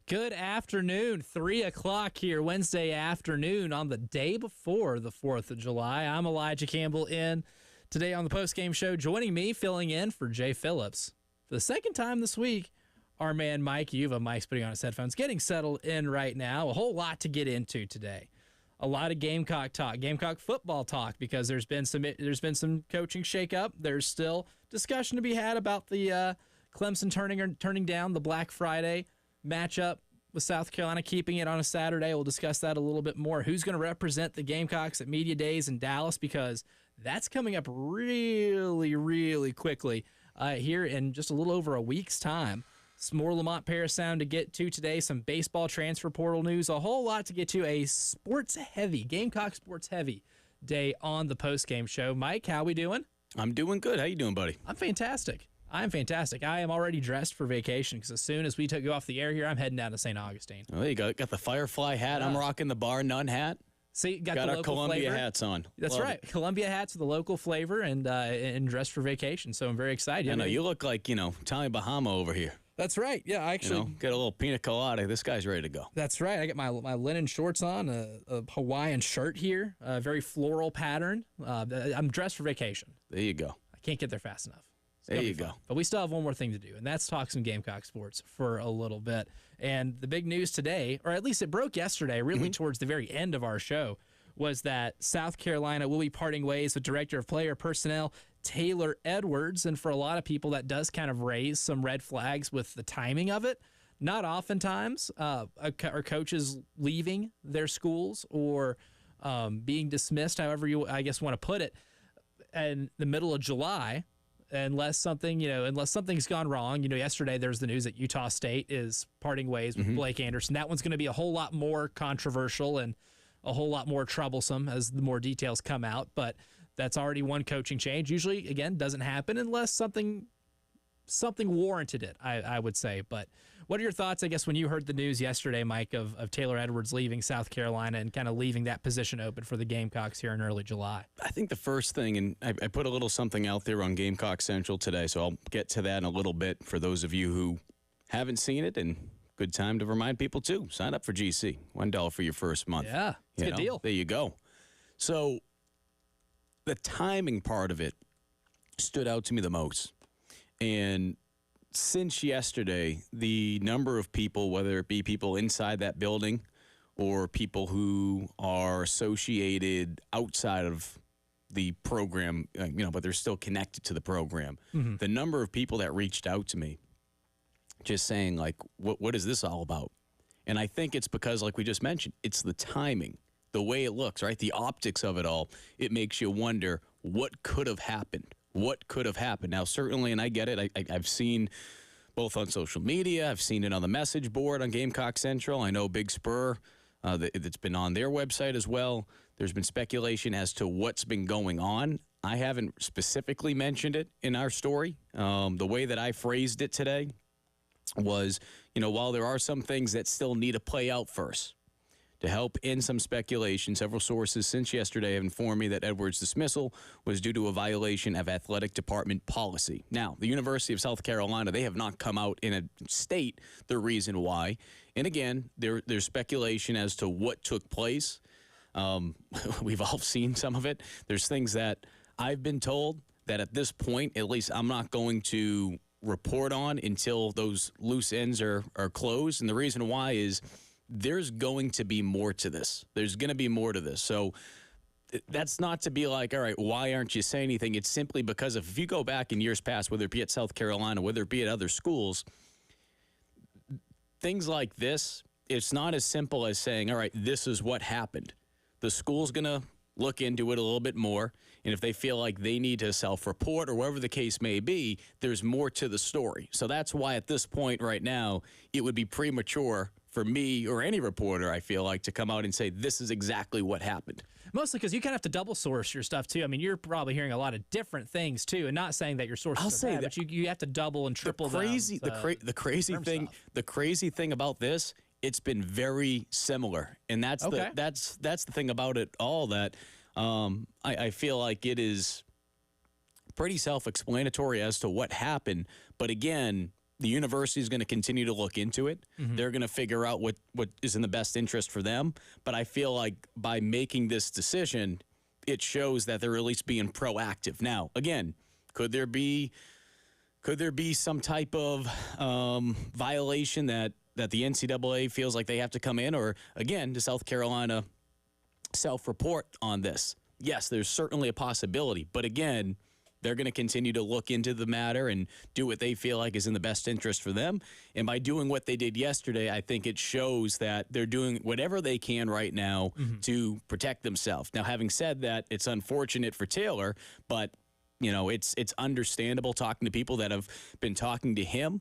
Good afternoon, 3 o'clock here, Wednesday afternoon on the day before the 4th of July. I'm Elijah Campbell in today on the Postgame Show. Joining me, filling in for Jay Phillips. For the second time this week, our man Mike Eva. Mike's putting on his headphones, getting settled in right now. A whole lot to get into today. A lot of Gamecock talk, Gamecock football talk, because there's been some coaching shakeup. There's still discussion to be had about the Clemson turning down the Black Friday matchup with South Carolina, keeping it on a Saturday. We'll discuss that a little bit more. Who's going to represent the Gamecocks at Media Days in Dallas, because that's coming up really, really quickly here in just a little over a week's time. Some more Lamont Paris sound to get to today, some baseball transfer portal news, a whole lot to get to, a sports-heavy, Gamecock sports-heavy day on the Postgame Show. Mike, how we doing? I'm doing good. How you doing, buddy? I'm fantastic. I am already dressed for vacation, because as soon as we go off the air here, I'm heading down to St. Augustine. Oh, there you go. Got the Firefly hat. I'm rocking the Bar None hat. See, got the our local Columbia flavor. Hats on. That's Love right. it. Columbia hats with the local flavor and dressed for vacation. So I'm very excited. I know. You look like, Tommy Bahama over here. That's right. Yeah, I actually Get a little pina colada. This guy's ready to go. That's right. I got my linen shorts on, a Hawaiian shirt here, a very floral pattern. I'm dressed for vacation. There you go. I can't get there fast enough. There you go. But we still have one more thing to do, and that's talk some Gamecock sports for a little bit. And the big news today, or at least it broke yesterday, really towards the very end of our show, was that South Carolina will be parting ways with Director of Player Personnel Taylor Edwards. And for a lot of people, that does kind of raise some red flags with the timing of it. Not oftentimes are coaches leaving their schools or being dismissed, however you, I guess, want to put it, in the middle of July. Unless something's gone wrong. Yesterday there's the news that Utah State is parting ways with Blake Anderson. That one's going to be a whole lot more controversial and a whole lot more troublesome as the more details come out. But that's already one coaching change. Usually, again, doesn't happen unless something warranted it, I would say. But what are your thoughts, I guess, when you heard the news yesterday, Mike, of Taylor Edwards leaving South Carolina and kind of leaving that position open for the Gamecocks here in early July? I think the first thing, and I put a little something out there on Gamecock Central today, so I'll get to that in a little bit for those of you who haven't seen it, and good time to remind people, too. Sign up for GC. $1 for your first month. Yeah, it's a good deal. There you go. So the timing part of it stood out to me the most. And since yesterday, the number of people, whether it be people inside that building or people who are associated outside of the program, but they're still connected to the program, the number of people that reached out to me just saying, like, what is this all about? And I think it's because, like we just mentioned, it's the timing, the way it looks, right? The optics of it all. It makes you wonder what could have happened. What could have happened? Now, certainly, and I get it, I've seen both on social media, I've seen it on the message board on Gamecock Central. I know Big Spur, it's been on their website as well. There's been speculation as to what's been going on. I haven't specifically mentioned it in our story. The way that I phrased it today was, while there are some things that still need to play out first, to help in some speculation, several sources since yesterday have informed me that Edwards' dismissal was due to a violation of athletic department policy. Now, the University of South Carolina, they have not come out and state the reason why. And again, there's speculation as to what took place. We've all seen some of it. There's things that I've been told that at this point, at least I'm not going to report on until those loose ends are closed. And the reason why is there's going to be more to this. There's going to be more to this. So that's not to be like, all right, why aren't you saying anything? It's simply because if you go back in years past, whether it be at South Carolina, whether it be at other schools, things like this, it's not as simple as saying, all right, this is what happened. The school's going to look into it a little bit more, and if they feel like they need to self-report or whatever the case may be, there's more to the story. So that's why at this point right now, it would be premature for me or any reporter, I feel like, to come out and say this is exactly what happened. Mostly because you kind of have to double source your stuff too. I mean, you're probably hearing a lot of different things too, and not saying that your sources are bad, but you have to double and triple the crazy thing about this, it's been very similar, and that's the thing about it all, that I feel like it is pretty self-explanatory as to what happened. But again, the university is going to continue to look into it. They're going to figure out what is in the best interest for them. But I feel like by making this decision, it shows that they're at least being proactive. Now, again, could there be some type of violation that the NCAA feels like they have to come in? Or, again, does South Carolina self-report on this? Yes, there's certainly a possibility. But, again, they're going to continue to look into the matter and do what they feel like is in the best interest for them. And by doing what they did yesterday, I think it shows that they're doing whatever they can right now to protect themselves. Now, having said that, it's unfortunate for Taylor, but, you know, it's understandable talking to people that have been talking to him.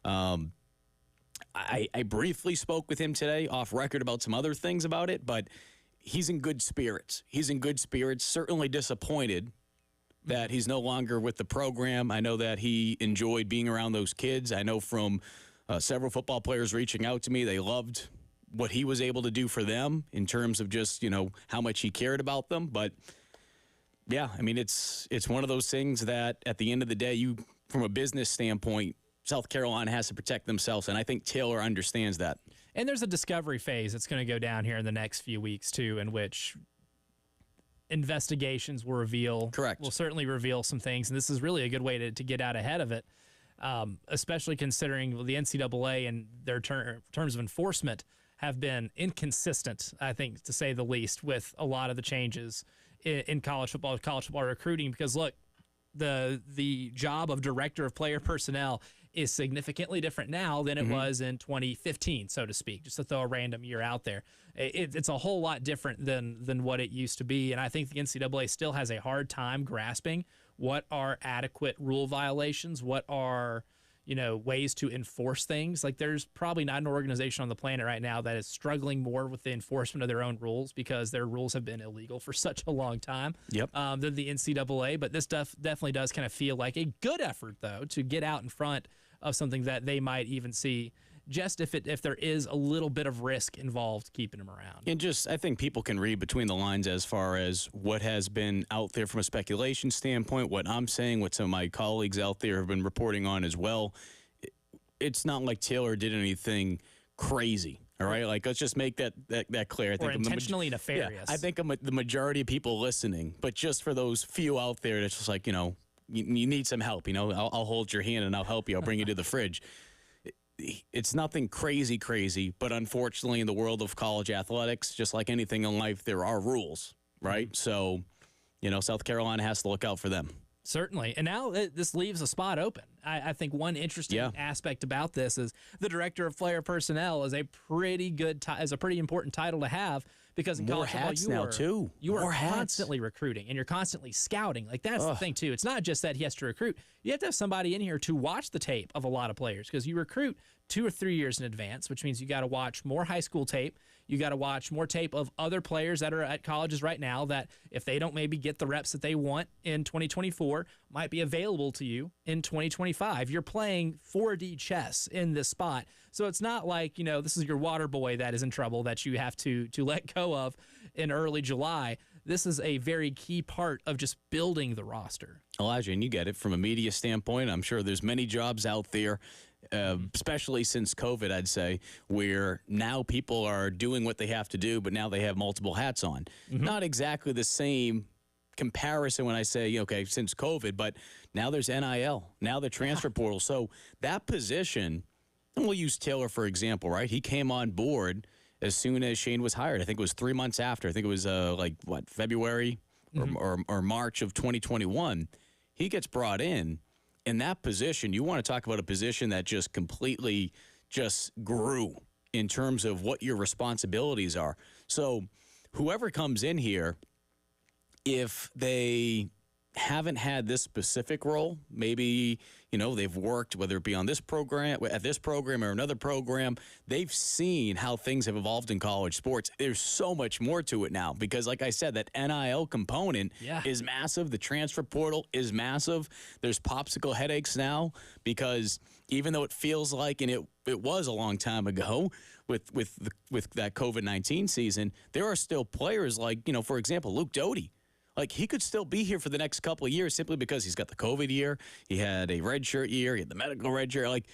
I briefly spoke with him today off record about some other things about it, but he's in good spirits. Certainly disappointed that he's no longer with the program. I know that he enjoyed being around those kids. I know from several football players reaching out to me, they loved what he was able to do for them in terms of just, you know, how much he cared about them. But, yeah, I mean, it's one of those things that at the end of the day, from a business standpoint, South Carolina has to protect themselves, and I think Taylor understands that. And there's a discovery phase that's going to go down here in the next few weeks, too, in which investigations will reveal. Correct. Will certainly reveal some things, and this is really a good way to get out ahead of it, especially considering the NCAA and their terms of enforcement have been inconsistent, I think, to say the least, with a lot of the changes in college football recruiting. Because, look, the job of director of player personnel is significantly different now than it was in 2015, so to speak, just to throw a random year out there. It's a whole lot different than what it used to be, and I think the NCAA still has a hard time grasping what are adequate rule violations, what are, you know, ways to enforce things. Like, there's probably not an organization on the planet right now that is struggling more with the enforcement of their own rules because their rules have been illegal for such a long time than the NCAA. But this stuff definitely does kind of feel like a good effort, though, to get out in front of something that they might even see, just if there is a little bit of risk involved keeping them around. And just, I think people can read between the lines as far as what has been out there from a speculation standpoint, what I'm saying, what some of my colleagues out there have been reporting on as well. It's not like Taylor did anything crazy. All right, like, let's just make that clear. I think or intentionally nefarious. Yeah, I think the majority of people listening, but just for those few out there, that's just like, you know, you need some help. You know, I'll hold your hand and I'll help you. I'll bring you to the fridge. It's nothing crazy, but unfortunately, in the world of college athletics, just like anything in life, there are rules, right? So, you know, South Carolina has to look out for them. Certainly. And now this leaves a spot open. I think one interesting aspect about this is the director of player personnel is a pretty important title to have, because in college football you are constantly recruiting and you're constantly scouting. Like, that's the thing too. It's not just that he has to recruit. You have to have somebody in here to watch the tape of a lot of players, because you recruit 2 or 3 years in advance, which means you got to watch more high school tape. You got to watch more tape of other players that are at colleges right now that, if they don't maybe get the reps that they want in 2024, might be available to you in 2025. You're playing 4D chess in this spot. So it's not like, you know, this is your water boy that is in trouble that you have to let go of in early July. This is a very key part of just building the roster. Elijah, and you get it from a media standpoint. I'm sure there's many jobs out there, especially since COVID, I'd say, where now people are doing what they have to do, but now they have multiple hats on. Not exactly the same comparison when I say, okay, since COVID, but now there's NIL, now the transfer portal. So that position, and we'll use Taylor for example, right? He came on board as soon as Shane was hired. I think it was 3 months after. I think it was February or March of 2021. He gets brought in that position. You want to talk about a position that just completely just grew in terms of what your responsibilities are. So whoever comes in here, if they haven't had this specific role, maybe, you know, they've worked, whether it be on this program, at this program or another program, they've seen how things have evolved in college sports. There's so much more to it now because, like I said, that NIL component is massive. The transfer portal is massive. There's popsicle headaches now because even though it feels like, and it was a long time ago with that COVID-19 season, there are still players like, you know, for example, Luke Doty. Like, he could still be here for the next couple of years simply because he's got the COVID year. He had a redshirt year. He had the medical redshirt. Like,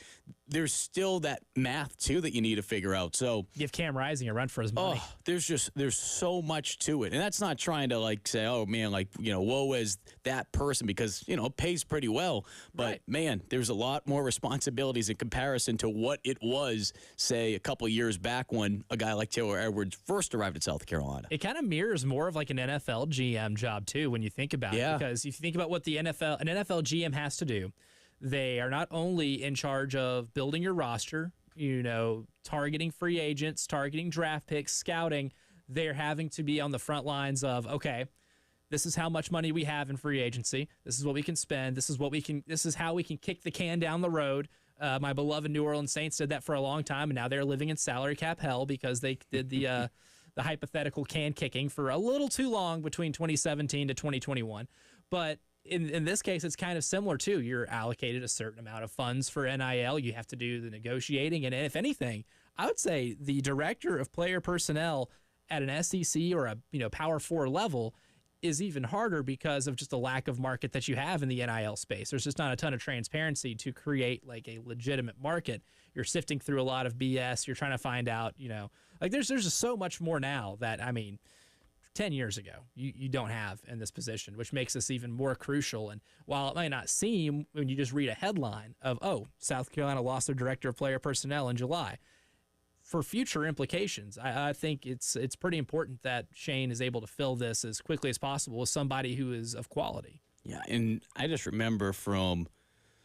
there's still that math, too, that you need to figure out. So give Cam Rising a run for his money. Oh, there's so much to it. And that's not trying to, like, say, oh, man, like, woe is that person because, it pays pretty well. But, Right. man, there's a lot more responsibilities in comparison to what it was, say, a couple of years back when a guy like Taylor Edwards first arrived at South Carolina. It kind of mirrors more of like an NFL GM job too when you think about it, because if you think about what an NFL GM has to do, they are not only in charge of building your roster, targeting free agents, targeting draft picks, scouting. They're having to be on the front lines of, okay, this is how much money we have in free agency. This is what we can spend. This is how we can kick the can down the road. My beloved New Orleans Saints did that for a long time, and now they're living in salary cap hell because they did the hypothetical can kicking for a little too long between 2017 to 2021. But in this case, it's kind of similar too. You're allocated a certain amount of funds for NIL. You have to do the negotiating, and if anything, I would say the director of player personnel at an SEC or a Power 4 level is even harder because of just the lack of market that you have in the NIL space. There's just not a ton of transparency to create like a legitimate market. You're sifting through a lot of BS. You're trying to find out, there's just so much more now that, 10 years ago, you don't have in this position, which makes this even more crucial. And while it might not seem when you just read a headline of, oh, South Carolina lost their director of player personnel in July, for future implications, I think it's pretty important that Shane is able to fill this as quickly as possible with somebody who is of quality. Yeah, and I just remember from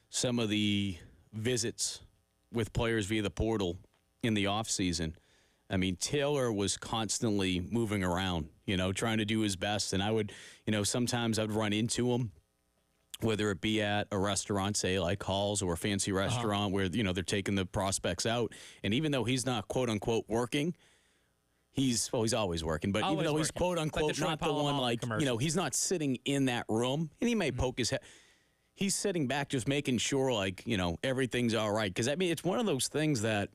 some of the visits with players via the portal in the offseason, Taylor was constantly moving around, trying to do his best. And I would, sometimes I'd run into him, whether it be at a restaurant, say like Hall's or a fancy restaurant where, they're taking the prospects out. And even though he's not quote unquote working, he's always working, but even though he's quote unquote not the one, like, he's not sitting in that room and he may poke his head. He's sitting back just making sure like, everything's all right. Cause it's one of those things that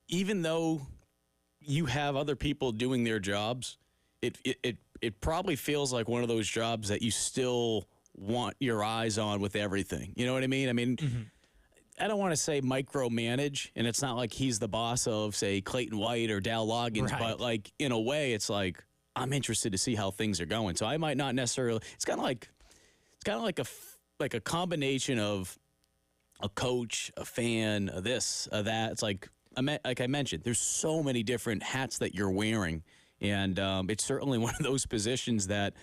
even though you have other people doing their jobs, it probably feels like one of those jobs that you still want your eyes on with everything. You know what I mean? I don't want to say micromanage, and it's not like he's the boss of, say, Clayton White or Dal Loggins, but like in a way, it's like I'm interested to see how things are going. So I might not necessarily. It's kind of like a combination of a coach, a fan, a this, a that. It's like I mentioned, there's so many different hats that you're wearing. And it's certainly one of those positions that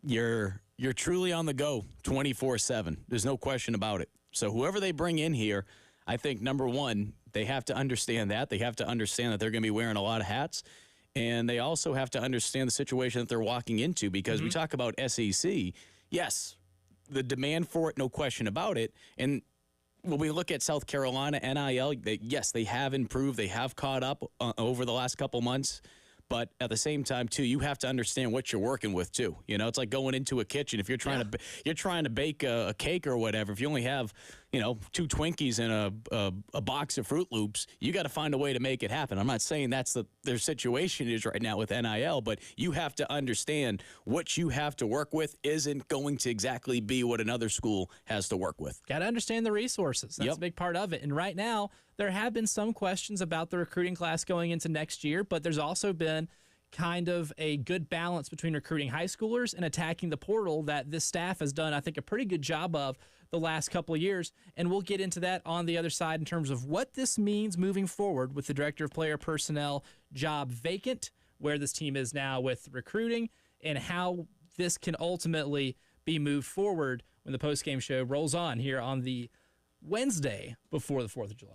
you're truly on the go 24/7. There's no question about it. So whoever they bring in here, I think, number one, they have to understand that. They have to understand that they're going to be wearing a lot of hats. And they also have to understand the situation that they're walking into because we talk about SEC. Yes, the demand for it, no question about it. And when we look at South Carolina, NIL, yes, they have improved. They have caught up over the last couple months. But at the same time, too, you have to understand what you're working with, too. It's like going into a kitchen. If you're trying to bake a cake or whatever, if you only have, 2 Twinkies and a box of Fruit Loops, you got to find a way to make it happen. I'm not saying that's their situation is right now with NIL, but you have to understand what you have to work with isn't going to exactly be what another school has to work with. Got to understand the resources. That's a big part of it. And right now, there have been some questions about the recruiting class going into next year, but there's also been kind of a good balance between recruiting high schoolers and attacking the portal that this staff has done, I think, a pretty good job of the last couple of years. And we'll get into that on the other side in terms of what this means moving forward with the director of player personnel job vacant, where this team is now with recruiting, and how this can ultimately be moved forward when the postgame show rolls on here on the Wednesday before the 4th of July.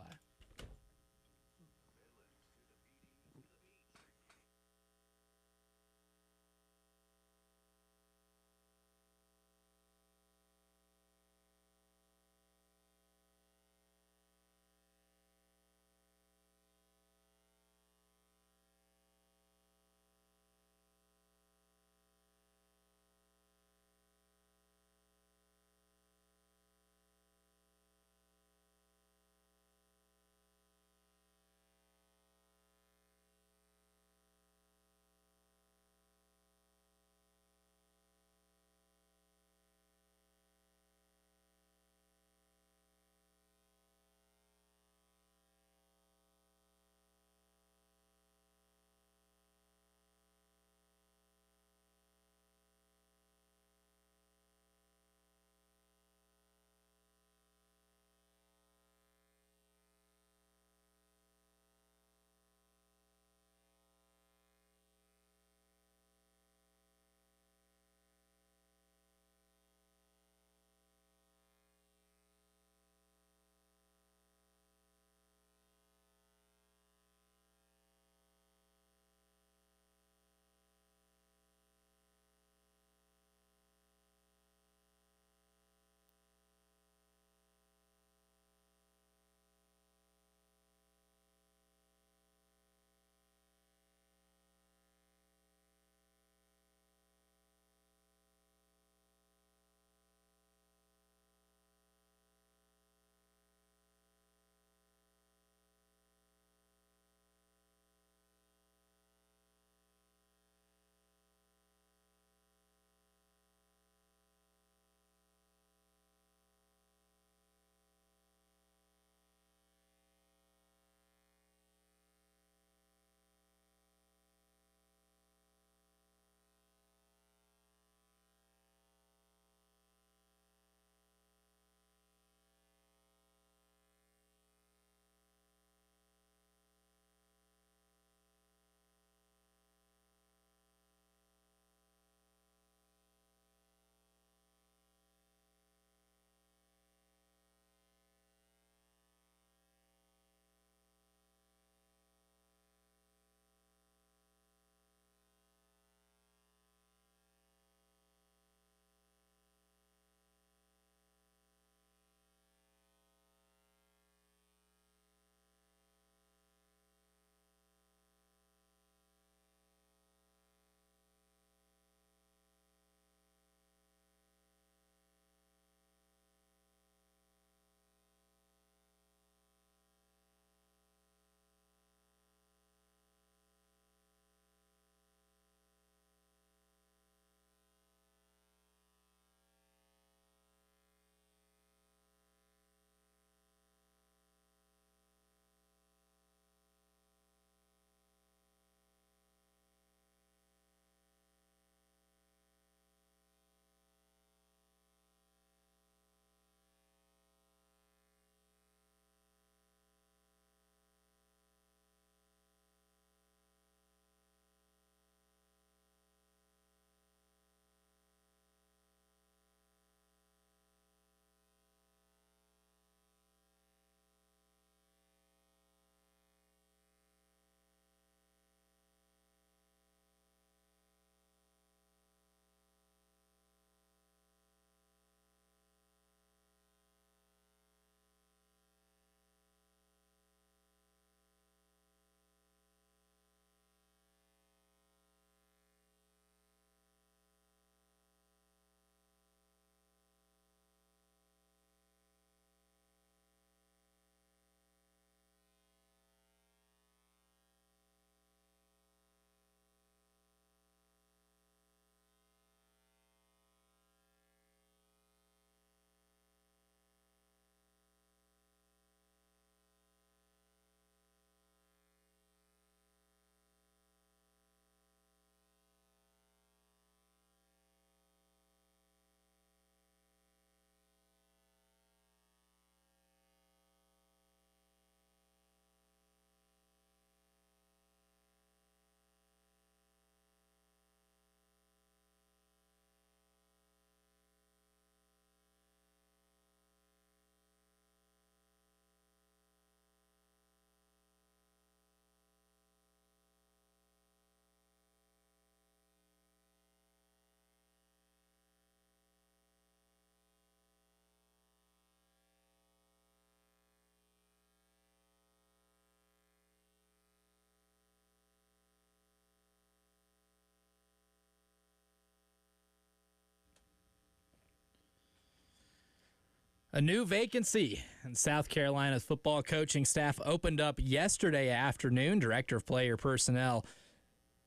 A new vacancy in South Carolina's football coaching staff opened up yesterday afternoon. Director of Player Personnel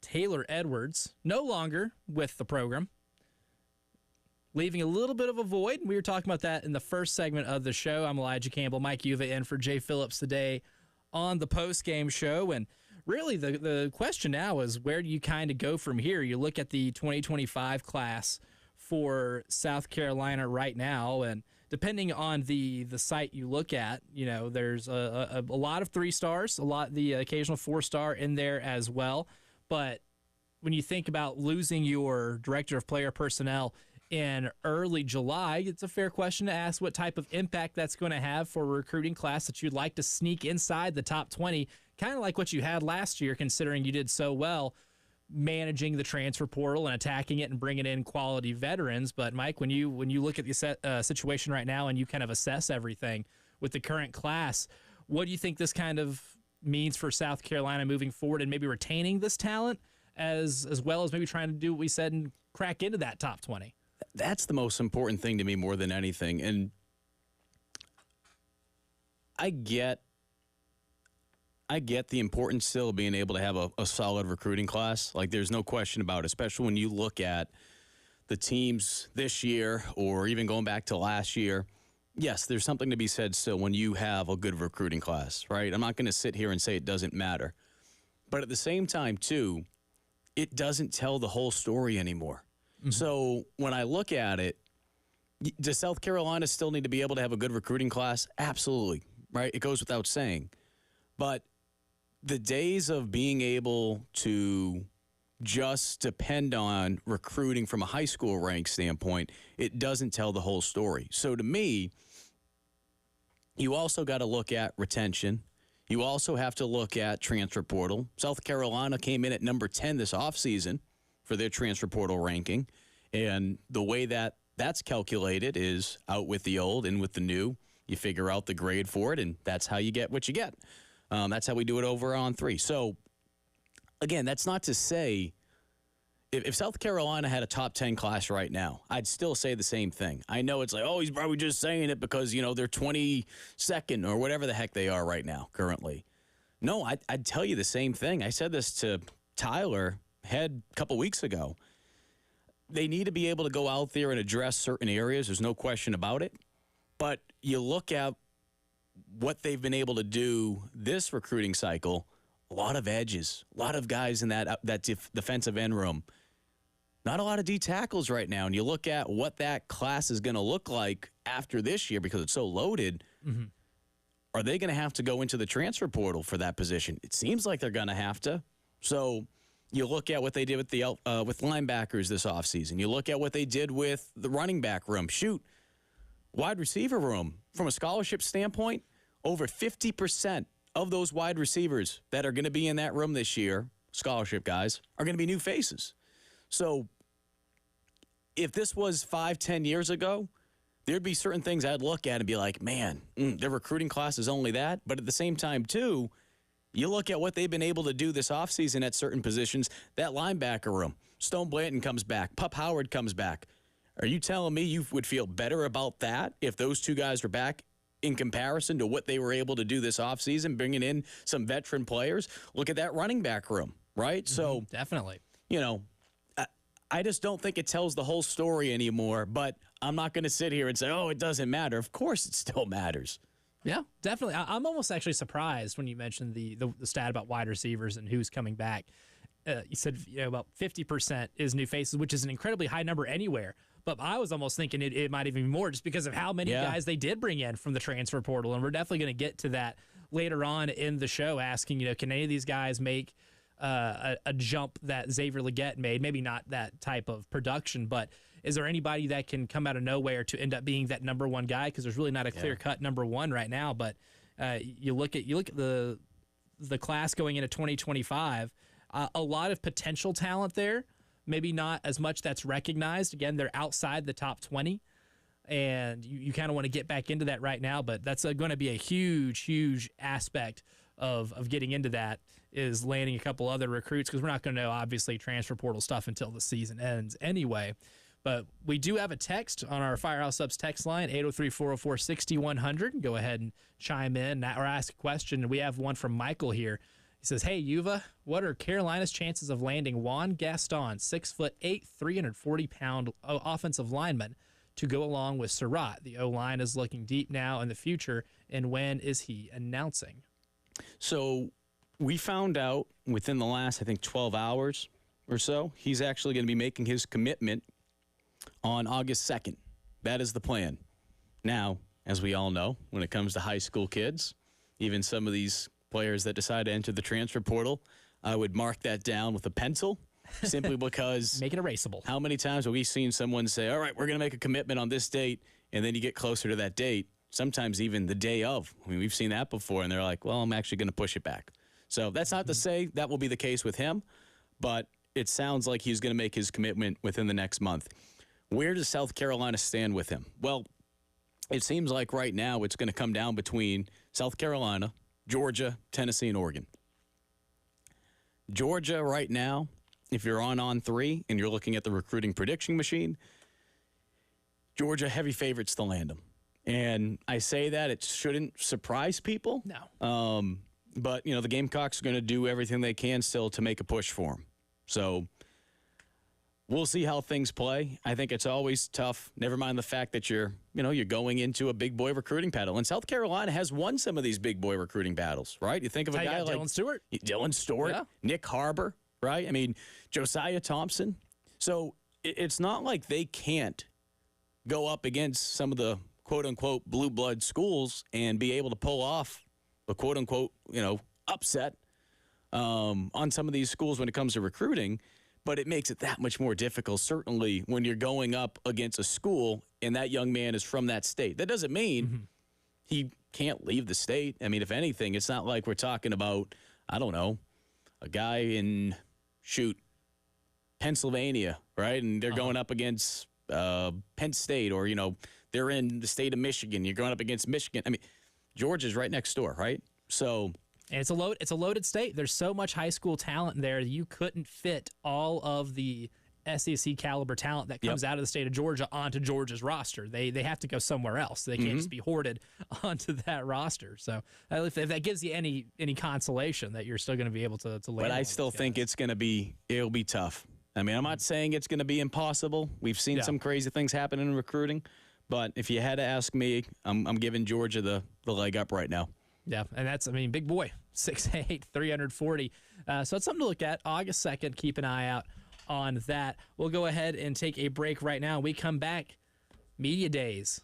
Taylor Edwards no longer with the program, leaving a little bit of a void. We were talking about that in the first segment of the show. I'm Elijah Campbell, Mike Eva in for Jay Phillips today on the Postgame Show. And really the question now is, where do you kind of go from here? You look at the 2025 class for South Carolina right now, and depending on the site you look at, you know, there's a lot of 3 stars, the occasional 4-star in there as well. But when you think about losing your director of player personnel in early July, it's a fair question to ask what type of impact that's going to have for a recruiting class that you'd like to sneak inside the top 20, kind of like what you had last year, considering you did so well managing the transfer portal and attacking it and bringing in quality veterans. But Mike, when you look at the situation right now and you kind of assess everything with the current class, what do you think this kind of means for South Carolina moving forward and maybe retaining this talent as well as maybe trying to do what we said and crack into that top 20? That's the most important thing to me more than anything. And I get the importance still of being able to have a solid recruiting class. Like, there's no question about it, especially when you look at the teams this year or even going back to last year. Yes, there's something to be said still when you have a good recruiting class, right? I'm not going to sit here and say it doesn't matter. But at the same time, too, it doesn't tell the whole story anymore. Mm-hmm. So when I look at it, does South Carolina still need to be able to have a good recruiting class? Absolutely, right? It goes without saying. But the days of being able to just depend on recruiting from a high school rank standpoint, it doesn't tell the whole story. So to me, you also got to look at retention. You also have to look at transfer portal. South Carolina came in at number 10 this offseason for their transfer portal ranking. And the way that that's calculated is out with the old, in with the new. You figure out the grade for it, and that's how you get what you get. That's how we do it over on 3. So, again, that's not to say if South Carolina had a top 10 class right now, I'd still say the same thing. I know it's like, oh, he's probably just saying it because, you know, they're 22nd or whatever the heck they are right now currently. No, I'd tell you the same thing. I said this to Tyler Head a couple weeks ago. They need to be able to go out there and address certain areas. There's no question about it. But you look at what they've been able to do this recruiting cycle, a lot of edges, a lot of guys in that defensive end room. Not a lot of D tackles right now. And you look at what that class is going to look like after this year because it's so loaded. Mm-hmm. Are they going to have to go into the transfer portal for that position? It seems like they're going to have to. So you look at what they did with with linebackers this offseason. You look at what they did with the running back room. Wide receiver room. From a scholarship standpoint, over 50% of those wide receivers that are going to be in that room this year, scholarship guys, are going to be new faces. So if this was 5-10 years ago, there'd be certain things I'd look at and be like, man, their recruiting class is only that. But at the same time, too, you look at what they've been able to do this offseason at certain positions, that linebacker room. Stone Blanton comes back. Pup Howard comes back. Are you telling me you would feel better about that if those two guys were back in comparison to what they were able to do this offseason, bringing in some veteran players? Look at that running back room, right? Mm-hmm, so definitely. You know, I just don't think it tells the whole story anymore, but I'm not going to sit here and say, oh, it doesn't matter. Of course it still matters. Yeah, definitely. I'm almost actually surprised when you mentioned the stat about wide receivers and who's coming back. You said about 50% is new faces, which is an incredibly high number anywhere. But I was almost thinking it might even be more just because of how many guys they did bring in from the transfer portal. And we're definitely going to get to that later on in the show, asking, can any of these guys make a jump that Xavier Legette made? Maybe not that type of production, but is there anybody that can come out of nowhere to end up being that number one guy? Because there's really not a clear-cut number one right now. But you look at the class going into 2025, a lot of potential talent there. Maybe not as much that's recognized. Again, they're outside the top 20, and you kind of want to get back into that right now, but that's going to be a huge, huge aspect of getting into that is landing a couple other recruits because we're not going to know, obviously, transfer portal stuff until the season ends anyway. But we do have a text on our Firehouse Subs text line, 803-404-6100. Go ahead and chime in or ask a question. We have one from Michael here. He says, hey, Eva, what are Carolina's chances of landing Juan Gaston, 6'8", 340-pound offensive lineman, to go along with Surratt? The O-line is looking deep now in the future, and when is he announcing? So we found out within the last, I think, 12 hours or so, he's actually going to be making his commitment on August 2nd. That is the plan. Now, as we all know, when it comes to high school kids, even some of these players that decide to enter the transfer portal, I would mark that down with a pencil simply because... Make it erasable. How many times have we seen someone say, all right, we're going to make a commitment on this date, and then you get closer to that date, sometimes even the day of. I mean, we've seen that before, and they're like, well, I'm actually going to push it back. So that's not to say that will be the case with him, but it sounds like he's going to make his commitment within the next month. Where does South Carolina stand with him? Well, it seems like right now it's going to come down between South Carolina, Georgia, Tennessee, and Oregon. Georgia right now, if you're on 3 and you're looking at the recruiting prediction machine, Georgia heavy favorites to land him. And I say that it shouldn't surprise people. No. But, the Gamecocks are going to do everything they can still to make a push for him. So we'll see how things play. I think it's always tough. Never mind the fact that you're going into a big boy recruiting battle. And South Carolina has won some of these big boy recruiting battles, right? You think of a guy like Dylan Stewart, yeah. Nick Harbor, right? I mean, Josiah Thompson. So it's not like they can't go up against some of the quote-unquote blue blood schools and be able to pull off a quote-unquote, upset on some of these schools when it comes to recruiting. But it makes it that much more difficult, certainly, when you're going up against a school and that young man is from that state. That doesn't mean he can't leave the state. I mean, if anything, it's not like we're talking about, I don't know, a guy in, Pennsylvania, right? And they're going up against Penn State or, they're in the state of Michigan. You're going up against Michigan. I mean, Georgia's right next door, right? So... And it's a loaded state. There's so much high school talent there. You couldn't fit all of the SEC caliber talent that comes out of the state of Georgia onto Georgia's roster. They have to go somewhere else. They can't just be hoarded onto that roster. So if that gives you any consolation that you're still going to be able to land. But I still think it'll be tough. I mean, I'm not saying it's going to be impossible. We've seen some crazy things happen in recruiting. But if you had to ask me, I'm giving Georgia the leg up right now. Yeah, and that's, big boy, 6'8", 340. So it's something to look at. August 2nd, keep an eye out on that. We'll go ahead and take a break right now. We come back, Media Days,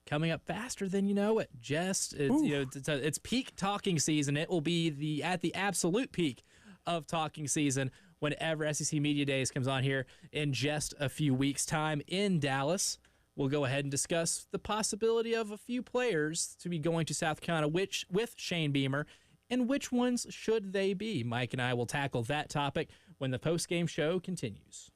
coming up faster than you know it. It's peak talking season. It will be at the absolute peak of talking season whenever SEC Media Days comes on here in just a few weeks' time in Dallas. We'll go ahead and discuss the possibility of a few players to be going to South Carolina with Shane Beamer, and which ones should they be? Mike and I will tackle that topic when the postgame show continues.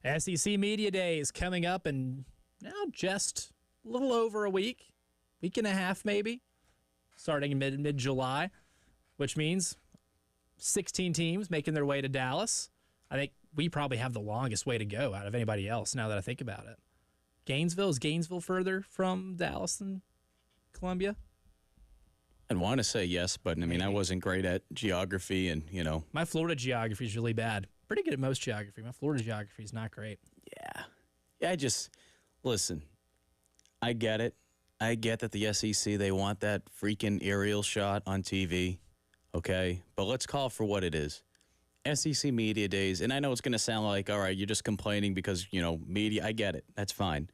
SEC Media Day is coming up in now just a little over a week and a half maybe, starting in mid-July, which means 16 teams making their way to Dallas. I think we probably have the longest way to go out of anybody else now that I think about it. Is Gainesville further from Dallas than Columbia? I'd want to say yes, but I mean, I wasn't great at geography and, My Florida geography is really bad. Pretty good at most geography. My Florida geography is not great. Yeah, listen, I get it. I get that the SEC, they want that freaking aerial shot on TV, okay? But let's call it for what it is. SEC Media Days, and I know it's going to sound like, all right, you're just complaining because, media. I get it. That's fine.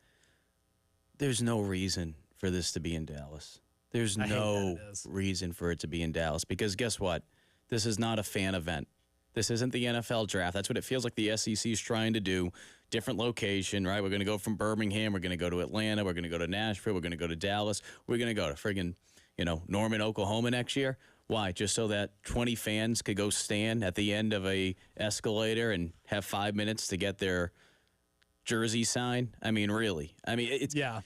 There's no reason for this to be in Dallas. There's no reason for it to be in Dallas because guess what? This is not a fan event. This isn't the NFL draft. That's what it feels like the SEC is trying to do. Different location, right? We're going to go from Birmingham. We're going to go to Atlanta. We're going to go to Nashville. We're going to go to Dallas. We're going to go to friggin', Norman, Oklahoma next year. Why? Just so that 20 fans could go stand at the end of a escalator and have 5 minutes to get their jersey signed? I mean, really? I mean, it's... Yeah.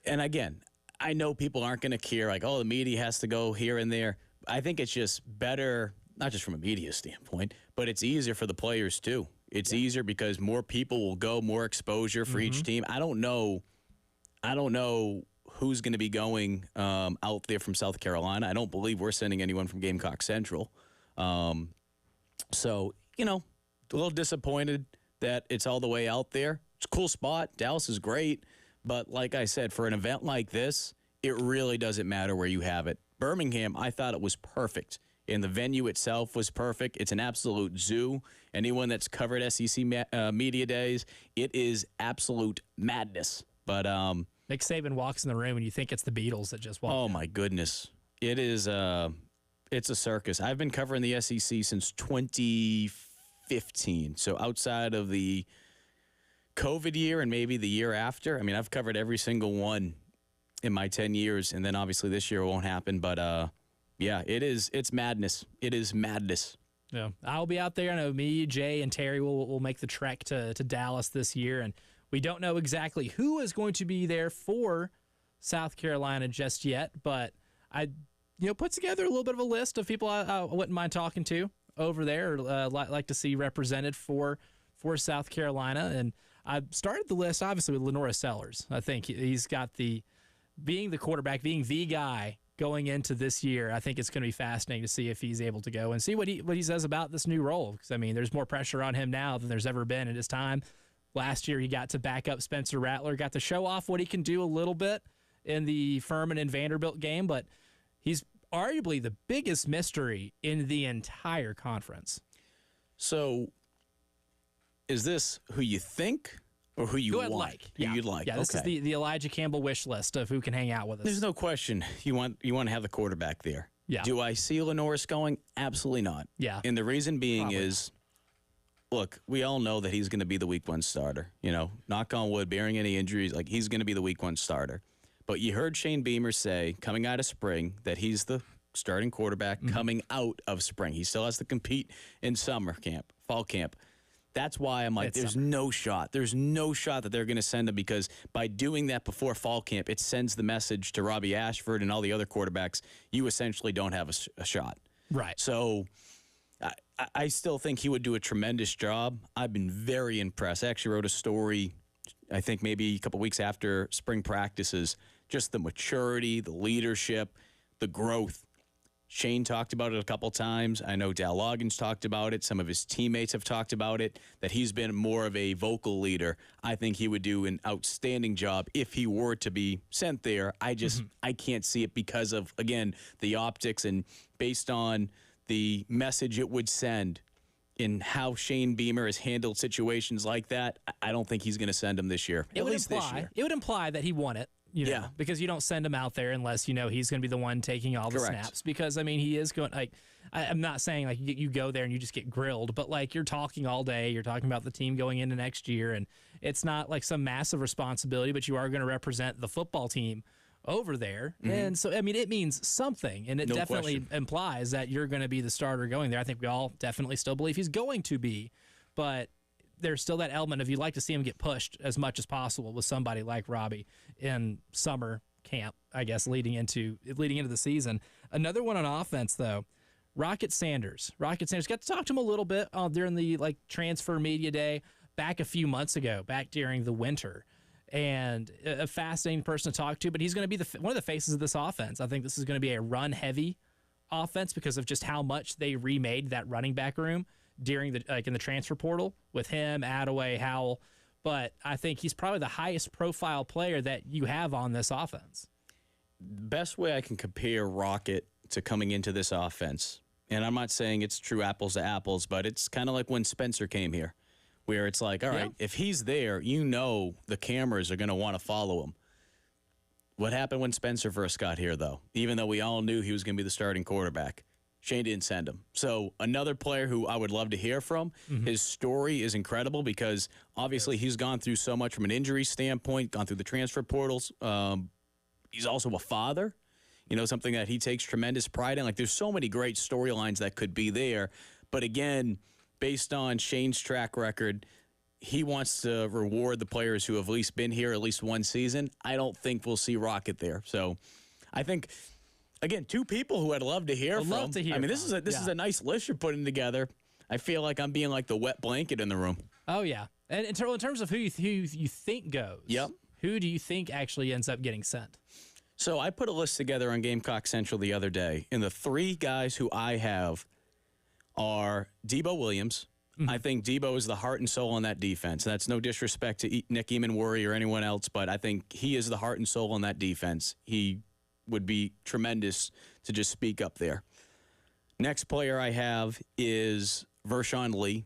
And again, I know people aren't going to care, like, the media has to go here and there. I think it's just better, not just from a media standpoint, but it's easier for the players, too. It's easier because more people will go, more exposure for each team. I don't know who's going to be going out there from South Carolina. I don't believe we're sending anyone from Gamecock Central. So, a little disappointed that it's all the way out there. It's a cool spot. Dallas is great. But like I said, for an event like this, it really doesn't matter where you have it. Birmingham, I thought it was perfect. And the venue itself was perfect. It's an absolute zoo. Anyone that's covered SEC Media Days, it is absolute madness. But Nick Saban walks in the room and you think it's the Beatles that just walked in. My goodness. It is it's a circus. I've been covering the SEC since 2015. So outside of the COVID year and maybe the year after, I mean, I've covered every single one in my 10 years. And then obviously this year won't happen. But yeah, it's madness. It is madness. Yeah, I'll be out there. I know me, Jay, and Terry will make the trek to Dallas this year. And we don't know exactly who is going to be there for South Carolina just yet, but I, put together a little bit of a list of people I wouldn't mind talking to over there, or like to see represented for South Carolina. And I started the list obviously with Lenora Sellers. I think he's got being the quarterback, being the guy going into this year. I think it's going to be fascinating to see if he's able to go and see what he says about this new role. Because I mean, there's more pressure on him now than there's ever been in his time. Last year, he got to back up Spencer Rattler, got to show off what he can do a little bit in the Furman and Vanderbilt game, but he's arguably the biggest mystery in the entire conference. So, is this who you think or who you want? Who you'd like? Yeah, this is the Elijah Campbell wish list of who can hang out with us. There's no question you want to have the quarterback there. Yeah. Do I see Lenoris going? Absolutely not. Yeah. And the reason being is, look, we all know that he's going to be the week one starter. Knock on wood, bearing any injuries, like he's going to be the week one starter. But you heard Shane Beamer say, coming out of spring, that he's the starting quarterback coming out of spring. He still has to compete in summer camp, fall camp. That's why I'm like, there's no shot. There's no shot that they're going to send him, because by doing that before fall camp, it sends the message to Robbie Ashford and all the other quarterbacks, you essentially don't have a shot. Right. So I still think he would do a tremendous job. I've been very impressed. I actually wrote a story, I think maybe a couple weeks after spring practices, just the maturity, the leadership, the growth. Shane talked about it a couple times. I know Dal Loggins talked about it. Some of his teammates have talked about it, that he's been more of a vocal leader. I think he would do an outstanding job if he were to be sent there. I can't see it because of, again, the optics and based on the message it would send in how Shane Beamer has handled situations like that. I don't think he's going to send him this year, at least this year. It would imply that he won it. Because you don't send him out there unless he's going to be the one taking all the snaps. Because, I mean, he is going, I'm not saying, you go there and you just get grilled, but, you're talking all day. You're talking about the team going into next year, and it's not, some massive responsibility, but you are going to represent the football team over there. Mm-hmm. And so, I mean, it means something, and it definitely implies that you're going to be the starter going there. I think we all definitely still believe he's going to be, but there's still that element of you'd like to see him get pushed as much as possible with somebody like Robbie in summer camp, I guess, leading into the season. Another one on offense, though, Rocket Sanders. Rocket Sanders, got to talk to him a little bit during the transfer media day back a few months ago, back during the winter. And a fascinating person to talk to, but he's going to be one of the faces of this offense. I think this is going to be a run-heavy offense because of just how much they remade that running back room during in the transfer portal with him, Attaway, Howell. But I think he's probably the highest profile player that you have on this offense. Best way I can compare Rocket to coming into this offense, and I'm not saying it's true apples to apples, but it's kind of like when Spencer came here, where it's like, all right, if he's there, the cameras are going to want to follow him. What happened when Spencer first got here, though? Even though we all knew he was going to be the starting quarterback, Shane didn't send him. So another player who I would love to hear from, his story is incredible because obviously he's gone through so much from an injury standpoint, gone through the transfer portals. He's also a father, something that he takes tremendous pride in. Like, there's so many great storylines that could be there. But again, based on Shane's track record, he wants to reward the players who have at least been here at least one season. I don't think we'll see Rocket there. So I think, again, two people who I'd love to hear from. This is a nice list you're putting together. I feel like I'm being like the wet blanket in the room. Oh, yeah. And in terms of who you think goes, who do you think actually ends up getting sent? So I put a list together on Gamecock Central the other day, and the three guys who I have are Debo Williams. I think Debo is the heart and soul on that defense. That's no disrespect to Nick Eamon-Worry or anyone else, but I think he is the heart and soul on that defense. He would be tremendous to just speak up there. Next player I have is Vershawn Lee.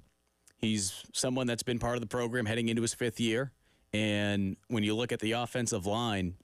He's someone that's been part of the program heading into his fifth year, and when you look at the offensive line,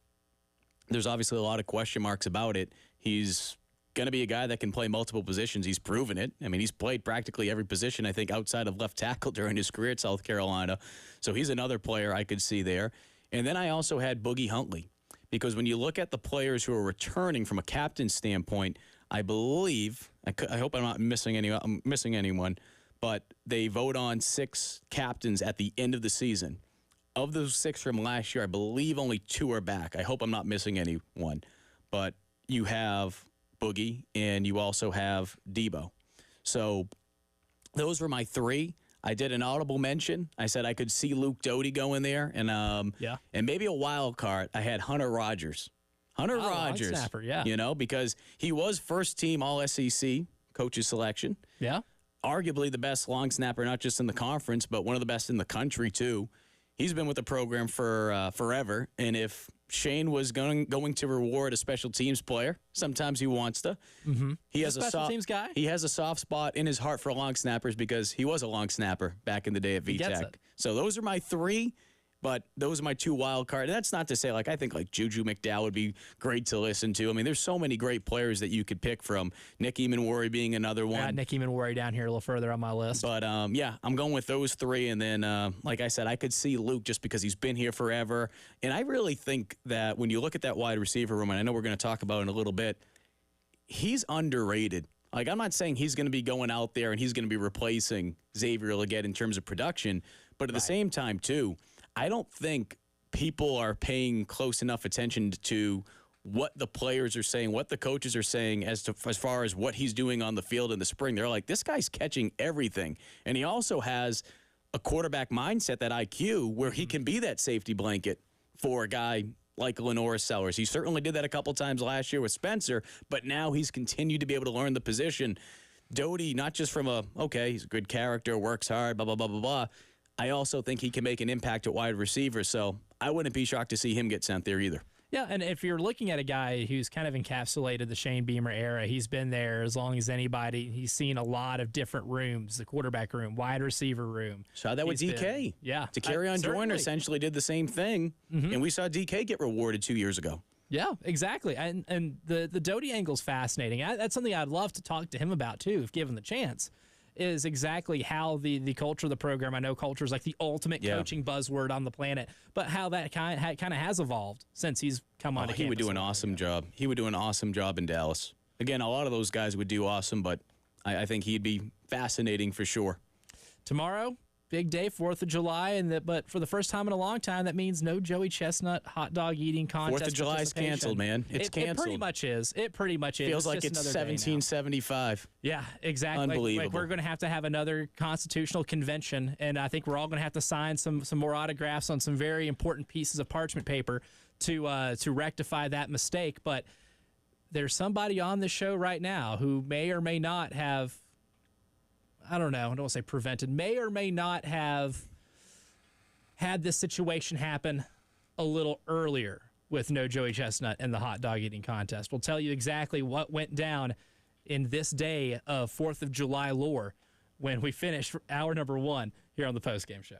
there's obviously a lot of question marks about it. He's going to be a guy that can play multiple positions. He's proven it. I mean, he's played practically every position, I think, outside of left tackle during his career at South Carolina. So he's another player I could see there. And then I also had Boogie Huntley, because when you look at the players who are returning from a captain standpoint, I believe, I hope I'm not missing anyone, but they vote on 6 captains at the end of the season. Of those 6 from last year, I believe only 2 are back. I hope I'm not missing anyone. But you have Boogie, and you also have Debo. So those were my 3. I did an audible mention. I said I could see Luke Doty going there, and maybe a wild card. I had Hunter Rogers. Hunter Rogers, long snapper, because he was first team All-SEC coaches selection. Yeah. Arguably the best long snapper, not just in the conference, but one of the best in the country, too. He's been with the program for forever, and if Shane was going to reward a special teams player, sometimes he wants to. He has a special teams guy. He has a soft spot in his heart for long snappers because he was a long snapper back in the day at VTech. So those are my 3. But those are my 2 wild cards. That's not to say, I think Juju McDowell would be great to listen to. I mean, there's so many great players that you could pick from. Nick Eamon-Worry being another one. Nick Eamon-Worry down here a little further on my list. But, I'm going with those 3. And then, like I said, I could see Luke just because he's been here forever. And I really think that when you look at that wide receiver room, and I know we're going to talk about it in a little bit, he's underrated. I'm not saying he's going to be going out there and he's going to be replacing Xavier Legette in terms of production. But at the same time, too, I don't think people are paying close enough attention to what the players are saying, what the coaches are saying as far as what he's doing on the field in the spring. They're like, this guy's catching everything. And he also has a quarterback mindset, that IQ, where he can be that safety blanket for a guy like Lenora Sellers. He certainly did that a couple times last year with Spencer, but now he's continued to be able to learn the position. Doty, not just from he's a good character, works hard, blah, blah, blah, blah, blah. I also think he can make an impact at wide receiver, so I wouldn't be shocked to see him get sent there either. Yeah, and if you're looking at a guy who's kind of encapsulated the Shane Beamer era, he's been there as long as anybody. He's seen a lot of different rooms, the quarterback room, wide receiver room. Saw that with DK. To carry on Joyner essentially did the same thing, and we saw DK get rewarded 2 years ago. Yeah, exactly. And the Doty angle's fascinating. That's something I'd love to talk to him about, too, if given the chance. Is exactly how the culture of the program. I know culture is like the ultimate coaching buzzword on the planet, but how that kind of has evolved since he's come on to campus. He would do an awesome job. He would do an awesome job in Dallas. Again, a lot of those guys would do awesome, but I think he'd be fascinating for sure. Tomorrow, big day, 4th of July, but for the first time in a long time, that means no Joey Chestnut hot dog eating contest. 4th of July is canceled, man. It's canceled. It pretty much is. It pretty much is. Feels like it's 1775. Yeah, exactly. Unbelievable. Like we're going to have another constitutional convention, and I think we're all going to have to sign some more autographs on some very important pieces of parchment paper to rectify that mistake. But there's somebody on the show right now who may or may not have, I don't know, I don't want to say prevented, may or may not have had this situation happen a little earlier with no Joey Chestnut and the hot dog eating contest. We'll tell you exactly what went down in this day of 4th of July lore when we finish hour number 1 here on the Postgame Show.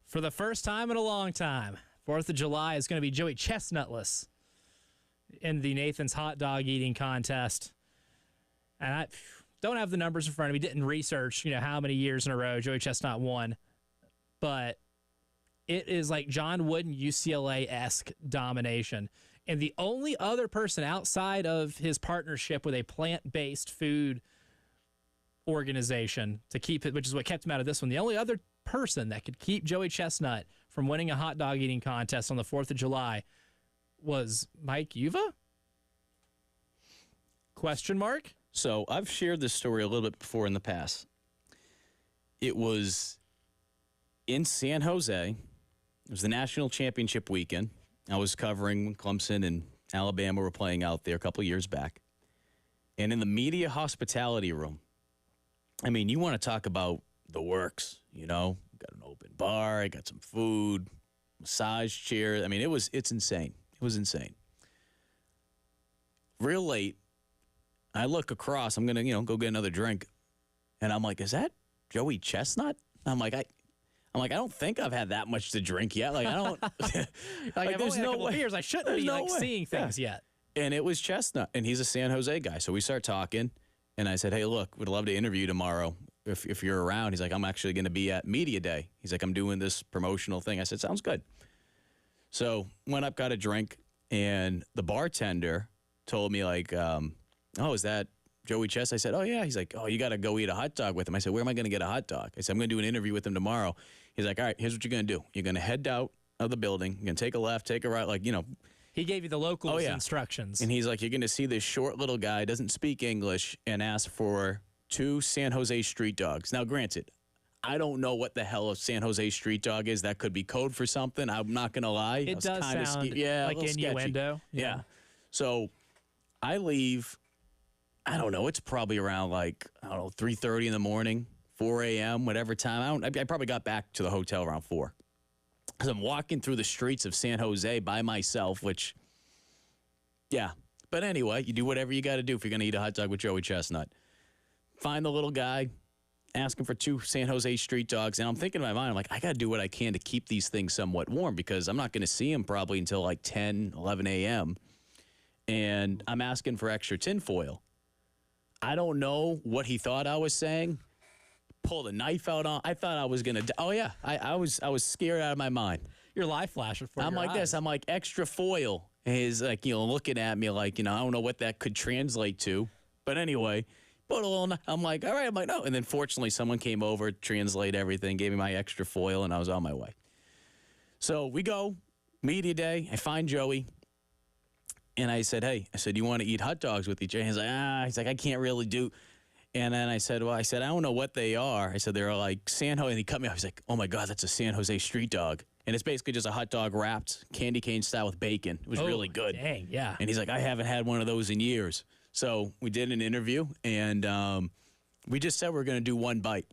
For the first time in a long time, 4th of July is going to be Joey Chestnutless in the Nathan's hot dog eating contest. And I don't have the numbers in front of me. Didn't research, how many years in a row Joey Chestnut won. But it is like John Wooden UCLA-esque domination. And the only other person outside of his partnership with a plant-based food organization to keep it, which is what kept him out of this one, the only other person that could keep Joey Chestnut from winning a hot dog eating contest on the 4th of July was Mike Eva? Question mark? So I've shared this story a little bit before in the past. It was in San Jose. It was the national championship weekend. I was covering when Clemson and Alabama were playing out there a couple of years back. And in the media hospitality room, I mean, you want to talk about the works, Got an open bar, I got some food, massage chair. I mean, it's insane. It was insane. Real late, I look across. I'm gonna, go get another drink, and I'm like, "Is that Joey Chestnut?" I'm like, I don't think I've had that much to drink yet. Like, I don't. I've there's only had a no couple way. beers. I shouldn't There's be no way. seeing things yet. And it was Chestnut, and he's a San Jose guy. So we start talking, and I said, "Hey, look, would love to interview you tomorrow if you're around." He's like, "I'm actually going to be at Media Day." He's like, "I'm doing this promotional thing." I said, "Sounds good." So went up, got a drink, and the bartender told me like, "Oh, is that Joey Chest?" I said, "Oh yeah." He's like, "Oh, you got to go eat a hot dog with him." I said, "Where am I going to get a hot dog?" I said, "I'm going to do an interview with him tomorrow." He's like, "All right, here's what you're going to do. You're going to head out of the building. You're going to take a left, take a right, He gave you the locals instructions. And he's like, "You're going to see this short little guy, doesn't speak English, and ask for 2 San Jose street dogs." Now, granted, I don't know what the hell a San Jose street dog is. That could be code for something. I'm not going to lie. It does sound like like innuendo. Yeah. So I leave, I don't know, it's probably around 3:30 in the morning, 4 a.m., whatever time. I probably got back to the hotel around 4. Because I'm walking through the streets of San Jose by myself, which, yeah. But anyway, you do whatever you got to do if you're going to eat a hot dog with Joey Chestnut. Find the little guy, ask him for 2 San Jose street dogs. And I'm thinking in my mind, I'm like, I got to do what I can to keep these things somewhat warm because I'm not going to see him probably until 10, 11 a.m. And I'm asking for extra tinfoil. I don't know what he thought I was saying. Pulled a knife out on. I thought I was gonna. Oh yeah, I was scared out of my mind. Your life flashing for I'm your like eyes. this. I'm like extra foil. And he's like looking at me like I don't know what that could translate to. But anyway, put a little. I'm like all right. I'm like no. And then fortunately someone came over, translate everything, gave me my extra foil, and I was on my way. So we go media day. I find Joey. And I said, "Hey," I said, "You want to eat hot dogs with each other?" He's like, I can't really do. And then I said, I don't know what they are. I said, they're like San Jose. And he cut me off. He's like, "Oh my God, that's a San Jose street dog." And it's basically just a hot dog wrapped candy cane style with bacon. It was really good. Dang, yeah. And he's like, "I haven't had one of those in years." So we did an interview and we just said we're going to do one bite.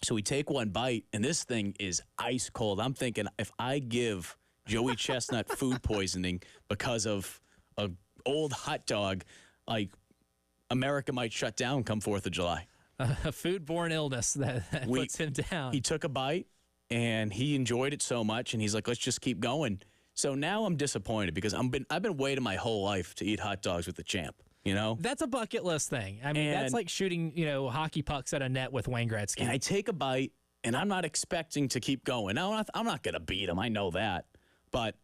So we take one bite and this thing is ice cold. I'm thinking if I give Joey Chestnut food poisoning because of a old hot dog, like America might shut down come 4th of July. A foodborne illness that puts him down. He took a bite and he enjoyed it so much and he's like, "Let's just keep going." So now I'm disappointed because I've been waiting my whole life to eat hot dogs with the champ. That's a bucket list thing. I mean, that's like shooting, hockey pucks at a net with Wayne Gretzky. And I take a bite and I'm not expecting to keep going. Now I'm not going to beat him. I know that, but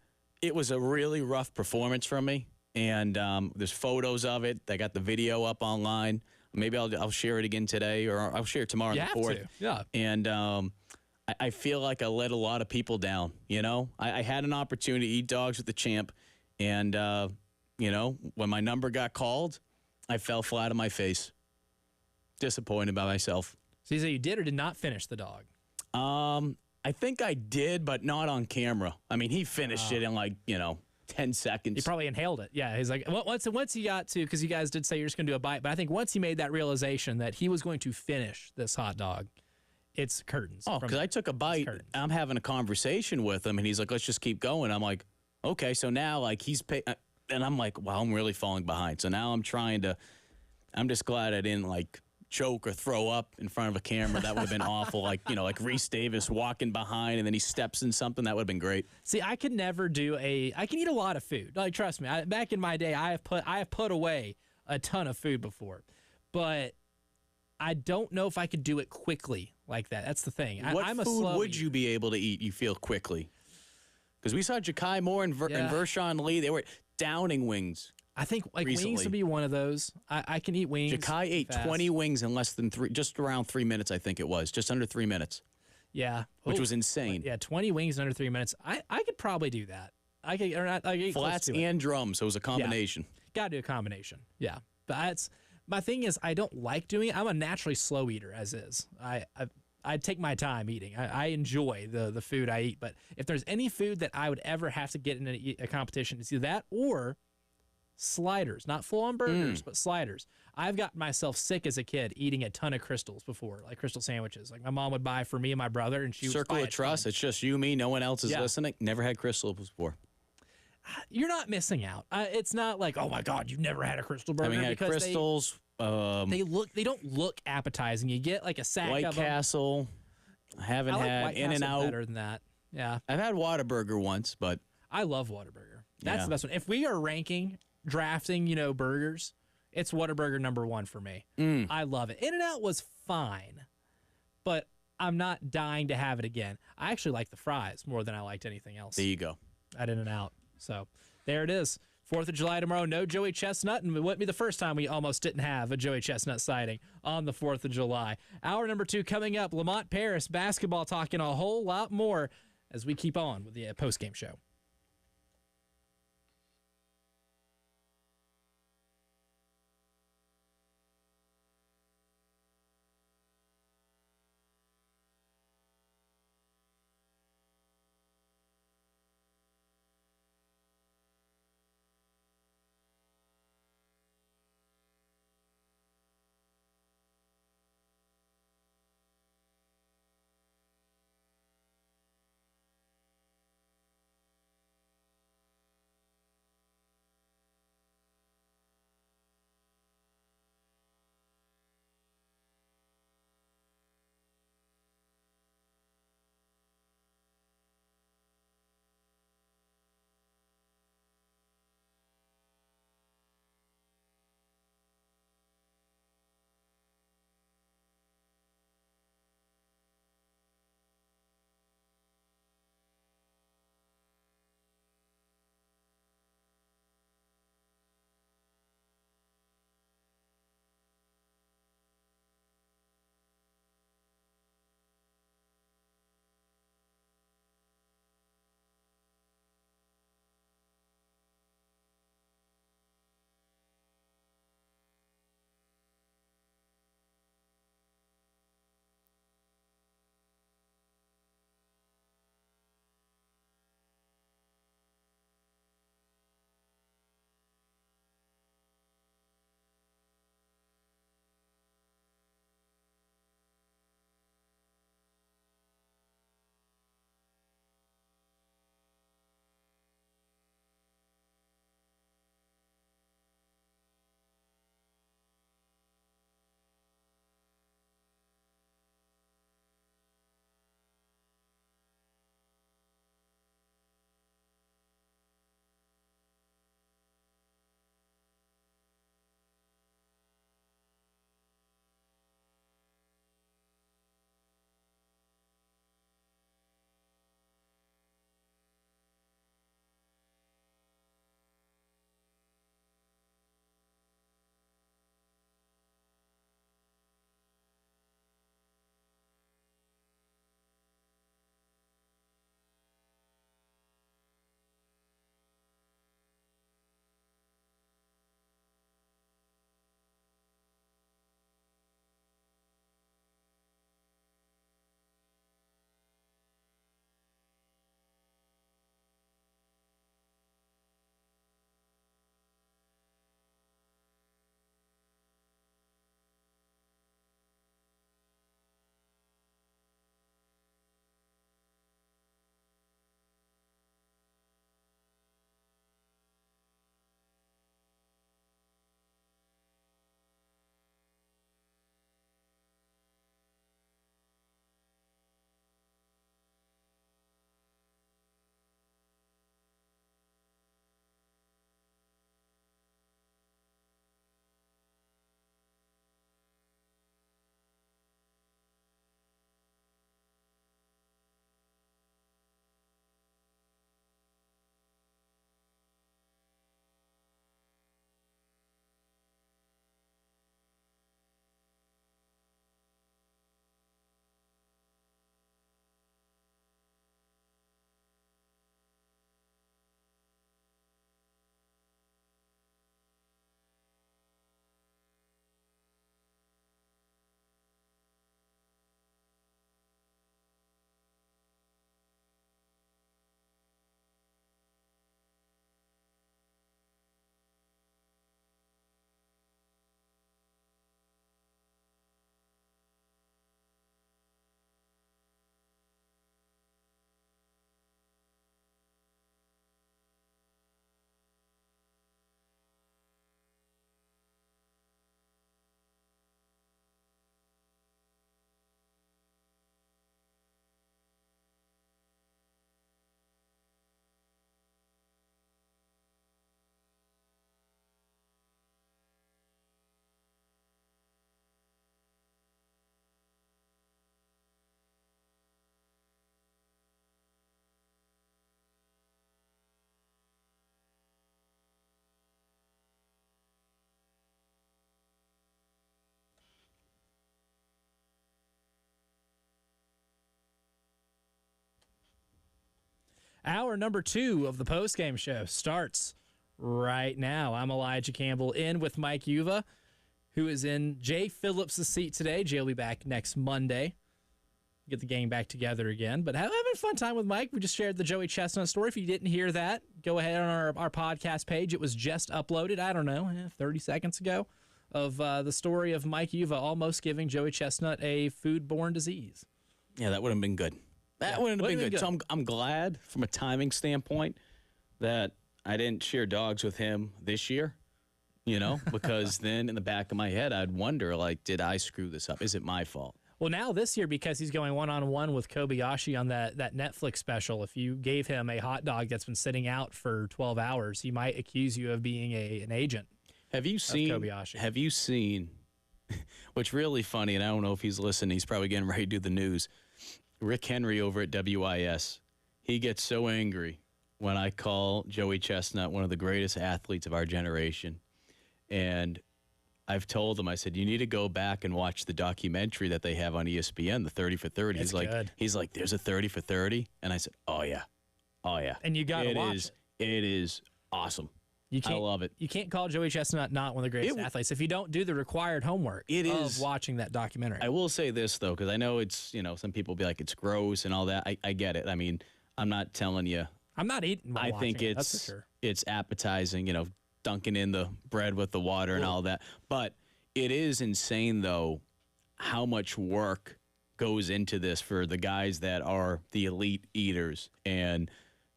it was a really rough performance from me. And there's photos of it. I got the video up online. Maybe I'll share it again today, or I'll share it tomorrow. You have to, yeah. And I feel like I let a lot of people down. I had an opportunity to eat dogs with the champ, and when my number got called, I fell flat on my face. Disappointed by myself. So you say you did or did not finish the dog? I think I did, but not on camera. I mean, he finished it in 10 seconds. He probably inhaled it. Yeah, he's like, once he got to, because you guys did say you're just going to do a bite, but I think once he made that realization that he was going to finish this hot dog, it's curtains. Oh, because I took a bite. I'm having a conversation with him, and he's like, "Let's just keep going." I'm like, "Okay." So now, he's and I'm like, "Wow, I'm really falling behind." So now I'm just glad I didn't choke or throw up in front of a camera. That would have been awful. Like, like Reese Davis walking behind and then he steps in something. That would have been great. See, I could never I can eat a lot of food. Like, trust me. Back in my day, I have put away a ton of food before, but I don't know if I could do it quickly like that. That's the thing. What I'm a food slow would eater. you be able to eat, you feel, quickly? Because we saw Ja'Kai Moore and Vershawn Lee. They were downing wings. I think recently. wings would be one of those. I can eat wings. Ja'Kai ate fast. 20 wings in less than just around 3 minutes, I think it was. Just under 3 minutes. Yeah. Which was insane. Yeah, 20 wings in under 3 minutes. I could probably do that. I could eat Flats and drums, so it was a combination. Yeah. Got to do a combination. Yeah. But my thing is, I don't like doing it. I'm a naturally slow eater as is. I take my time eating. I enjoy the food I eat. But if there's any food that I would ever have to get in a competition, it's either that or sliders. Not full-on burgers, but sliders. I've gotten myself sick as a kid eating a ton of Crystals before, like Crystal sandwiches. Like my mom would buy for me and my brother, and she would Circle of trust. It's just you, me. No one else is listening. Never had Crystals before. You're not missing out. It's not like, oh my God, you've never had a Crystal burger. I mean, had Crystals. They don't look appetizing. You get like a sack White of them. Castle. I haven't had White In and Castle Out. better than that. Yeah, I've had Whataburger once, but I love Whataburger. That's Yeah. the best one. If we are drafting, burgers, it's Whataburger number one for me. I love it. In and Out was fine, but I'm not dying to have it again. I actually like the fries more than I liked anything else there you go. at In and Out. So there it is. 4th of July tomorrow, no Joey Chestnut, and it wouldn't be the first time we almost didn't have a Joey Chestnut sighting on the 4th of July. Hour number 2 coming up, Lamont Paris basketball talking a whole lot more as we keep on with the postgame show. Hour number 2 of the Postgame Show starts right now. I'm Elijah Campbell in with Mike Eva, who is in Jay Phillips' seat today. Jay will be back next Monday. Get the gang back together again. But having a fun time with Mike. We just shared the Joey Chestnut story. If you didn't hear that, go ahead on our podcast page. It was just uploaded, 30 seconds ago, of the story of Mike Eva almost giving Joey Chestnut a foodborne disease. Yeah, that would have been good. That wouldn't have been good. So I'm glad from a timing standpoint that I didn't share dogs with him this year, because then in the back of my head, I'd wonder, did I screw this up? Is it my fault? Well, now this year, because he's going one-on-one with Kobayashi on that Netflix special, if you gave him a hot dog that's been sitting out for 12 hours, he might accuse you of being an agent. Have you seen, what's really funny, and I don't know if he's listening, he's probably getting ready to do the news, Rick Henry over at WIS, he gets so angry when I call Joey Chestnut one of the greatest athletes of our generation. And I've told him, I said, you need to go back and watch the documentary that they have on ESPN, the 30 for 30. He's like, there's a 30 for 30? And I said, oh, yeah. And you got to watch it. It is awesome. I love it. You can't call Joey Chestnut not one of the greatest athletes if you don't do the required homework of watching that documentary. I will say this, though, because I know it's, some people will be like, it's gross and all that. I get it. I mean, I'm not telling you. I'm not eating while I think it, that's for sure. It's appetizing, dunking in the bread with the water and all that. But it is insane, though, how much work goes into this for the guys that are the elite eaters. And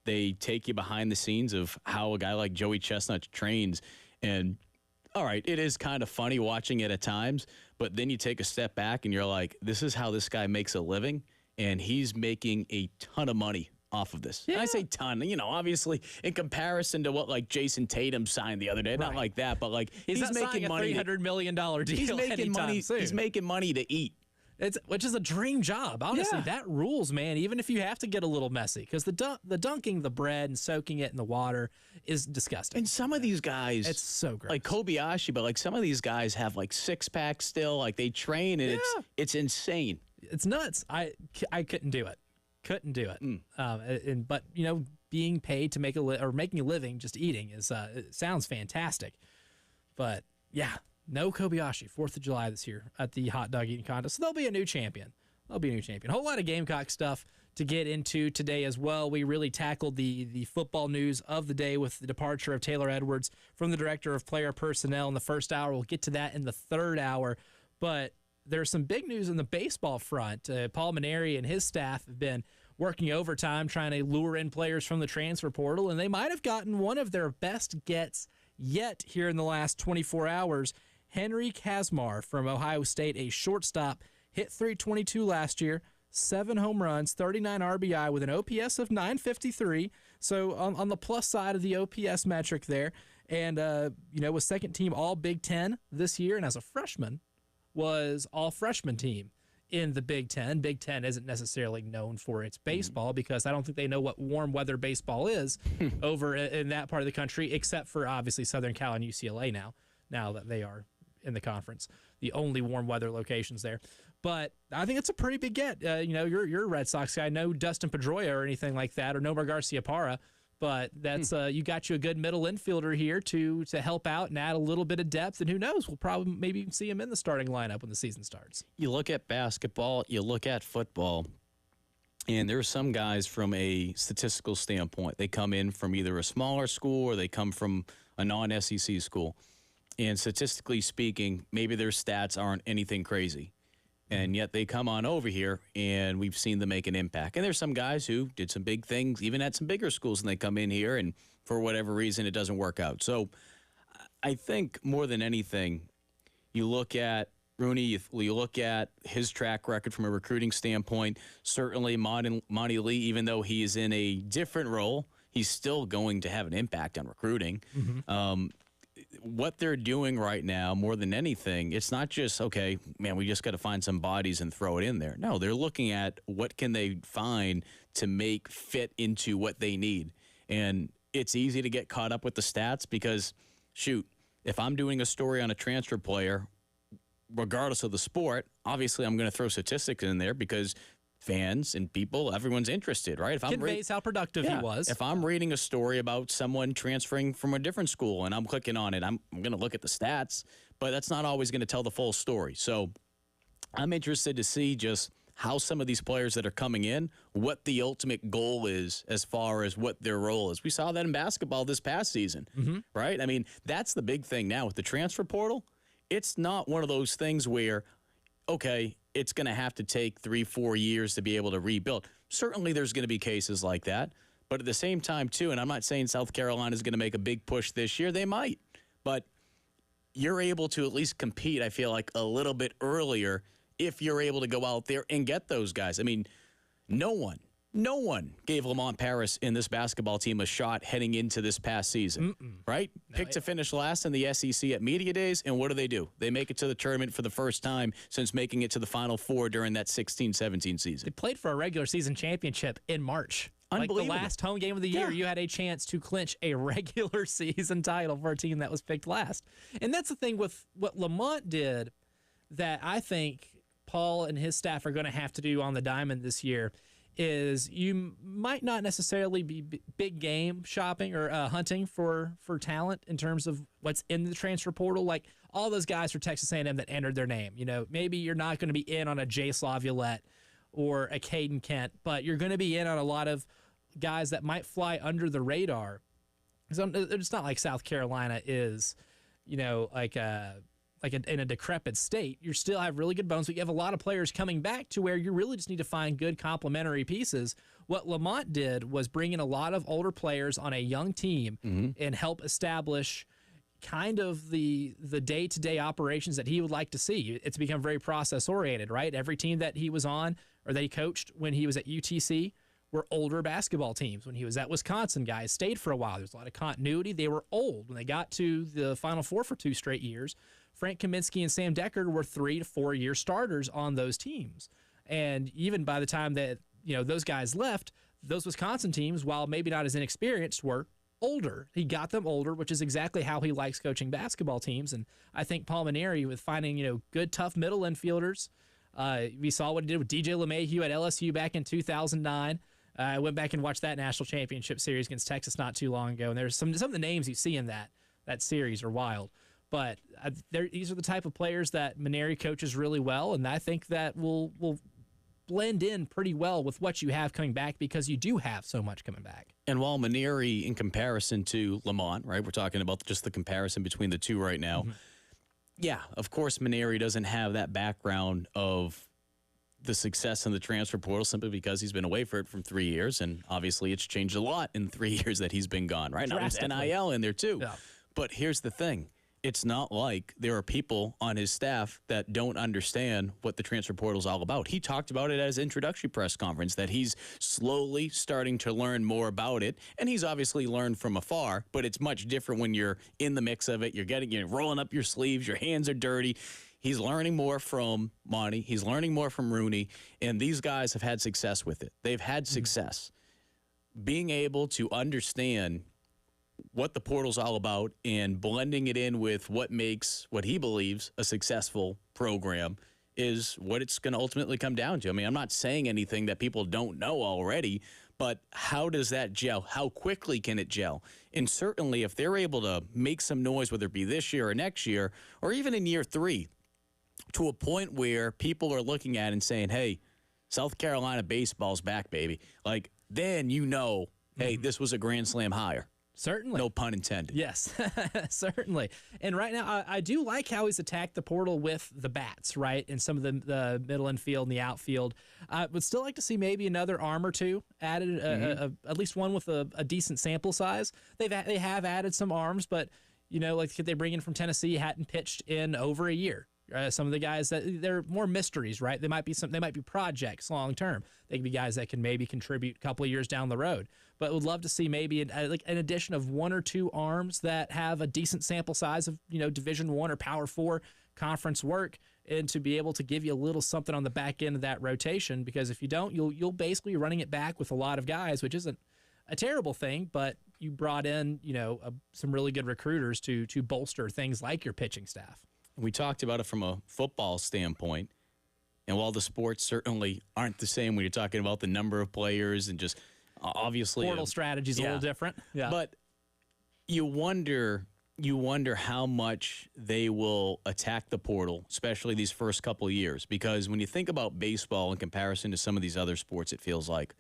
they take you behind the scenes of how a guy like Joey Chestnut trains. And, all right, it is kind of funny watching it at times, but then you take a step back and you're like, this is how this guy makes a living, and he's making a ton of money off of this. Yeah. And I say ton, obviously in comparison to what Jason Tatum signed the other day, not like that, but he's making money. A $300 million deal. He's making money. Soon. He's making money to eat. Which is a dream job. Honestly, that rules, man, even if you have to get a little messy, because the dunking the bread and soaking it in the water is disgusting. And some of these guys, it's so gross. Like Kobayashi, but some of these guys have six-packs still, they train, and it's insane. It's nuts. I couldn't do it. But being paid to make making a living just eating it sounds fantastic. But yeah. No Kobayashi, 4th of July this year at the hot dog eating contest. So there'll be a new champion. A whole lot of Gamecock stuff to get into today as well. We really tackled the football news of the day with the departure of Taylor Edwards from the director of player personnel in the first hour. We'll get to that in the third hour. But there's some big news in the baseball front. Paul Maneri and his staff have been working overtime trying to lure in players from the transfer portal, and they might have gotten one of their best gets yet here in the last 24 hours. Henry Kazmar from Ohio State, a shortstop, hit .322 last year, 7 home runs, 39 RBI with an OPS of 953. So on the plus side of the OPS metric there. And, was second team all Big Ten this year. And as a freshman, was all freshman team in the Big Ten. Big Ten isn't necessarily known for its baseball because I don't think they know what warm weather baseball is over in that part of the country, except for obviously Southern Cal and UCLA now that they are in the conference, the only warm weather locations there. But I think it's a pretty big get. You're a Red Sox guy. No Dustin Pedroia or anything like that, or Nomar Garciaparra, but that's you got you a good middle infielder here to help out and add a little bit of depth. And who knows, we'll probably maybe even see him in the starting lineup when the season starts. You look at basketball, you look at football, and there are some guys from a statistical standpoint. They come in from either a smaller school or they come from a non-SEC school. And statistically speaking, maybe their stats aren't anything crazy. And yet they come on over here, and we've seen them make an impact. And there's some guys who did some big things, even at some bigger schools, and they come in here, and for whatever reason, it doesn't work out. So I think more than anything, you look at Rooney, you look at his track record from a recruiting standpoint. Certainly Monty Lee, even though he is in a different role, he's still going to have an impact on recruiting. What they're doing right now, more than anything, it's not just, okay, man, we just got to find some bodies and throw it in there. No, they're looking at what can they find to make fit into what they need. And it's easy to get caught up with the stats because, shoot, if I'm doing a story on a transfer player, regardless of the sport, obviously I'm going to throw statistics in there because fans and people, everyone's interested, right? If Conveys how productive he was. If I'm reading a story about someone transferring from a different school and I'm clicking on it, I'm going to look at the stats, but that's not always going to tell the full story. So I'm interested to see just how some of these players that are coming in, what the ultimate goal is as far as what their role is. We saw that in basketball this past season, right? I mean, that's the big thing now with the transfer portal. It's not one of those things where, okay, it's going to have to take 3-4 years to be able to rebuild. Certainly there's going to be cases like that. But at the same time, too, and I'm not saying South Carolina is going to make a big push this year. They might. But you're able to at least compete, I feel like, a little bit earlier if you're able to go out there and get those guys. I mean, no one gave Lamont Paris in this basketball team a shot heading into this past season, right? Picked to finish last in the SEC at Media Days, and what do? They make it to the tournament for the first time since making it to the Final Four during that 16-17 season. They played for a regular season championship in March. Unbelievable. Like the last home game of the year, you had a chance to clinch a regular season title for a team that was picked last. And that's the thing with what Lamont did that I think Paul and his staff are going to have to do on the diamond this year is you might not necessarily be big game shopping or hunting for talent in terms of what's in the transfer portal. Like all those guys for Texas A&M that entered their name. You know, maybe you're not going to be in on a Jay Slaviolette or a Caden Kent, but you're going to be in on a lot of guys that might fly under the radar. It's not like South Carolina is, you know, in a decrepit state. You still have really good bones, but you have a lot of players coming back to where you really just need to find good complementary pieces. What Lamont did was bring in a lot of older players on a young team and help establish kind of the day-to-day operations that he would like to see. It's become very process-oriented, right? Every team that he was on or that he coached when he was at UTC were older basketball teams. When he was at Wisconsin, guys stayed for a while. There's a lot of continuity. They were old. When they got to the Final Four for 2 straight years, Frank Kaminsky and Sam Deckard were 3 to 4 year starters on those teams. And even by the time that, you know, those guys left, those Wisconsin teams, while maybe not as inexperienced, were older. He got them older, which is exactly how he likes coaching basketball teams. And I think Paul Mainieri, with finding, you know, good, tough middle infielders, we saw what he did with DJ LeMahieu at LSU back in 2009. I went back and watched that national championship series against Texas not too long ago, and there's some of the names you see in that series are wild. But these are the type of players that Mainieri coaches really well, and I think that will blend in pretty well with what you have coming back because you do have so much coming back. And while Mainieri, in comparison to Lamont, right, we're talking about just the comparison between the two right now, yeah, of course Mainieri doesn't have that background of the success in the transfer portal simply because he's been away for it from 3 years, and obviously it's changed a lot in 3 years that he's been gone, right? Now there's NIL in there too. Yeah. But here's the thing. It's not like there are people on his staff that don't understand what the transfer portal is all about. He talked about it at his introductory press conference, that he's slowly starting to learn more about it, and he's obviously learned from afar, but it's much different when you're in the mix of it. You're rolling up your sleeves, your hands are dirty. He's learning more from Monty. He's learning more from Rooney, and these guys have had success with it. They've had success. Being able to understand what the portal's all about and blending it in with what makes what he believes a successful program is what it's going to ultimately come down to. I mean, I'm not saying anything that people don't know already, but how does that gel? How quickly can it gel? And certainly if they're able to make some noise, whether it be this year or next year, or even in year 3, to a point where people are looking at it and saying, hey, South Carolina baseball's back, baby. Like, then you know, hey, this was a Grand Slam hire. Certainly. No pun intended. Yes, certainly. And right now, I do like how he's attacked the portal with the bats, right? And some of the middle infield and the outfield. Would still like to see maybe another arm or two added, at least one with a decent sample size. They have added some arms, but, you know, like they bring in from Tennessee, hadn't pitched in over a year. Some of the guys that they're more mysteries, right? They might be projects long term. They could be guys that can maybe contribute a couple of years down the road. But would love to see maybe an addition of 1 or 2 arms that have a decent sample size of, you know, Division I or Power 4 conference work, and to be able to give you a little something on the back end of that rotation. Because if you don't, you'll basically be running it back with a lot of guys, which isn't a terrible thing. But you brought in, you know, some really good recruiters to bolster things like your pitching staff. We talked about it from a football standpoint. And while the sports certainly aren't the same when you're talking about the number of players and just obviously Portal strategy is a little different. Yeah. But you wonder how much they will attack the portal, especially these first couple of years. Because when you think about baseball in comparison to some of these other sports, it feels like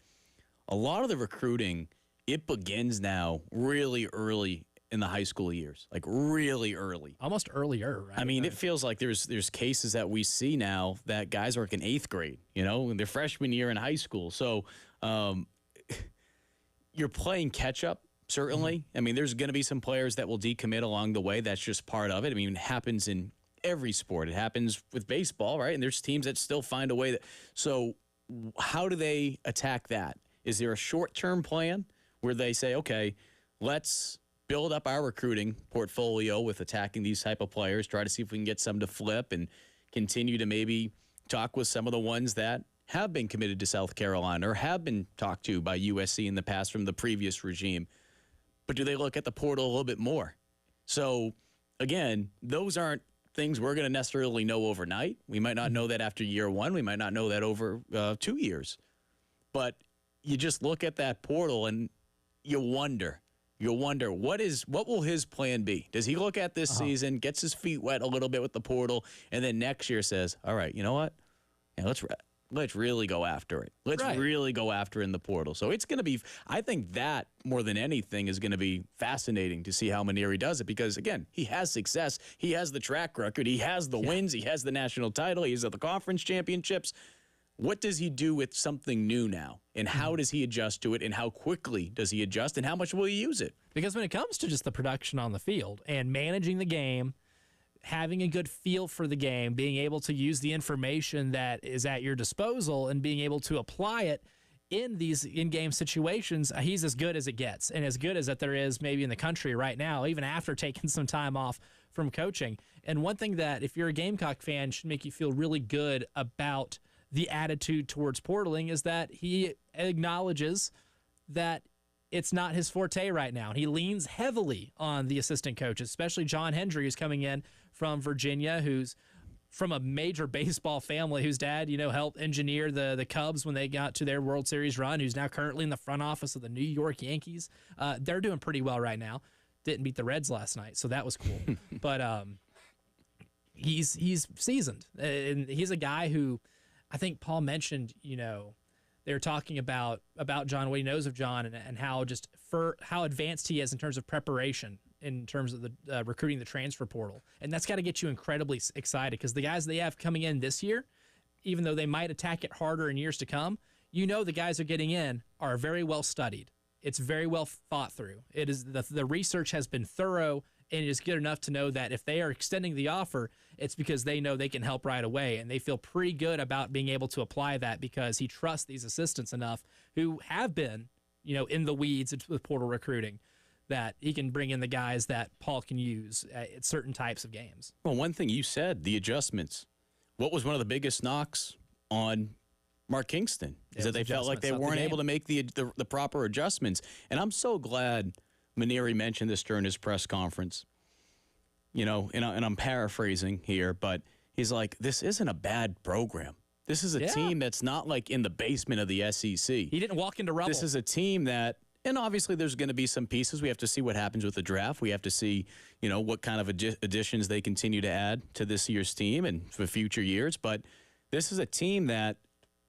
a lot of the recruiting, it begins now really early in the high school years, like really early. Almost earlier, right? I mean, it feels like there's cases that we see now that guys are like in 8th grade, in their freshman year in high school. So you're playing catch up. Certainly. I mean, there's going to be some players that will decommit along the way. That's just part of it. I mean, it happens in every sport. It happens with baseball, right? And there's teams that still find a way that. So how do they attack that? Is there a short-term plan where they say, okay, let's build up our recruiting portfolio with attacking these type of players, try to see if we can get some to flip and continue to maybe talk with some of the ones that have been committed to South Carolina or have been talked to by USC in the past from the previous regime? But do they look at the portal a little bit more? So, again, those aren't things we're going to necessarily know overnight. We might not know that after year one. We might not know that over 2 years. But you just look at that portal and you wonder. What will his plan be? Does he look at this season, gets his feet wet a little bit with the portal, and then next year says, all right, you know what? Yeah, let's really go after it. Let's really go after it in the portal. So it's going to be, I think that more than anything is going to be fascinating to see how Mainieri does it because, again, he has success. He has the track record. He has the wins. He has the national title. He's at the conference championships. What does he do with something new now? And how does he adjust to it? And how quickly does he adjust? And how much will he use it? Because when it comes to just the production on the field and managing the game, having a good feel for the game, being able to use the information that is at your disposal and being able to apply it in these in-game situations, he's as good as it gets and as good as that there is maybe in the country right now, even after taking some time off from coaching. And one thing that, if you're a Gamecock fan, should make you feel really good about the attitude towards portaling is that he acknowledges that it's not his forte right now. He leans heavily on the assistant coaches, especially John Hendry, who's coming in from Virginia, who's from a major baseball family, whose dad, helped engineer the Cubs when they got to their World Series run, who's now currently in the front office of the New York Yankees. They're doing pretty well right now. Didn't beat the Reds last night, so that was cool. But he's seasoned, and he's a guy who I think Paul mentioned, they were talking about John, what he knows of John, and how how advanced he is in terms of preparation, in terms of the recruiting the transfer portal. And that's got to get you incredibly excited because the guys they have coming in this year, even though they might attack it harder in years to come, the guys are getting in are very well studied. It's very well thought through. It is the research has been thorough, and it is good enough to know that if they are extending the offer, it's because they know they can help right away, and they feel pretty good about being able to apply that because he trusts these assistants enough who have been, in the weeds with portal recruiting, that he can bring in the guys that Paul can use at certain types of games. Well, one thing you said, the adjustments. What was one of the biggest knocks on Mark Kingston is that they felt like they weren't able to make the proper adjustments. And I'm so glad Mainieri mentioned this during his press conference. And I'm paraphrasing here, but he's like, this isn't a bad program. This is a team that's not like in the basement of the SEC. He didn't walk into rubble. This is a team that, and obviously there's going to be some pieces. We have to see what happens with the draft. We have to see, what kind of additions they continue to add to this year's team and for future years. But this is a team that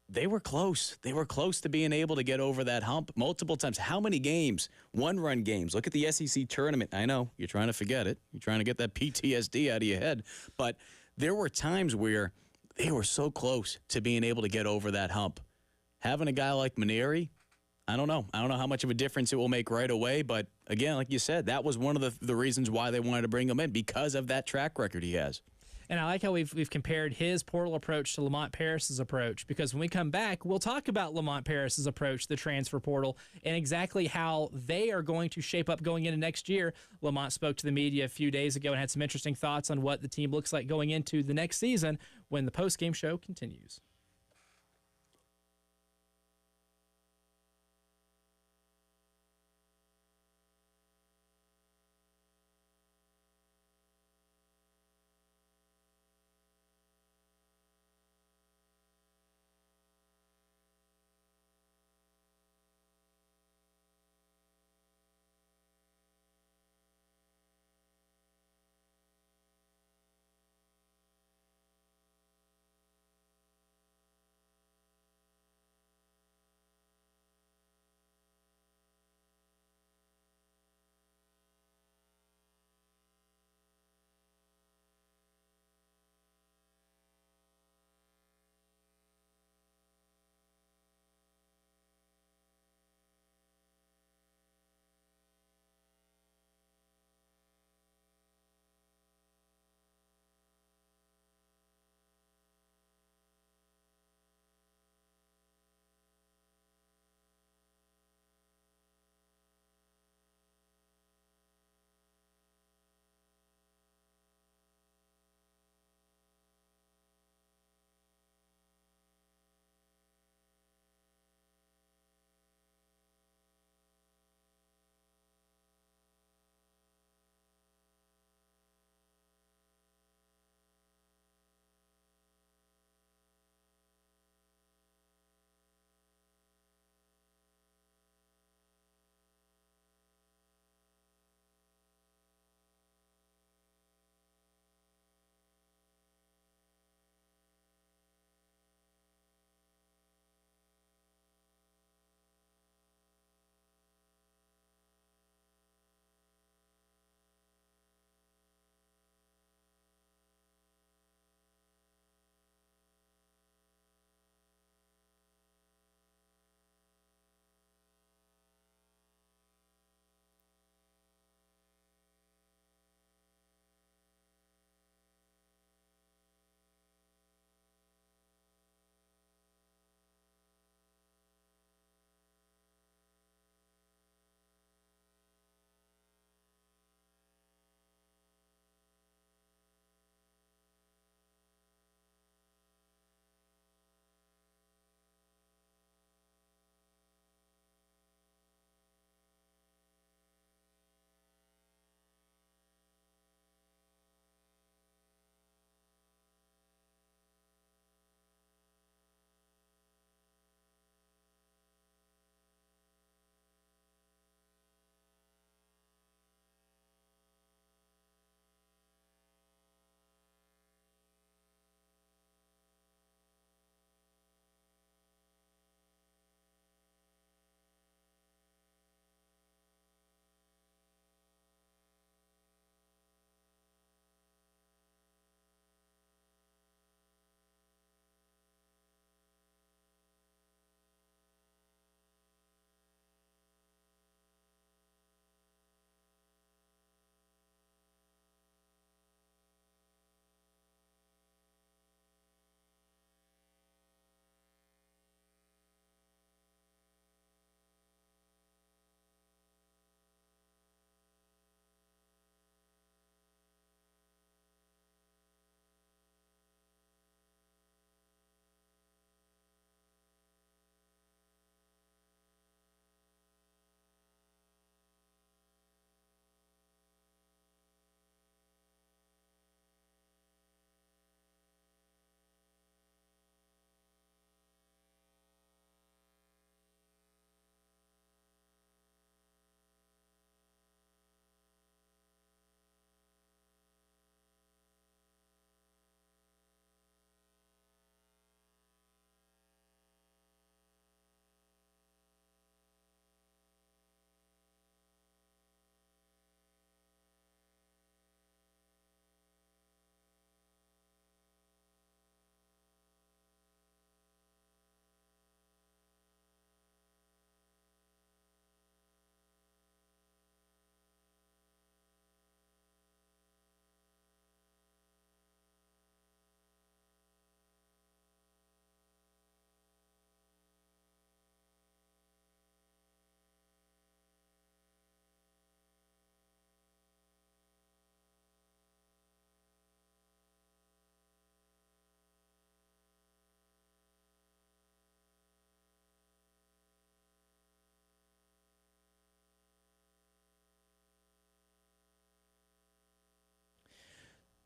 they were close. They were close to being able to get over that hump multiple times. How many games? One-run games. Look at the SEC tournament. I know, you're trying to forget it. You're trying to get that PTSD out of your head. But there were times where they were so close to being able to get over that hump. Having a guy like Mainieri, I don't know. I don't know how much of a difference it will make right away. But, again, like you said, that was one of the reasons why they wanted to bring him in, because of that track record he has. And I like how we've compared his portal approach to Lamont Paris's approach, because when we come back, we'll talk about Lamont Paris's approach to the transfer portal and exactly how they are going to shape up going into next year. Lamont spoke to the media a few days ago and had some interesting thoughts on what the team looks like going into the next season when the postgame show continues.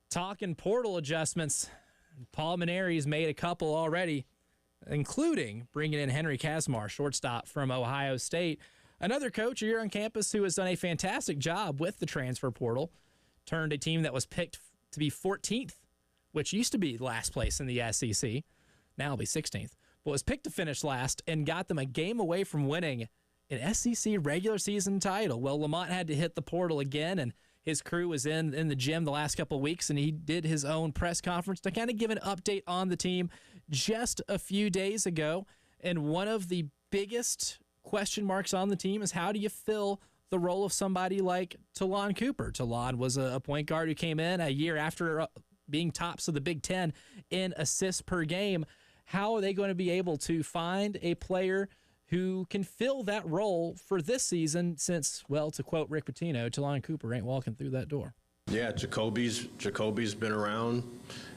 Talking portal adjustments, Paul Maneri's made a couple already, including bringing in Henry Kazmar, shortstop from Ohio State. Another coach here on campus who has done a fantastic job with the transfer portal, turned a team that was picked to be 14th, which used to be last place in the SEC, now it'll be 16th, but was picked to finish last and got them a game away from winning an SEC regular season title. Well, Lamont had to hit the portal again, and his crew was in the gym the last couple of weeks, and he did his own press conference to kind of give an update on the team just a few days ago. And one of the biggest question marks on the team is, how do you fill the role of somebody like Talon Cooper? Talon was a point guard who came in a year after being tops of the Big Ten in assists per game. How are they going to be able to find a player who can fill that role for this season since, well, to quote Rick Pitino, Talon Cooper ain't walking through that door? Yeah, Jacoby's been around.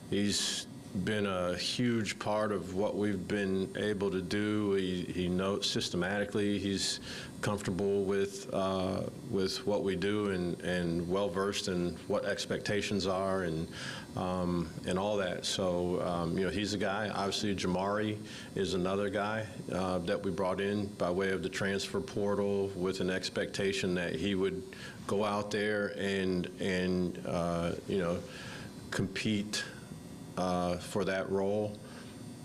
He's been a huge part of what we've been able to do. He knows systematically. He's comfortable with what we do and well versed in what expectations are and all that. So he's a guy. Obviously, Jamari is another guy that we brought in by way of the transfer portal with an expectation that he would go out there and compete for that role.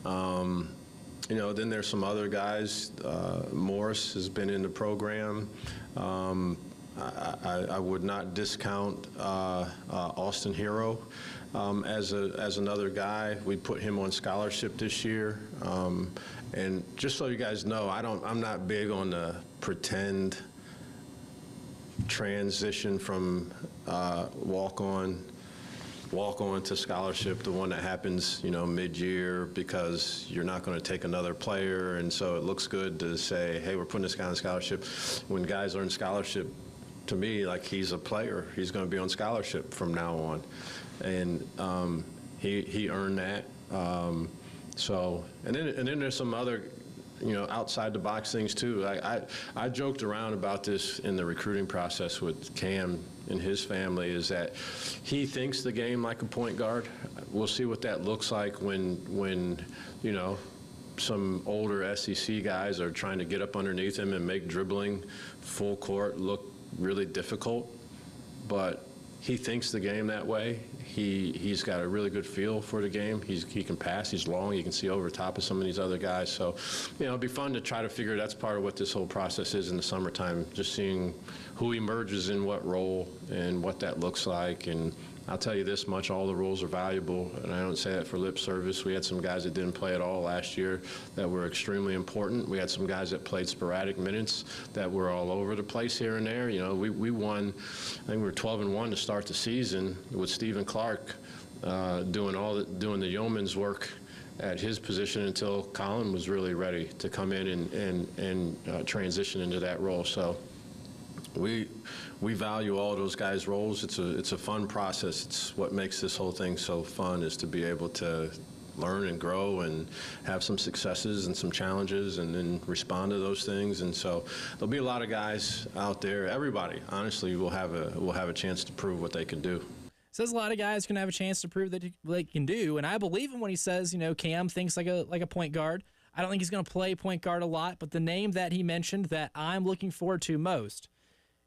Then there's some other guys. Morris has been in the program. I would not discount Austin Hero as another guy. We put him on scholarship this year. And just so you guys know, I'm not big on the pretend transition from walk-on to scholarship, the one that happens, mid-year, because you're not going to take another player, and so it looks good to say, hey, we're putting this guy on scholarship. When guys are on scholarship, to me, like, he's a player. He's going to be on scholarship from now on, and he earned that. And then there's some other, outside the box things too. I joked around about this in the recruiting process with Cam and his family, is that he thinks the game like a point guard. We'll see what that looks like when some older SEC guys are trying to get up underneath him and make dribbling full court look really difficult. But he thinks the game that way. He's got a really good feel for the game. He can pass. He's long. You can see over top of some of these other guys. So, it'd be fun to try to figure. That's part of what this whole process is in the summertime. Just seeing who emerges in what role and what that looks like. And I'll tell you this much: all the roles are valuable, and I don't say that for lip service. We had some guys that didn't play at all last year that were extremely important. We had some guys that played sporadic minutes that were all over the place here and there. We won. I think we were 12-1 to start the season with Stephen Clark doing the yeoman's work at his position until Colin was really ready to come in and transition into that role. So we value all those guys' roles. It's a fun process. It's what makes this whole thing so fun, is to be able to learn and grow and have some successes and some challenges and then respond to those things. And so there'll be a lot of guys out there. Everybody, honestly, will have a chance to prove what they can do. Says a lot of guys can have a chance to prove that they can do, and I believe him when he says, Cam thinks like a point guard. I don't think he's going to play point guard a lot, but the name that he mentioned that I'm looking forward to most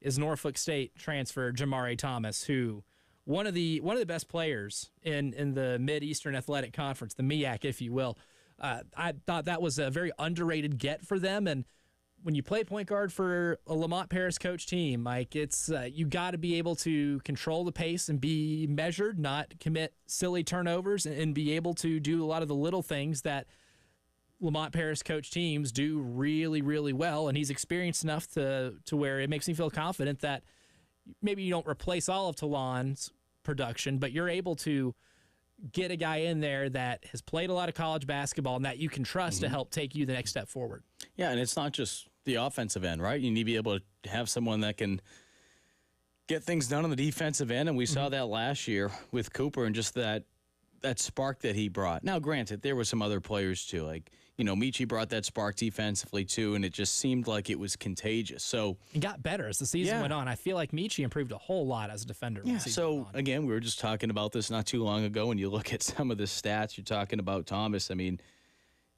is Norfolk State transfer Jamari Thomas, who one of the best players in the Mid-Eastern Athletic Conference, the MEAC, if you will. I thought that was a very underrated get for them, and when you play point guard for a Lamont Paris coach team, Mike, it's you got to be able to control the pace and be measured, not commit silly turnovers, and be able to do a lot of the little things that Lamont Paris coach teams do really, really well. And he's experienced enough to where it makes me feel confident that maybe you don't replace all of Talon's production, but you're able to get a guy in there that has played a lot of college basketball and that you can trust to help take you the next step forward. Yeah, and it's not just the offensive end, right? You need to be able to have someone that can get things done on the defensive end, and we saw that last year with Cooper, and just that that spark that he brought. Now, granted, there were some other players too. Like, Michi brought that spark defensively too, and it just seemed like it was contagious. So it got better as the season went on. I feel like Michi improved a whole lot as a defender. Yeah, so again, we were just talking about this not too long ago, and you look at some of the stats. You're talking about Thomas. I mean,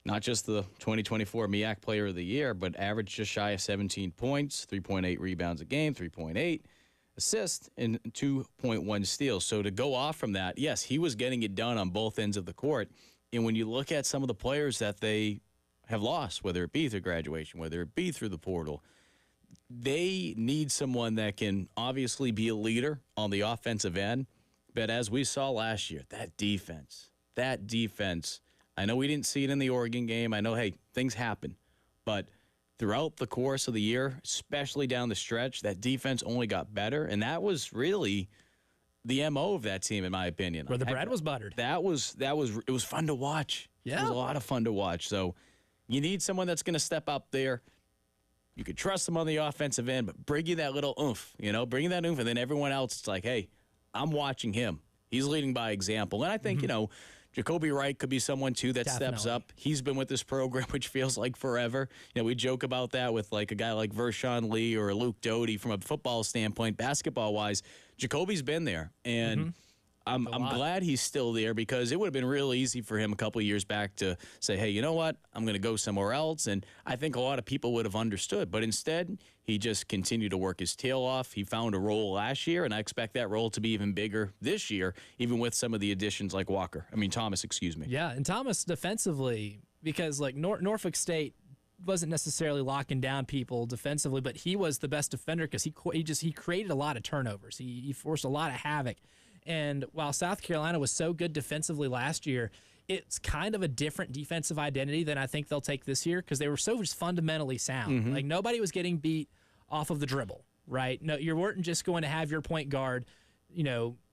not just the 2024 MEAC Player of the Year, but averaged just shy of 17 points, 3.8 rebounds a game, 3.8 assists, and 2.1 steals. So to go off from that, yes, he was getting it done on both ends of the court. And when you look at some of the players that they have lost, whether it be through graduation, whether it be through the portal, they need someone that can obviously be a leader on the offensive end. But as we saw last year, that defense, I know we didn't see it in the Oregon game. I know, hey, things happen. But throughout the course of the year, especially down the stretch, that defense only got better. And that was really the MO of that team, in my opinion. Where the bread was buttered. It was fun to watch. Yeah. It was a lot of fun to watch. So you need someone that's going to step up there. You could trust them on the offensive end, but bring you that little oomph, bring you that oomph. And then everyone else, it's like, hey, I'm watching him. He's leading by example. And I think, Jacoby Wright could be someone, too, that steps up. He's been with this program, which feels like forever. We joke about that with, like, a guy like Vershawn Lee or Luke Doty from a football standpoint. Basketball-wise, Jacoby's been there. And I'm glad he's still there, because it would have been real easy for him a couple of years back to say, hey, you know what? I'm going to go somewhere else. And I think a lot of people would have understood. But instead, he just continued to work his tail off. He found a role last year, and I expect that role to be even bigger this year, even with some of the additions like Thomas, excuse me. Yeah, and Thomas defensively, because like Norfolk State wasn't necessarily locking down people defensively, but he was the best defender because he created a lot of turnovers. He forced a lot of havoc. And while South Carolina was so good defensively last year, it's kind of a different defensive identity than I think they'll take this year, because they were so just fundamentally sound. Like, nobody was getting beat off of the dribble, right? No, you weren't just going to have your point guard,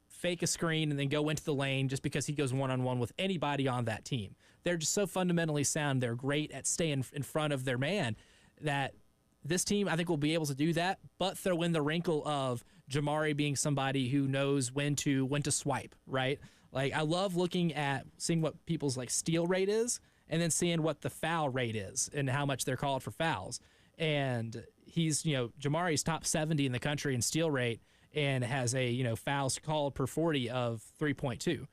fake a screen and then go into the lane just because he goes one-on-one with anybody on that team. They're just so fundamentally sound. They're great at staying in front of their man that this team, I think, will be able to do that, but throw in the wrinkle of Jamari being somebody who knows when to swipe, right? Like, I love seeing what people's like steal rate is, and then seeing what the foul rate is and how much they're called for fouls. And he's, Jamari's top 70 in the country in steal rate, and has a fouls called per 40 of 3.2.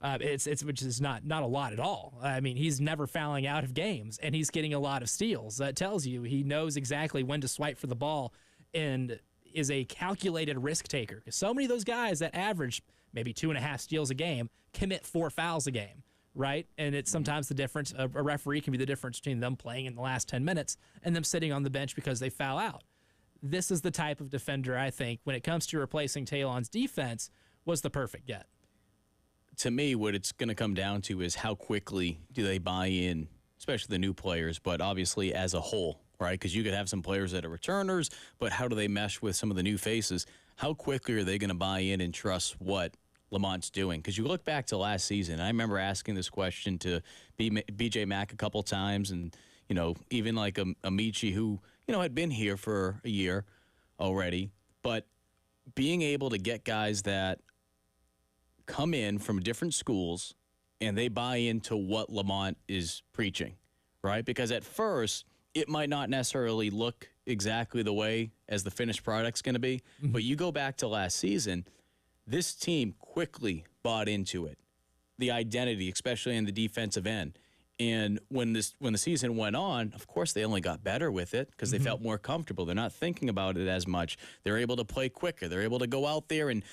It's which is not a lot at all. I mean, he's never fouling out of games, and he's getting a lot of steals. That tells you he knows exactly when to swipe for the ball, and is a calculated risk taker. Because so many of those guys that average maybe 2.5 steals a game commit 4 fouls a game, right? And it's sometimes the difference. A referee can be the difference between them playing in the last 10 minutes and them sitting on the bench because they foul out. This is the type of defender, I think, when it comes to replacing Talon's defense, was the perfect get. To me, what it's going to come down to is how quickly do they buy in, especially the new players, but obviously as a whole, right? Because you could have some players that are returners, but how do they mesh with some of the new faces? How quickly are they going to buy in and trust what Lamont's doing? Because you look back to last season, I remember asking this question to BJ Mack a couple times, and even like a Michi who had been here for a year already, but being able to get guys that come in from different schools and they buy into what Lamont is preaching, right? Because at first, it might not necessarily look exactly the way as the finished product's going to be, but you go back to last season, this team quickly bought into it, the identity, especially in the defensive end. And when the season went on, of course, they only got better with it because they felt more comfortable. They're not thinking about it as much. They're able to play quicker. They're able to go out there and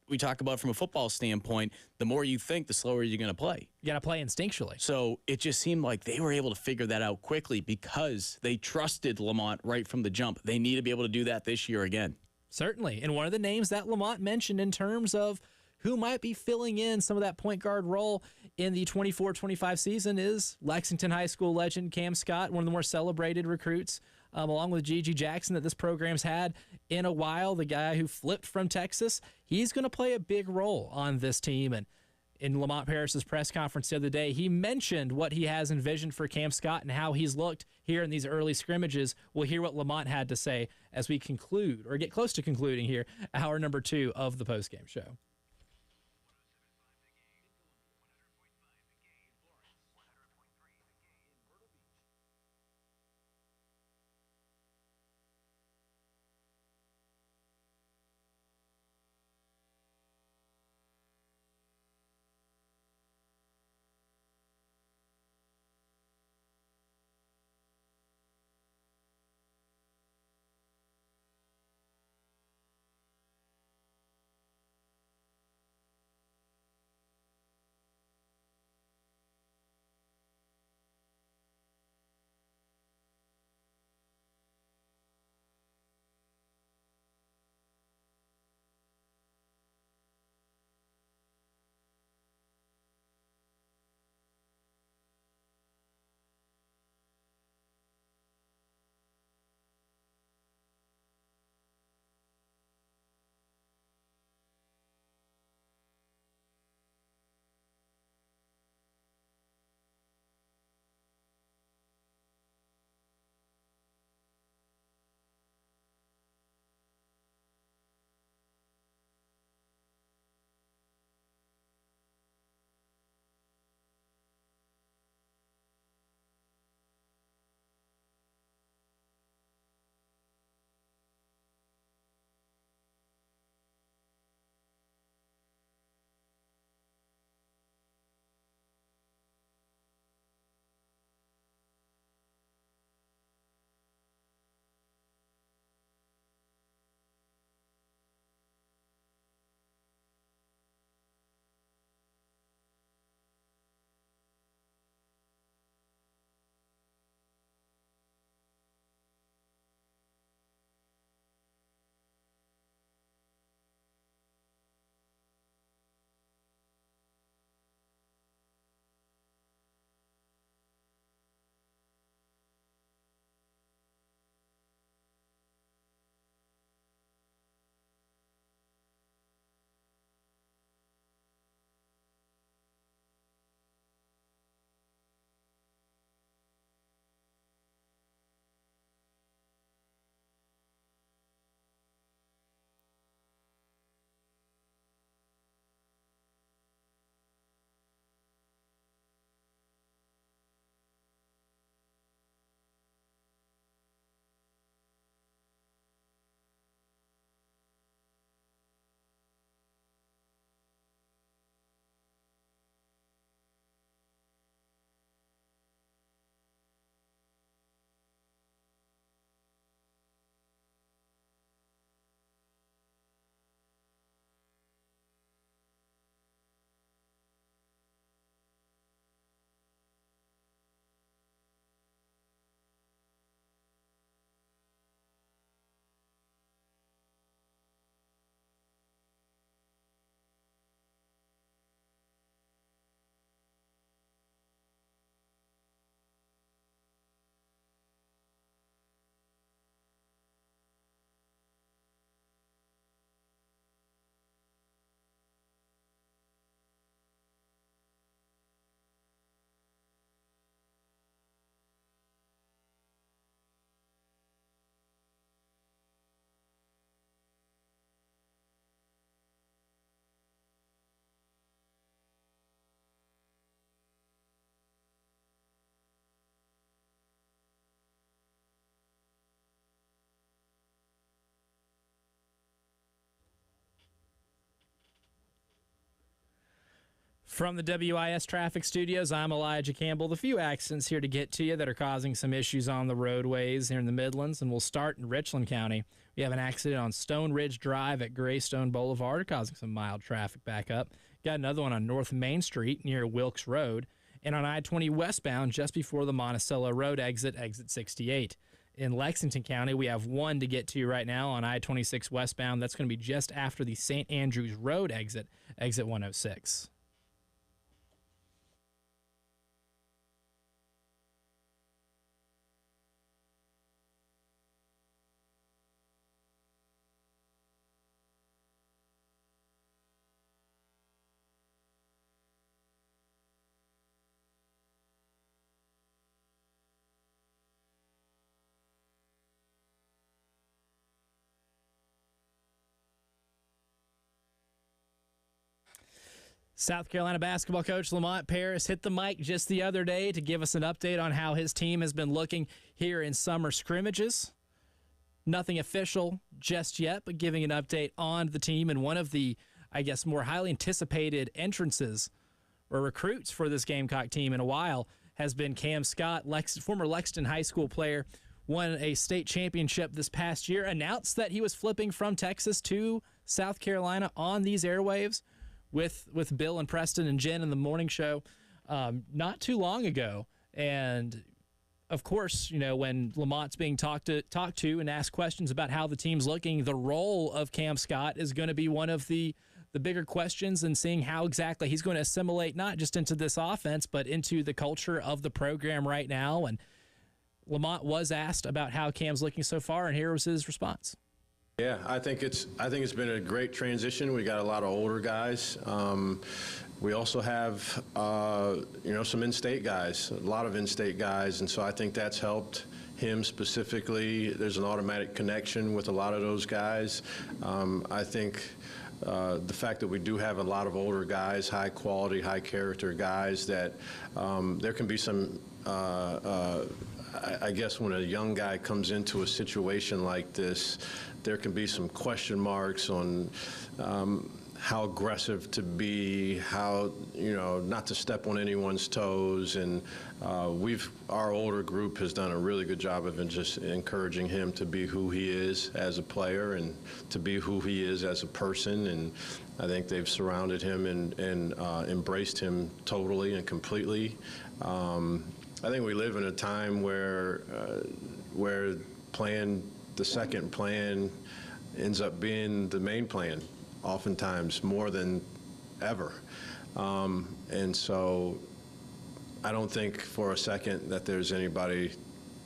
we talk about from a football standpoint, the more you think, the slower you're going to play. You got to play instinctually. So it just seemed like they were able to figure that out quickly because they trusted Lamont right from the jump. They need to be able to do that this year again. Certainly. And one of the names that Lamont mentioned in terms of who might be filling in some of that point guard role in the 24-25 season is Lexington High School legend Cam Scott, one of the more celebrated recruits, along with Gigi Jackson that this program's had in a while, the guy who flipped from Texas. He's going to play a big role on this team. And in Lamont Paris's press conference the other day, he mentioned what he has envisioned for Cam Scott and how he's looked here in these early scrimmages. We'll hear what Lamont had to say as we conclude, or get close to concluding here, hour number 2 of the postgame show. From the WIS Traffic Studios, I'm Elijah Campbell. The few accidents here to get to you that are causing some issues on the roadways here in the Midlands, and we'll start in Richland County. We have an accident on Stone Ridge Drive at Greystone Boulevard, causing some mild traffic backup. Got another one on North Main Street near Wilkes Road, and on I-20 westbound just before the Monticello Road exit 68. In Lexington County, we have one to get to right now on I-26 westbound. That's going to be just after the St. Andrews Road exit 106. South Carolina basketball coach Lamont Paris hit the mic just the other day to give us an update on how his team has been looking here in summer scrimmages. Nothing official just yet, but giving an update on the team. And one of the, I guess, more highly anticipated entrances or recruits for this Gamecock team in a while has been Cam Scott, former Lexington High School player, won a state championship this past year, announced that he was flipping from Texas to South Carolina on these airwaves with Bill and Preston and Jen in the morning show not too long ago. And of course, you know, when Lamont's being talked to and asked questions about how the team's looking, the role of Cam Scott is going to be one of the bigger questions, and seeing how exactly he's going to assimilate not just into this offense, but into the culture of the program right now. And Lamont was asked about how Cam's looking so far, and here was his response. Yeah, I think it's been a great transition. We got a lot of older guys. We also have some in-state guys, a lot of in-state guys, and so I think that's helped him specifically. There's an automatic connection with a lot of those guys. I think the fact that we do have a lot of older guys, high quality, high character guys, that there can be some I guess when a young guy comes into a situation like this, there can be some question marks on how aggressive to be, how, not to step on anyone's toes. And our older group has done a really good job of just encouraging him to be who he is as a player and to be who he is as a person. And I think they've surrounded him and embraced him totally and completely. I think we live in a time where the second plan ends up being the main plan, oftentimes more than ever. And so I don't think for a second that there's anybody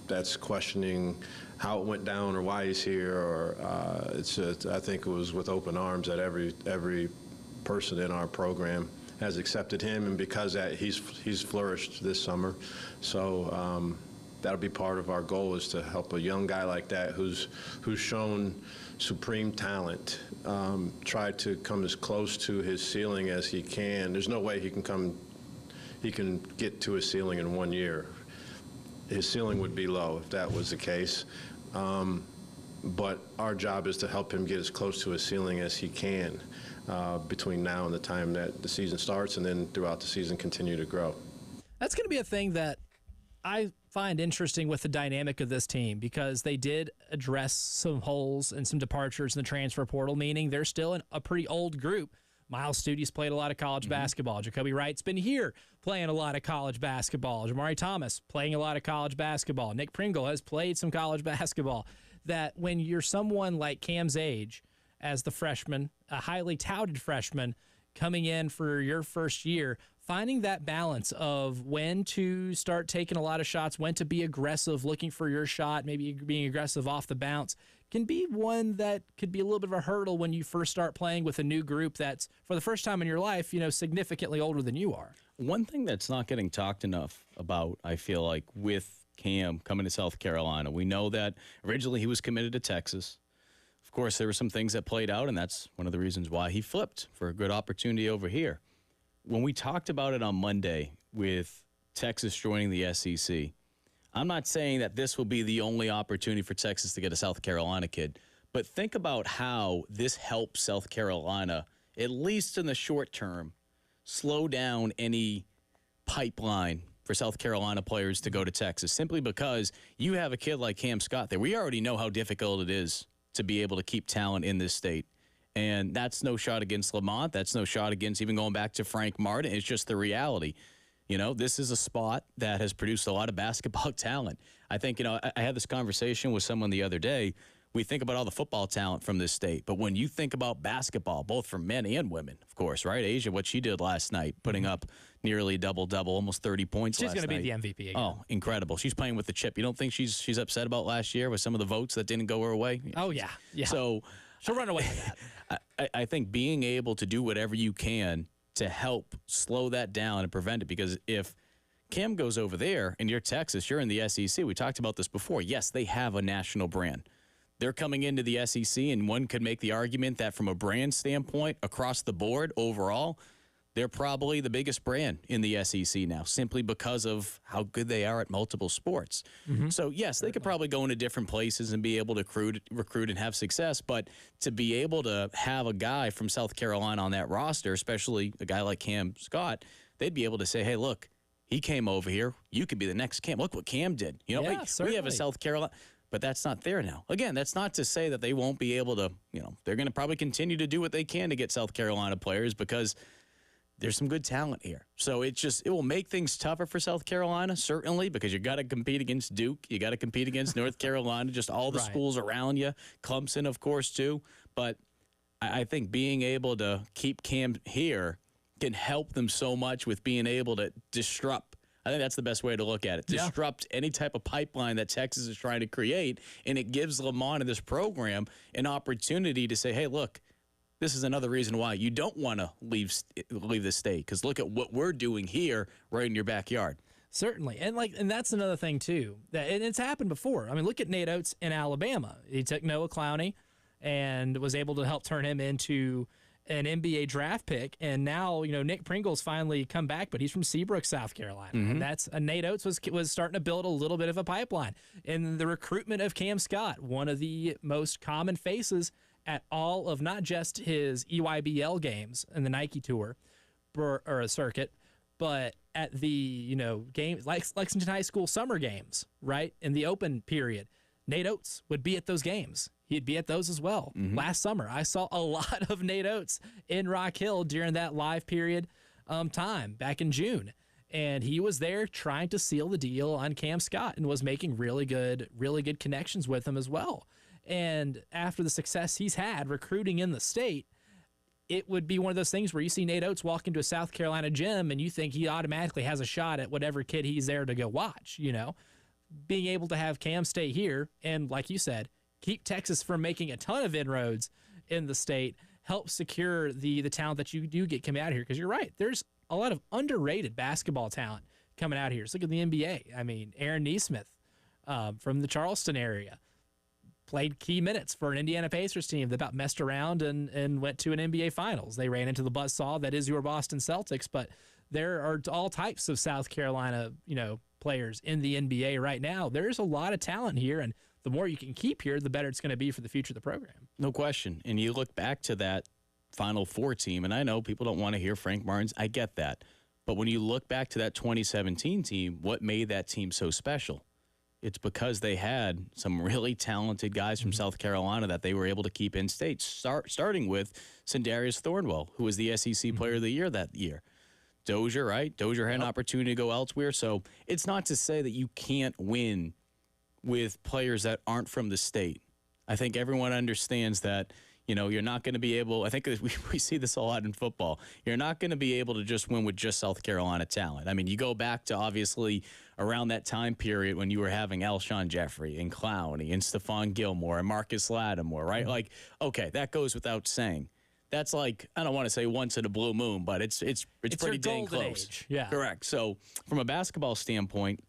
that's questioning how it went down or why he's here. Or I think it was with open arms that every person in our program has accepted him, and because that he's flourished this summer. So that'll be part of our goal, is to help a young guy like that who's shown supreme talent try to come as close to his ceiling as he can. There's no way he can get to his ceiling in 1 year. His ceiling would be low if that was the case. But our job is to help him get as close to his ceiling as he can between now and the time that the season starts, and then throughout the season continue to grow. That's going to be a thing that I find interesting with the dynamic of this team, because they did address some holes and some departures in the transfer portal, meaning they're still a pretty old group. Miles Studi's played a lot of college basketball. Jacoby Wright's been here playing a lot of college basketball. Jamari Thomas playing a lot of college basketball. Nick Pringle has played some college basketball. That when you're someone like Cam's age as the freshman, a highly touted freshman coming in for your first year, finding that balance of when to start taking a lot of shots, when to be aggressive, looking for your shot, maybe being aggressive off the bounce, can be one that could be a little bit of a hurdle when you first start playing with a new group that's, for the first time in your life, significantly older than you are. One thing that's not getting talked enough about, I feel like, with Cam coming to South Carolina, we know that originally he was committed to Texas. Of course, there were some things that played out, and that's one of the reasons why he flipped for a good opportunity over here. When we talked about it on Monday with Texas joining the SEC, I'm not saying that this will be the only opportunity for Texas to get a South Carolina kid, but think about how this helps South Carolina, at least in the short term, slow down any pipeline for South Carolina players to go to Texas, simply because you have a kid like Cam Scott there. We already know how difficult it is to be able to keep talent in this state. And that's no shot against Lamont. That's no shot against even going back to Frank Martin. It's just the reality. You know, this is a spot that has produced a lot of basketball talent. I think, you know, I had this conversation with someone the other day. We think about all the football talent from this state, but when you think about basketball, both for men and women, of course, right? Asia, what she did last night, putting up nearly double-double, almost 30 points She's last going to night. be the MVP again. Oh, incredible. She's playing with the chip. You don't think she's upset about last year with some of the votes that didn't go her way? Oh, yeah. Yeah. So she'll run away with that. I think being able to do whatever you can to help slow that down and prevent it, because if Cam goes over there and you're Texas, you're in the SEC. We talked about this before. Yes, they have a national brand. They're coming into the SEC, and one could make the argument that from a brand standpoint, across the board, overall, they're probably the biggest brand in the SEC now, simply because of how good they are at multiple sports. So, yes, they could probably go into different places and be able to recruit and have success, but to be able to have a guy from South Carolina on that roster, especially a guy like Cam Scott, they'd be able to say, hey, look, he came over here. You could be the next Cam. Look what Cam did. You know, Yeah, we have a certainly. South Carolina. But that's not there now. Again, that's not to say that they won't be able to, you know, they're going to probably continue to do what they can to get South Carolina players, because there's some good talent here. So it will make things tougher for South Carolina, certainly, because you got to compete against Duke. You got to compete against North Carolina, just all the Right. schools around you. Clemson, of course, too. But I think being able to keep Cam here can help them so much with being able to disrupt. I think that's the best way to look at it. Yeah. Disrupt any type of pipeline that Texas is trying to create, and it gives Lamont and this program an opportunity to say, hey, look, this is another reason why you don't want to leave the state, because look at what we're doing here right in your backyard. Certainly. And that's another thing, too. And it's happened before. I mean, look at Nate Oates in Alabama. He took Noah Clowney and was able to help turn him into an NBA draft pick, and now, you know, Nick Pringle's finally come back, but he's from Seabrook, South Carolina. And that's Nate Oates was starting to build a little bit of a pipeline. And the recruitment of Cam Scott, one of the most common faces at all of not just his EYBL games and the Nike Tour or a circuit, but at the, you know, games like Lexington High School summer games, right? In the open period, Nate Oates would be at those games. He'd be at those as well. Last summer, I saw a lot of Nate Oates in Rock Hill during that live period time back in June. And he was there trying to seal the deal on Cam Scott and was making really good connections with him as well. And after the success he's had recruiting in the state, it would be one of those things where you see Nate Oates walk into a South Carolina gym and you think he automatically has a shot at whatever kid he's there to go watch, you know. Being able to have Cam stay here and, like you said, keep Texas from making a ton of inroads in the state, help secure the talent that you do get coming out of here. Because you're right, there's a lot of underrated basketball talent coming out here. Just look at the NBA. I mean, Aaron Nesmith from the Charleston area played key minutes for an Indiana Pacers team that about messed around and went to an NBA Finals. They ran into the buzzsaw that is your Boston Celtics, but there are all types of South Carolina, you know, players in the NBA right now. There's a lot of talent here, and the more you can keep here, the better it's going to be for the future of the program. No question. And you look back to that Final Four team, and I know people don't want to hear Frank Martins. I get that. But when you look back to that 2017 team, what made that team so special? It's because they had some really talented guys from South Carolina that they were able to keep in state, starting with Sindarius Thornwell, who was the SEC Player of the Year that year. Dozier, right? Dozier had an opportunity to go elsewhere. So it's not to say that you can't win with players that aren't from the state. I think everyone understands that, you know, you're not going to be able, I think we see this a lot in football. You're not going to be able to just win with just South Carolina talent. I mean, you go back to obviously around that time period when you were having Alshon Jeffrey and Clowney and Stephon Gilmore and Marcus Lattimore, right? Like, okay, that goes without saying. That's like, I don't want to say once in a blue moon, but it's pretty dang close. Age. Yeah. Correct. So from a basketball standpoint,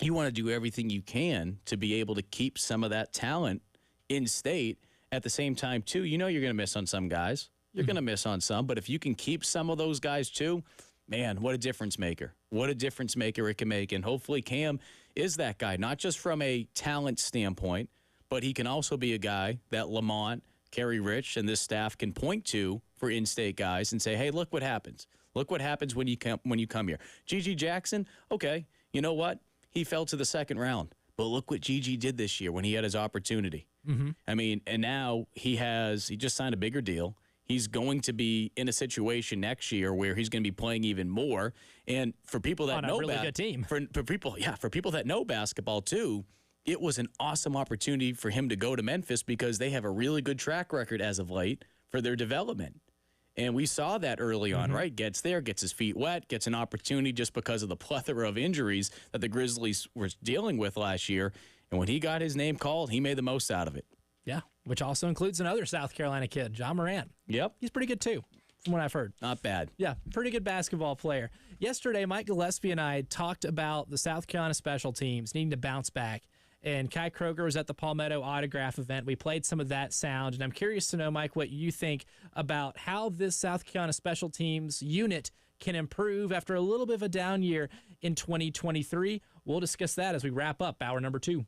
you want to do everything you can to be able to keep some of that talent in state. At the same time, too, you know you're going to miss on some guys. You're going to miss on some. But if you can keep some of those guys, too, man, what a difference maker. What a difference maker it can make. And hopefully Cam is that guy, not just from a talent standpoint, but he can also be a guy that Lamont, Kerry Rich, and this staff can point to for in-state guys and say, hey, look what happens. Look what happens when you come here. Gigi Jackson, okay, you know what? He fell to the second round. But look what Gigi did this year when he had his opportunity. Mm-hmm. I mean, and now he just signed a bigger deal. He's going to be in a situation next year where he's going to be playing even more. And for people that know a really good team. For people that know basketball too, it was an awesome opportunity for him to go to Memphis because they have a really good track record as of late for their development. And we saw that early on, right? Gets there, gets his feet wet, gets an opportunity just because of the plethora of injuries that the Grizzlies were dealing with last year. And when he got his name called, he made the most out of it. Yeah, which also includes another South Carolina kid, John Morant. Yep. He's pretty good too, from what I've heard. Not bad. Yeah, pretty good basketball player. Yesterday, Mike Gillespie and I talked about the South Carolina special teams needing to bounce back. And Kai Kroger was at the Palmetto autograph event. We played some of that sound. And I'm curious to know, Mike, what you think about how this South Carolina special teams unit can improve after a little bit of a down year in 2023. We'll discuss that as we wrap up hour number 2.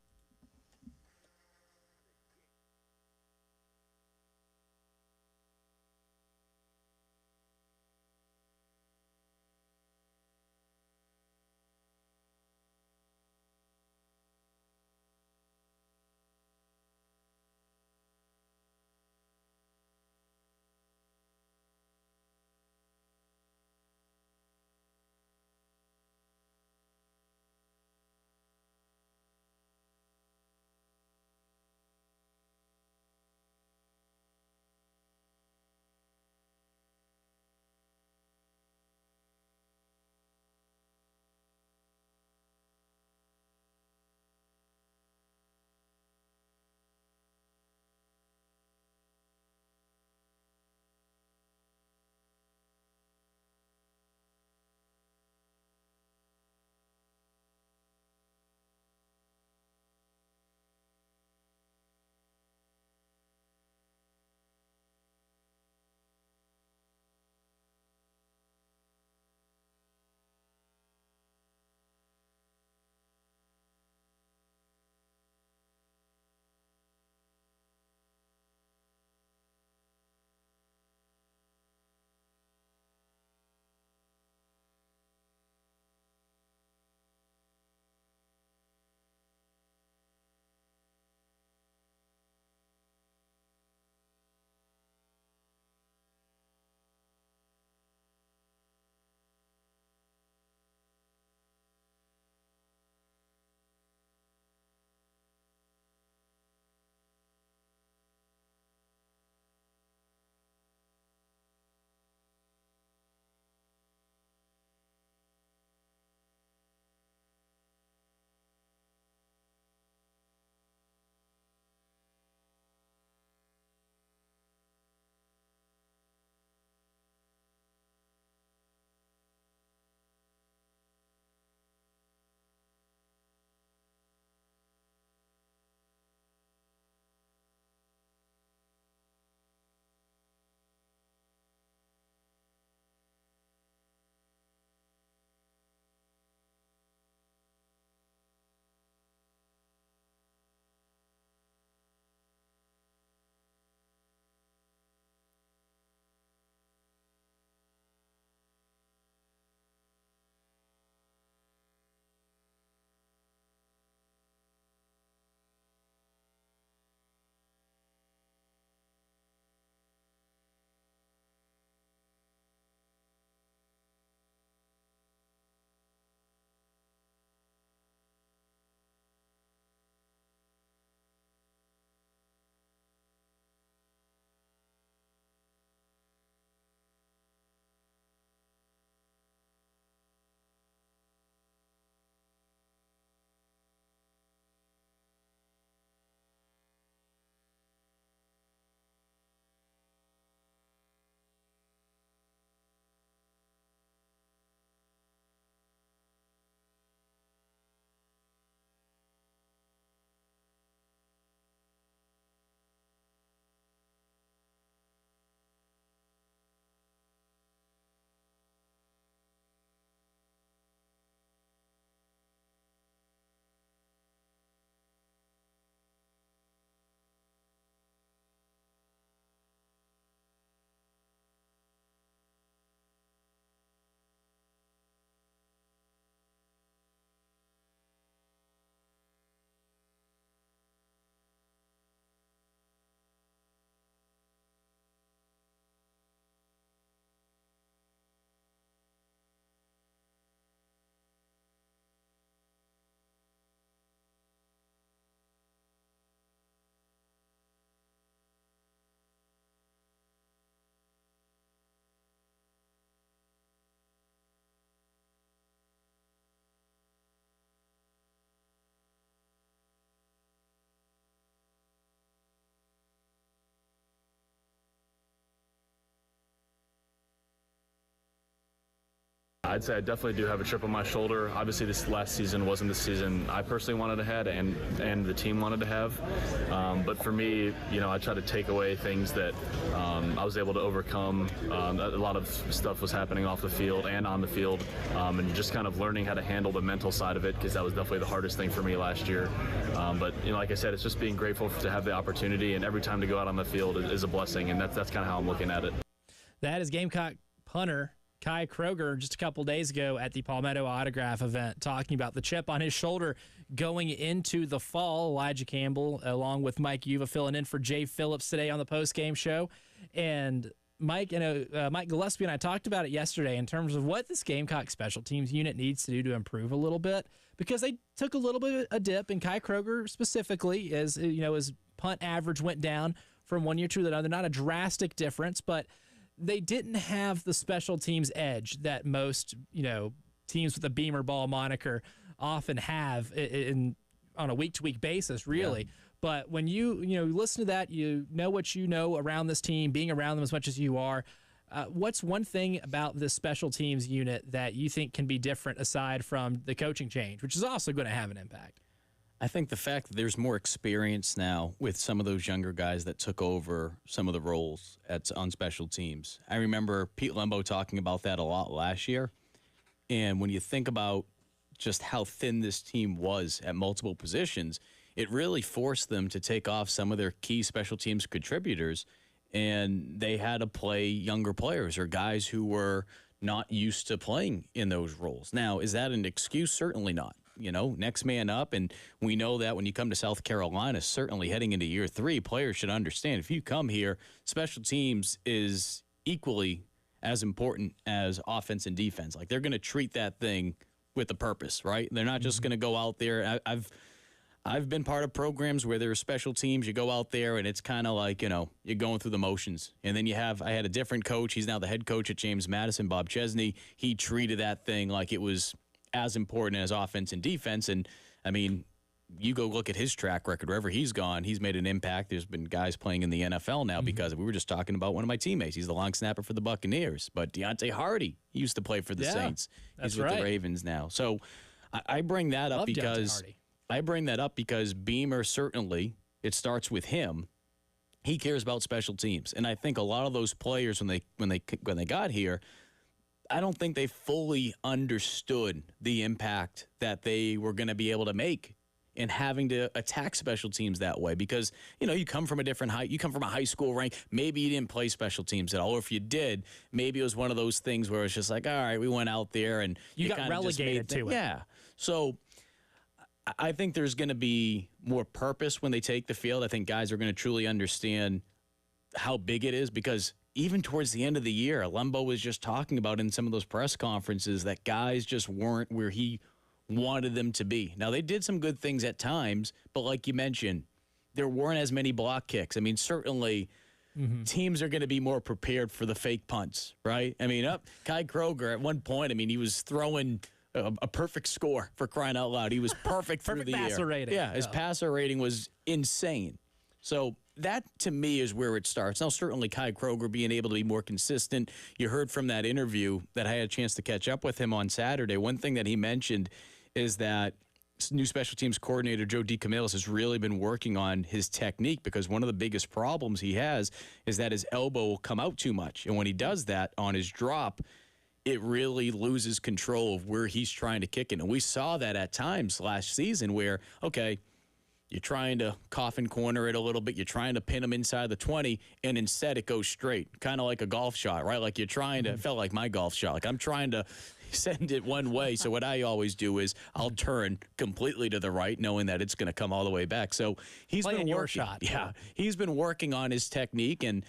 I'd say I definitely do have a chip on my shoulder. Obviously, this last season wasn't the season I personally wanted to have and the team wanted to have. But for me, I try to take away things that I was able to overcome. A lot of stuff was happening off the field and on the field, and just kind of learning how to handle the mental side of it, because that was definitely the hardest thing for me last year. But like I said, it's just being grateful to have the opportunity, and every time to go out on the field is a blessing, and that's kind of how I'm looking at it. That is Gamecock punter Kai Kroger just a couple days ago at the Palmetto Autograph event, talking about the chip on his shoulder going into the fall. Elijah Campbell, along with Mike Eva, filling in for Jay Phillips today on the Postgame Show. And Mike Gillespie and I talked about it yesterday in terms of what this Gamecock special teams unit needs to do to improve a little bit, because they took a little bit of a dip, and Kai Kroger specifically, as his punt average went down from one year to another. Not a drastic difference, but they didn't have the special teams edge that most, teams with the Beamer Ball moniker often have on a week-to-week basis, really. Yeah. But when you listen to that, you know what you know around this team, being around them as much as you are. What's one thing about this special teams unit that you think can be different aside from the coaching change, which is also going to have an impact? I think the fact that there's more experience now with some of those younger guys that took over some of the roles on special teams. I remember Pete Lembo talking about that a lot last year. And when you think about just how thin this team was at multiple positions, it really forced them to take off some of their key special teams contributors, and they had to play younger players or guys who were not used to playing in those roles. Now, is that an excuse? Certainly not. Next man up, and we know that when you come to South Carolina, certainly heading into year 3, players should understand if you come here, special teams is equally as important as offense and defense. Like, they're going to treat that thing with a purpose, right? They're not just going to go out there. I've been part of programs where there are special teams. You go out there and it's kind of like, you're going through the motions. And then I had a different coach. He's now the head coach at James Madison, Bob Chesney. He treated that thing like it was as important as offense and defense. And I mean, you go look at his track record, wherever he's gone, he's made an impact. There's been guys playing in the NFL now because we were just talking about one of my teammates. He's the long snapper for the Buccaneers, but Deontay Hardy used to play for the Saints. He's with the Ravens now. So I bring that up because Beamer, certainly it starts with him. He cares about special teams. And I think a lot of those players when they got here, I don't think they fully understood the impact that they were going to be able to make in having to attack special teams that way, because, you come from a different height. You come from a high school rank. Maybe you didn't play special teams at all. Or if you did, maybe it was one of those things where it's just like, all right, we went out there and you got relegated to it. Yeah. So I think there's going to be more purpose when they take the field. I think guys are going to truly understand how big it is, because even towards the end of the year, Lembo was just talking about in some of those press conferences that guys just weren't where he wanted them to be. Now, they did some good things at times, but like you mentioned, there weren't as many block kicks. I mean, certainly teams are going to be more prepared for the fake punts, right? I mean, Kai Kroger at one point, he was throwing a perfect score, for crying out loud. He was perfect through the passer air. Rating. Yeah, his passer rating was insane. So that, to me, is where it starts. Now, certainly Kai Kroger being able to be more consistent. You heard from that interview that I had a chance to catch up with him on Saturday. One thing that he mentioned is that new special teams coordinator Joe DeCamillis has really been working on his technique, because one of the biggest problems he has is that his elbow will come out too much. And when he does that on his drop, it really loses control of where he's trying to kick it. And we saw that at times last season where, okay, you're trying to coffin corner it a little bit. You're trying to pin him inside the 20, and instead it goes straight, kind of like a golf shot, right? Like you're trying to, it felt like my golf shot. Like I'm trying to send it one way. So what I always do is I'll turn completely to the right, knowing that it's going to come all the way back. So he's been working. Your shot. Yeah, he's been working on his technique, and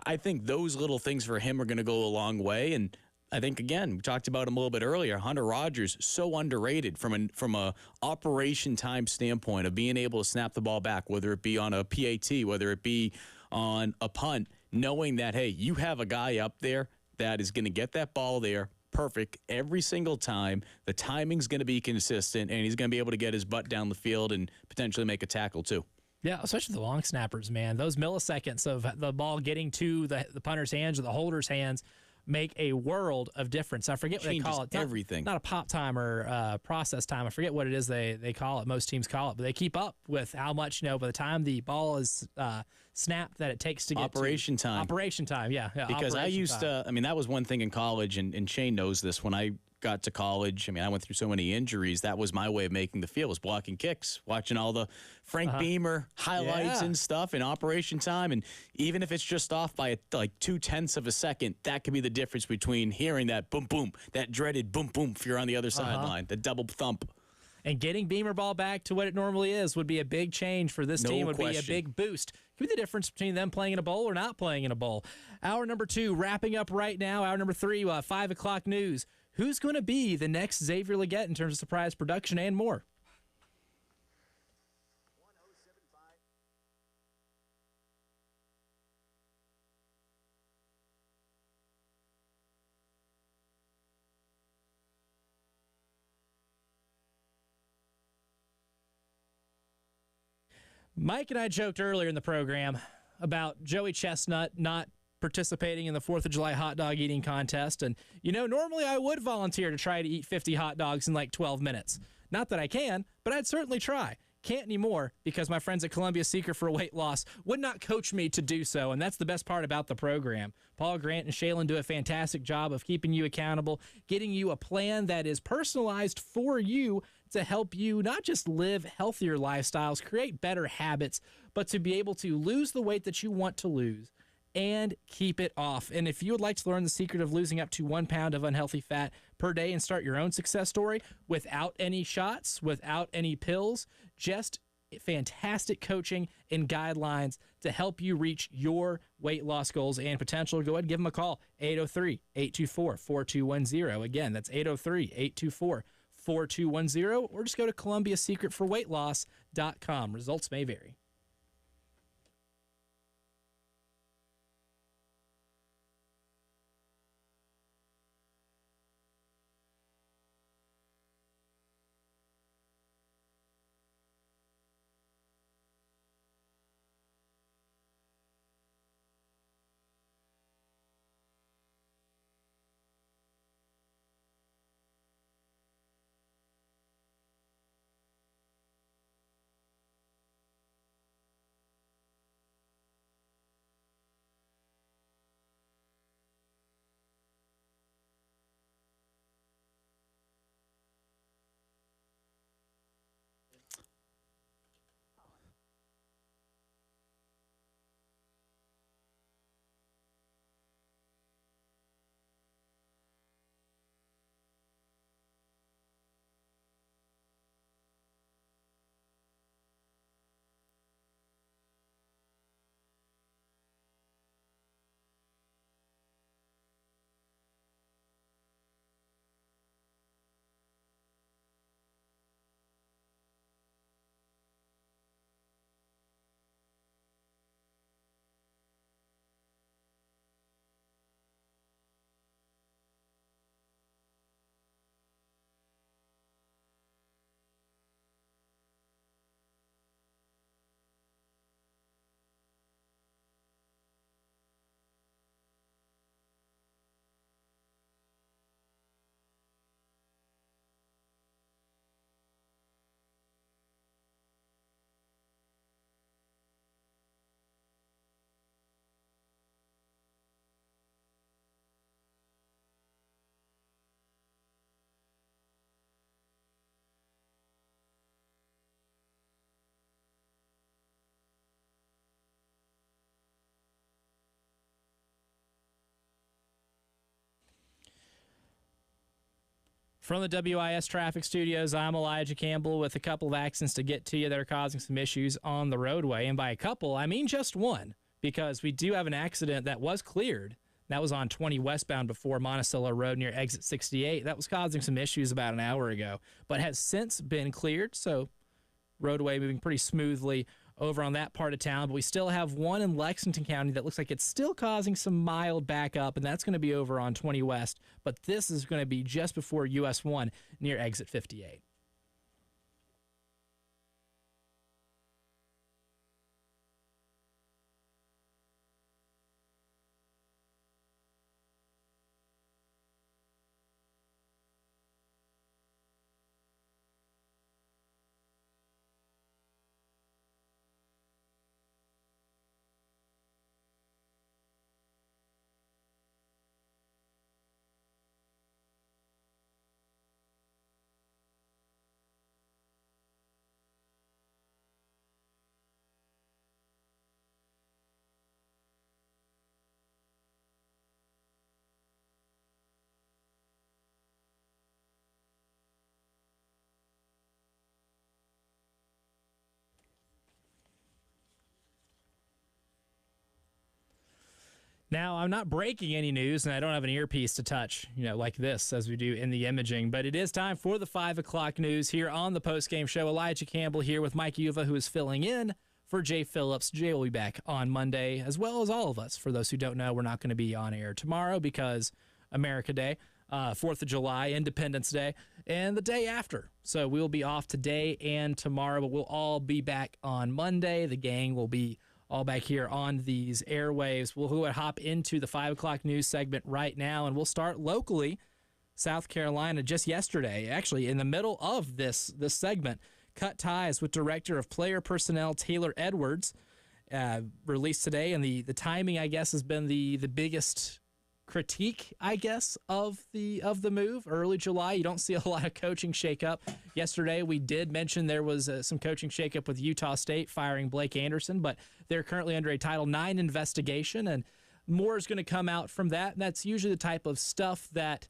I think those little things for him are going to go a long way. And I think, again, we talked about him a little bit earlier. Hunter Rogers, so underrated from a operation time standpoint of being able to snap the ball back, whether it be on a PAT, whether it be on a punt, knowing that, hey, you have a guy up there that is going to get that ball there perfect every single time. The timing's going to be consistent, and he's going to be able to get his butt down the field and potentially make a tackle too. Yeah, especially the long snappers, man. Those milliseconds of the ball getting to the punter's hands or the holder's hands make a world of difference. I forget what they call it. Everything. Not a pop time or process time. I forget what it is they call it. Most teams call it, but they keep up with how much, by the time the ball is snapped that it takes to get Operation time. Operation time, yeah. Because I used to, that was one thing in college, and Shane knows this. When I got to college, I went through so many injuries. That was my way of making the field, was blocking kicks, watching all the Frank Beamer highlights and stuff in Operation Time. And even if it's just off by like 0.2 of a second, that could be the difference between hearing that boom, boom, that dreaded boom, boom if you're on the other sideline, the double thump. And getting Beamer ball back to what it normally is would be a big change for this team, would be a big boost. Could be the difference between them playing in a bowl or not playing in a bowl. Hour number 2 wrapping up right now. Hour number 3, 5 o'clock news. Who's going to be the next Xavier Legette in terms of surprise production and more? Mike and I joked earlier in the program about Joey Chestnut not participating in the 4th of July hot dog eating contest. And, normally I would volunteer to try to eat 50 hot dogs in like 12 minutes. Not that I can, but I'd certainly try. Can't anymore because my friends at Columbia Seeker for Weight Loss would not coach me to do so, and that's the best part about the program. Paul Grant and Shaylin do a fantastic job of keeping you accountable, getting you a plan that is personalized for you to help you not just live healthier lifestyles, create better habits, but to be able to lose the weight that you want to lose and keep it off. And if you would like to learn the secret of losing up to 1 pound of unhealthy fat per day and start your own success story without any shots, without any pills, just fantastic coaching and guidelines to help you reach your weight loss goals and potential, go ahead and give them a call, 803-824-4210. Again, that's 803-824-4210, or just go to ColumbiaSecretForWeightLoss.com. Results may vary. From the WIS Traffic Studios, I'm Elijah Campbell with a couple of accidents to get to you that are causing some issues on the roadway. And by a couple, I mean just one, because we do have an accident that was cleared. That was on 20 westbound before Monticello Road near exit 68. That was causing some issues about an hour ago, but has since been cleared, so roadway moving pretty smoothly over on that part of town. But we still have one in Lexington County that looks like it's still causing some mild backup, and that's going to be over on 20 West. But this is going to be just before US 1 near exit 58. Now, I'm not breaking any news, and I don't have an earpiece to touch, like this, as we do in the imaging, but it is time for the 5 o'clock news here on the Postgame Show. Elijah Campbell here with Mike Eva, who is filling in for Jay Phillips. Jay will be back on Monday, as well as all of us. For those who don't know, we're not going to be on air tomorrow because America Day, 4th of July, Independence Day, and the day after. So we'll be off today and tomorrow, but we'll all be back on Monday. The gang will be all back here on these airwaves. We'll go and hop into the 5 o'clock news segment right now, and we'll start locally. South Carolina just yesterday, actually in the middle of this segment, cut ties with Director of Player Personnel Taylor Edwards, released today, and the timing, I guess, has been the biggest critique, I guess, of the move. Early July, you don't see a lot of coaching shakeup. Yesterday, we did mention there was some coaching shakeup with Utah State firing Blake Anderson, but they're currently under a Title IX investigation, and more is going to come out from that. And that's usually the type of stuff that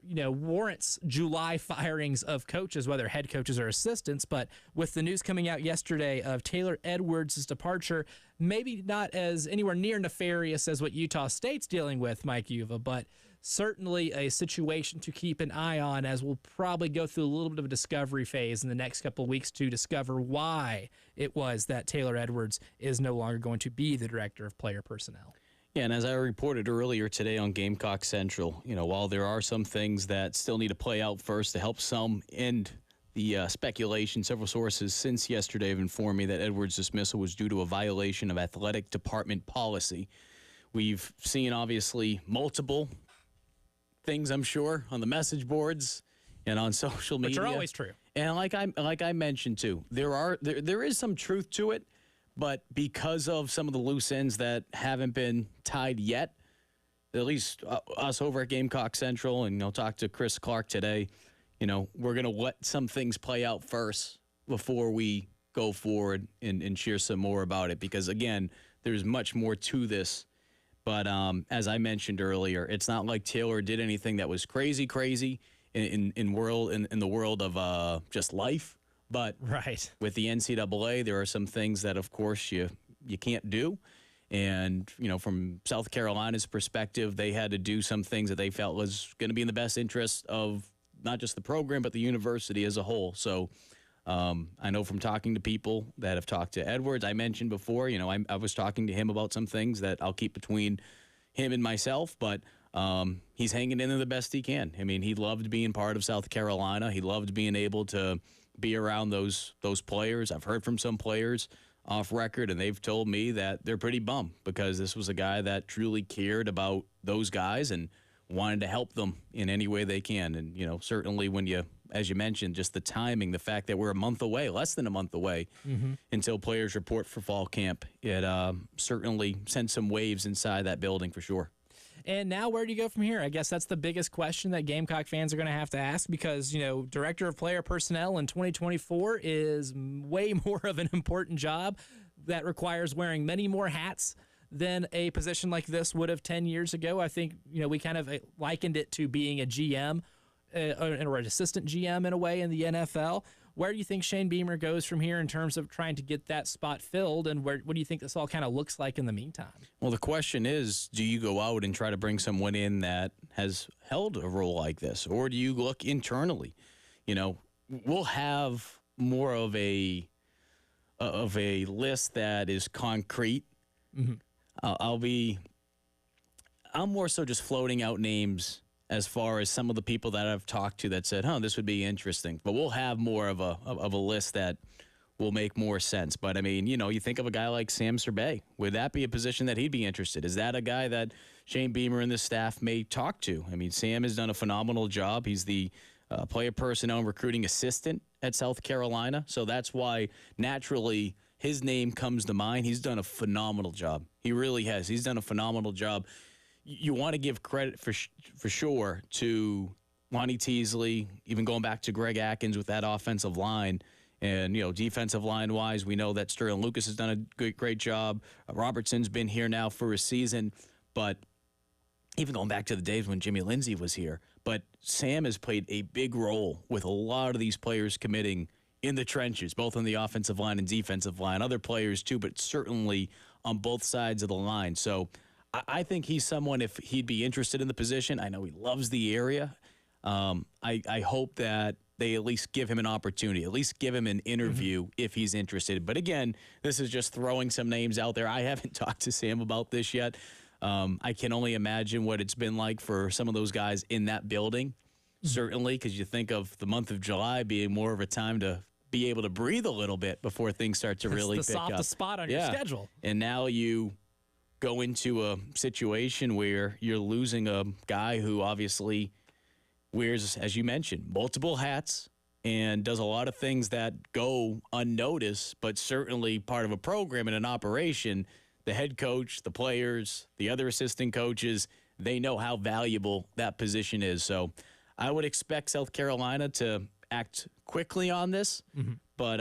warrants July firings of coaches, whether head coaches or assistants. But with the news coming out yesterday of Taylor Edwards' departure, maybe not as anywhere near nefarious as what Utah State's dealing with, Mike Eva, but certainly a situation to keep an eye on, as we'll probably go through a little bit of a discovery phase in the next couple of weeks to discover why it was that Taylor Edwards is no longer going to be the Director of Player Personnel. Yeah, and as I reported earlier today on Gamecock Central, while there are some things that still need to play out first to help some end the speculation, several sources since yesterday have informed me that Edwards' dismissal was due to a violation of athletic department policy. We've seen, obviously, multiple things, I'm sure, on the message boards and on social media. Which are always true. And like I mentioned, too, there is some truth to it. But because of some of the loose ends that haven't been tied yet, at least us over at Gamecock Central, and talk to Chris Clark today, we're going to let some things play out first before we go forward and share some more about it. Because, again, there's much more to this. But as I mentioned earlier, it's not like Taylor did anything that was crazy in the world of just life. But right. With the NCAA, there are some things that, of course, you can't do. And, from South Carolina's perspective, they had to do some things that they felt was going to be in the best interest of not just the program, but the university as a whole. So I know from talking to people that have talked to Edwards, I mentioned before, I was talking to him about some things that I'll keep between him and myself, but he's hanging in there the best he can. I mean, he loved being part of South Carolina. He loved being able to be around those players. I've heard from some players off record, and they've told me that they're pretty bummed because this was a guy that truly cared about those guys and wanted to help them in any way they can. And, certainly when as you mentioned, just the timing, the fact that we're a month away, less than a month away until players report for fall camp, it certainly sent some waves inside that building for sure. And now where do you go from here? I guess that's the biggest question that Gamecock fans are going to have to ask because, Director of Player Personnel in 2024 is way more of an important job that requires wearing many more hats than a position like this would have 10 years ago. I think, we kind of likened it to being a GM or an assistant GM in a way in the NFL. Where do you think Shane Beamer goes from here in terms of trying to get that spot filled, and what do you think this all kind of looks like in the meantime? Well, the question is, do you go out and try to bring someone in that has held a role like this, or do you look internally? We'll have more of a list that is concrete. Mm-hmm. I'm more so just floating out names as far as some of the people that I've talked to that said, this would be interesting. But we'll have more of a list that will make more sense. But, I mean, you think of a guy like Sam Serbay. Would that be a position that he'd be interested? Is that a guy that Shane Beamer and the staff may talk to? I mean, Sam has done a phenomenal job. He's the player personnel and recruiting assistant at South Carolina. So that's why, naturally, his name comes to mind. He's done a phenomenal job. He really has. He's done a phenomenal job. You want to give credit for sure to Lonnie Teasley, even going back to Greg Atkins with that offensive line. And, defensive line-wise, we know that Sterling Lucas has done a great job. Robertson's been here now for a season. But even going back to the days when Jimmy Lindsey was here. But Sam has played a big role with a lot of these players committing in the trenches, both on the offensive line and defensive line. Other players, too, but certainly on both sides of the line. So I think he's someone, if he'd be interested in the position, I know he loves the area. I hope that they at least give him an opportunity, at least give him an interview if he's interested. But again, this is just throwing some names out there. I haven't talked to Sam about this yet. I can only imagine what it's been like for some of those guys in that building, certainly, because you think of the month of July being more of a time to be able to breathe a little bit before things start to really pick up. It's the softest spot on your schedule. And now you go into a situation where you're losing a guy who obviously wears, as you mentioned, multiple hats and does a lot of things that go unnoticed, but certainly part of a program and an operation. The head coach, the players, the other assistant coaches, they know how valuable that position is. So I would expect South Carolina to act quickly on this. But,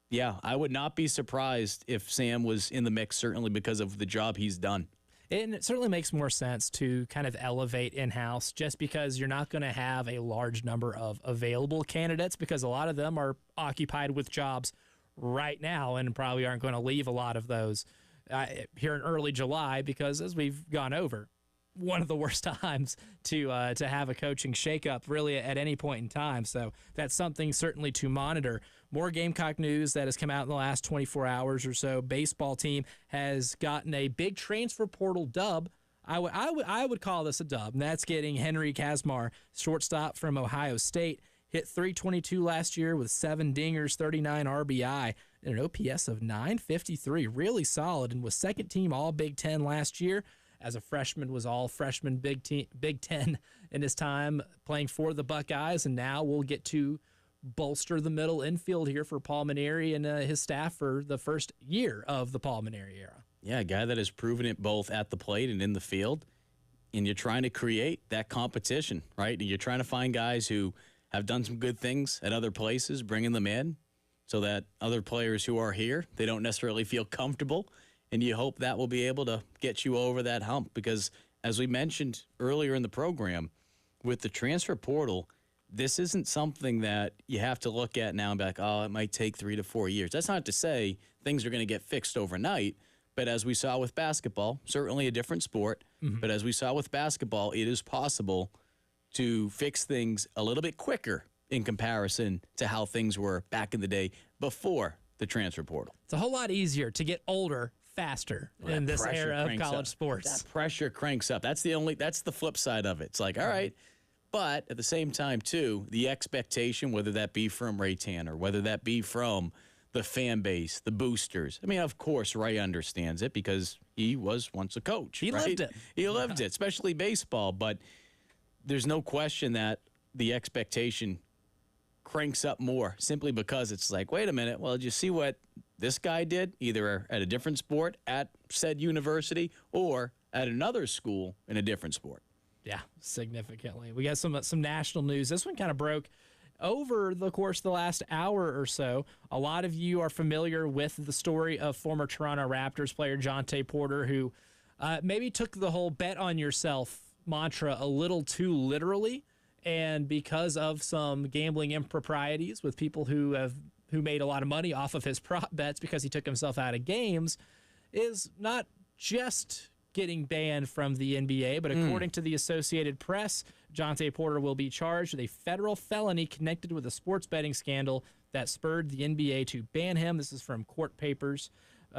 yeah, I would not be surprised if Sam was in the mix, certainly because of the job he's done. And it certainly makes more sense to kind of elevate in-house just because you're not going to have a large number of available candidates because a lot of them are occupied with jobs right now and probably aren't going to leave a lot of those here in early July because, as we've gone over, one of the worst times to have a coaching shakeup really at any point in time. So that's something certainly to monitor. More Gamecock news that has come out in the last 24 hours or so. Baseball team has gotten a big transfer portal dub. I would call this a dub, and that's getting Henry Kazmar, shortstop from Ohio State. Hit .322 last year with 7 dingers, 39 RBI, and an OPS of .953. Really solid, and was second team All Big Ten last year. As a freshman, was all freshman Big Ten in his time playing for the Buckeyes, and now we'll get to bolster the middle infield here for Paul Mainieri and his staff for the first year of the Paul Mainieri era. Yeah, a guy that has proven it both at the plate and in the field, and you're trying to create that competition, right? And you're trying to find guys who have done some good things at other places, bringing them in so that other players who are here, they don't necessarily feel comfortable. And you hope that will be able to get you over that hump because, as we mentioned earlier in the program, with the transfer portal, this isn't something that you have to look at now and be like, oh, it might take 3 to 4 years. That's not to say things are going to get fixed overnight. But as we saw with basketball, certainly a different sport, but as we saw with basketball, it is possible to fix things a little bit quicker in comparison to how things were back in the day before the transfer portal. It's a whole lot easier to get older faster in this era of college sports. That pressure cranks up. That's the flip side of it. It's like, all right, but at the same time, too, the expectation, whether that be from Ray Tanner, whether that be from the fan base, the boosters. I mean, of course, Ray understands it because he was once a coach. He lived it. He lived it, especially baseball. But there's no question that the expectation cranks up more simply because it's like, wait a minute, well, did you see what this guy did, either at a different sport at said university or at another school in a different sport? Yeah, significantly. We got some national news. This one kind of broke over the course of the last hour or so. A lot of you are familiar with the story of former Toronto Raptors player Jonte Porter, who maybe took the whole bet on yourself mantra a little too literally, and because of some gambling improprieties with people who made a lot of money off of his prop bets because he took himself out of games, is not just getting banned from the NBA, but according to the Associated Press, Jonte Porter will be charged with a federal felony connected with a sports betting scandal that spurred the NBA to ban him. This is from court papers.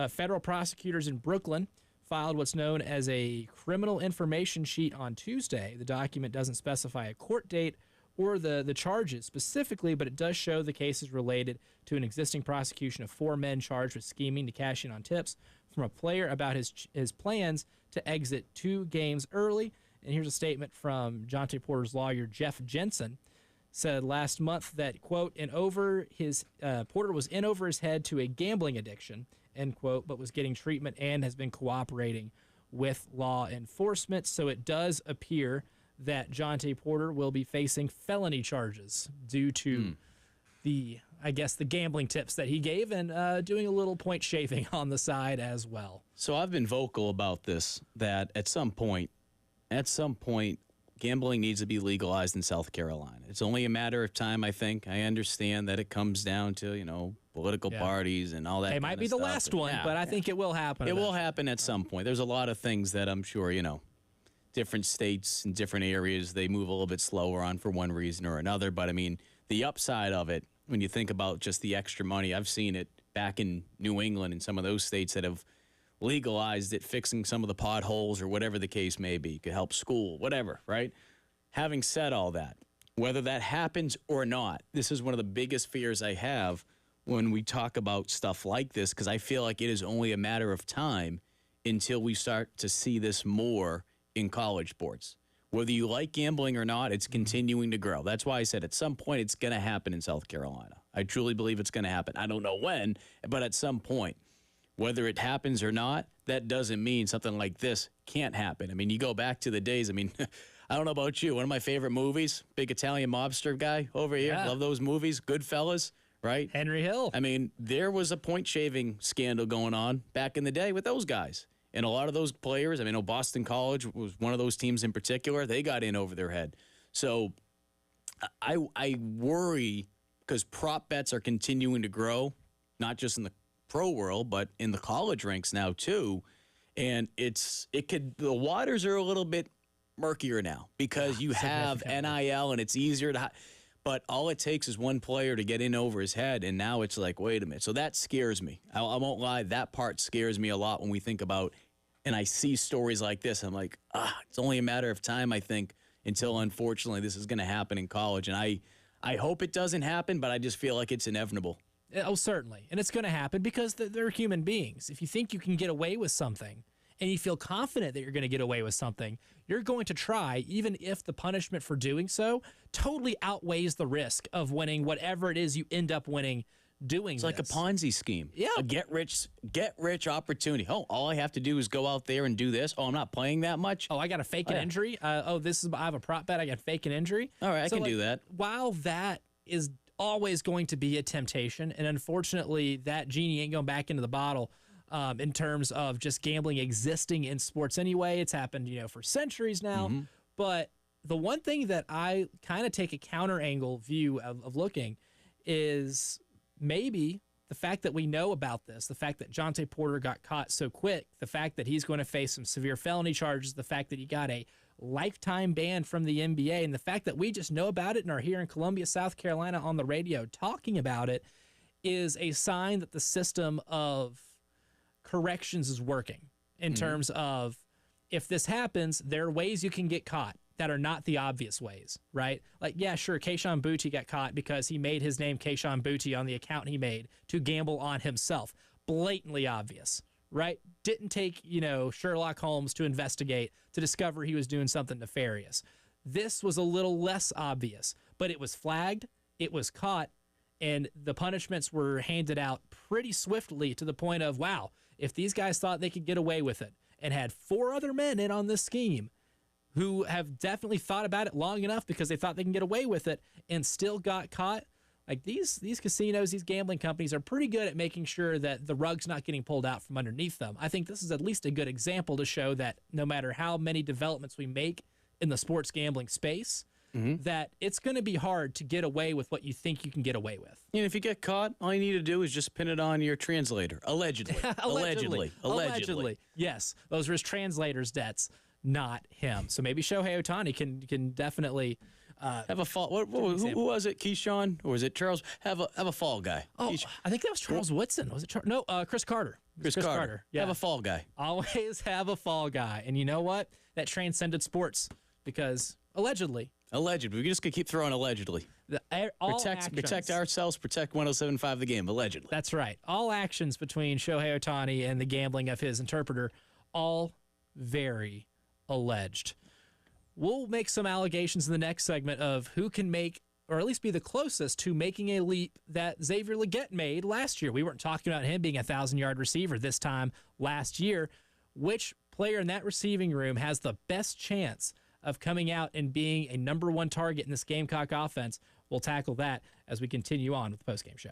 Federal prosecutors in Brooklyn filed what's known as a criminal information sheet on Tuesday. The document doesn't specify a court date or the charges specifically, but it does show the case is related to an existing prosecution of 4 men charged with scheming to cash in on tips from a player about his plans to exit 2 games early. And here's a statement from Jonte Porter's lawyer, Jeff Jensen, said last month that, quote, Porter was in over his head to a gambling addiction, end quote, but was getting treatment and has been cooperating with law enforcement. So it does appear that Jonte Porter will be facing felony charges due to the gambling tips that he gave and doing a little point shaving on the side as well. So I've been vocal about this, that at some point, gambling needs to be legalized in South Carolina. It's only a matter of time, I think. I understand that it comes down to, political parties and all that. It might be the last one, but I think it will happen. It will happen at some point. There's a lot of things that I'm sure, different states and different areas, they move a little bit slower on for one reason or another. But, I mean, the upside of it, when you think about just the extra money, I've seen it back in New England and some of those states that have legalized it, fixing some of the potholes or whatever the case may be, could help school, whatever, right? Having said all that, whether that happens or not, this is one of the biggest fears I have when we talk about stuff like this, because I feel like it is only a matter of time until we start to see this more in college sports. Whether you like gambling or not, it's continuing to grow. That's why I said at some point it's going to happen in South Carolina. I truly believe it's going to happen. I don't know when, but at some point. Whether it happens or not, that doesn't mean something like this can't happen. I mean, you go back to the days, I mean, I don't know about you. One of my favorite movies, big Italian mobster guy over here. Yeah. Love those movies. Goodfellas, right? Henry Hill. I mean, there was a point shaving scandal going on back in the day with those guys. And a lot of those players, I mean, Boston College was one of those teams in particular. They got in over their head. So I worry because prop bets are continuing to grow, not just in the pro world, but in the college ranks now too. And the waters are a little bit murkier now because you have NIL and it's easier to, but all it takes is one player to get in over his head. And now it's like, wait a minute. So that scares me. I won't lie. That part scares me a lot when we think about, and I see stories like this. I'm like, it's only a matter of time, I think, until unfortunately this is going to happen in college. And I hope it doesn't happen, but I just feel like it's inevitable. Oh, certainly. And it's going to happen because they're human beings. If you think you can get away with something and you feel confident that you're going to get away with something, you're going to try, even if the punishment for doing so totally outweighs the risk of winning whatever it is you end up winning doing It's like a Ponzi scheme. Yeah. A get rich opportunity. Oh, all I have to do is go out there and do this. Oh, I'm not playing that much. Oh, I got to fake an injury. I have a prop bet. I got to fake an injury. All right, I can do that. While that is always going to be a temptation, and unfortunately that genie ain't going back into the bottle in terms of just gambling existing in sports anyway. It's happened, for centuries now. Mm-hmm. But the one thing that I kind of take a counter angle view of looking is maybe the fact that we know about this, the fact that Jonte Porter got caught so quick, the fact that he's going to face some severe felony charges, the fact that he got a lifetime ban from the NBA, and the fact that we just know about it and are here in Columbia, South Carolina on the radio talking about it is a sign that the system of corrections is working in terms of if this happens, there are ways you can get caught that are not the obvious ways, right? Like, yeah, sure, Keishon Boutte got caught because he made his name Keishon Boutte on the account he made to gamble on himself. Blatantly obvious, right? Didn't take, Sherlock Holmes to investigate to discover he was doing something nefarious. This was a little less obvious, but it was flagged, it was caught, and the punishments were handed out pretty swiftly to the point of, wow, if these guys thought they could get away with it and had 4 other men in on this scheme who have definitely thought about it long enough because they thought they can get away with it and still got caught, like these casinos, these gambling companies are pretty good at making sure that the rug's not getting pulled out from underneath them. I think this is at least a good example to show that no matter how many developments we make in the sports gambling space, that it's going to be hard to get away with what you think you can get away with. And if you get caught, all you need to do is just pin it on your translator. Allegedly. Allegedly. Yes. Those are his translator's debts, not him. So maybe Shohei Ohtani can definitely have a fall. Who was it? Keyshawn? Or was it Charles? Have a fall guy. Oh, I think that was Charles Woodson. Was it No, Chris Carter. Chris Carter. Yeah. Have a fall guy. Always have a fall guy. And you know what? That transcended sports because allegedly. Allegedly. We're just going to keep throwing allegedly. Protect ourselves, protect 107.5 The Game, allegedly. That's right. All actions between Shohei Ohtani and the gambling of his interpreter, all very alleged. We'll make some allegations in the next segment of who can make, or at least be the closest to making a leap that Xavier Legette made last year. We weren't talking about him being a 1,000-yard receiver this time last year. Which player in that receiving room has the best chance of coming out and being a number 1 target in this Gamecock offense? We'll tackle that as we continue on with the postgame show.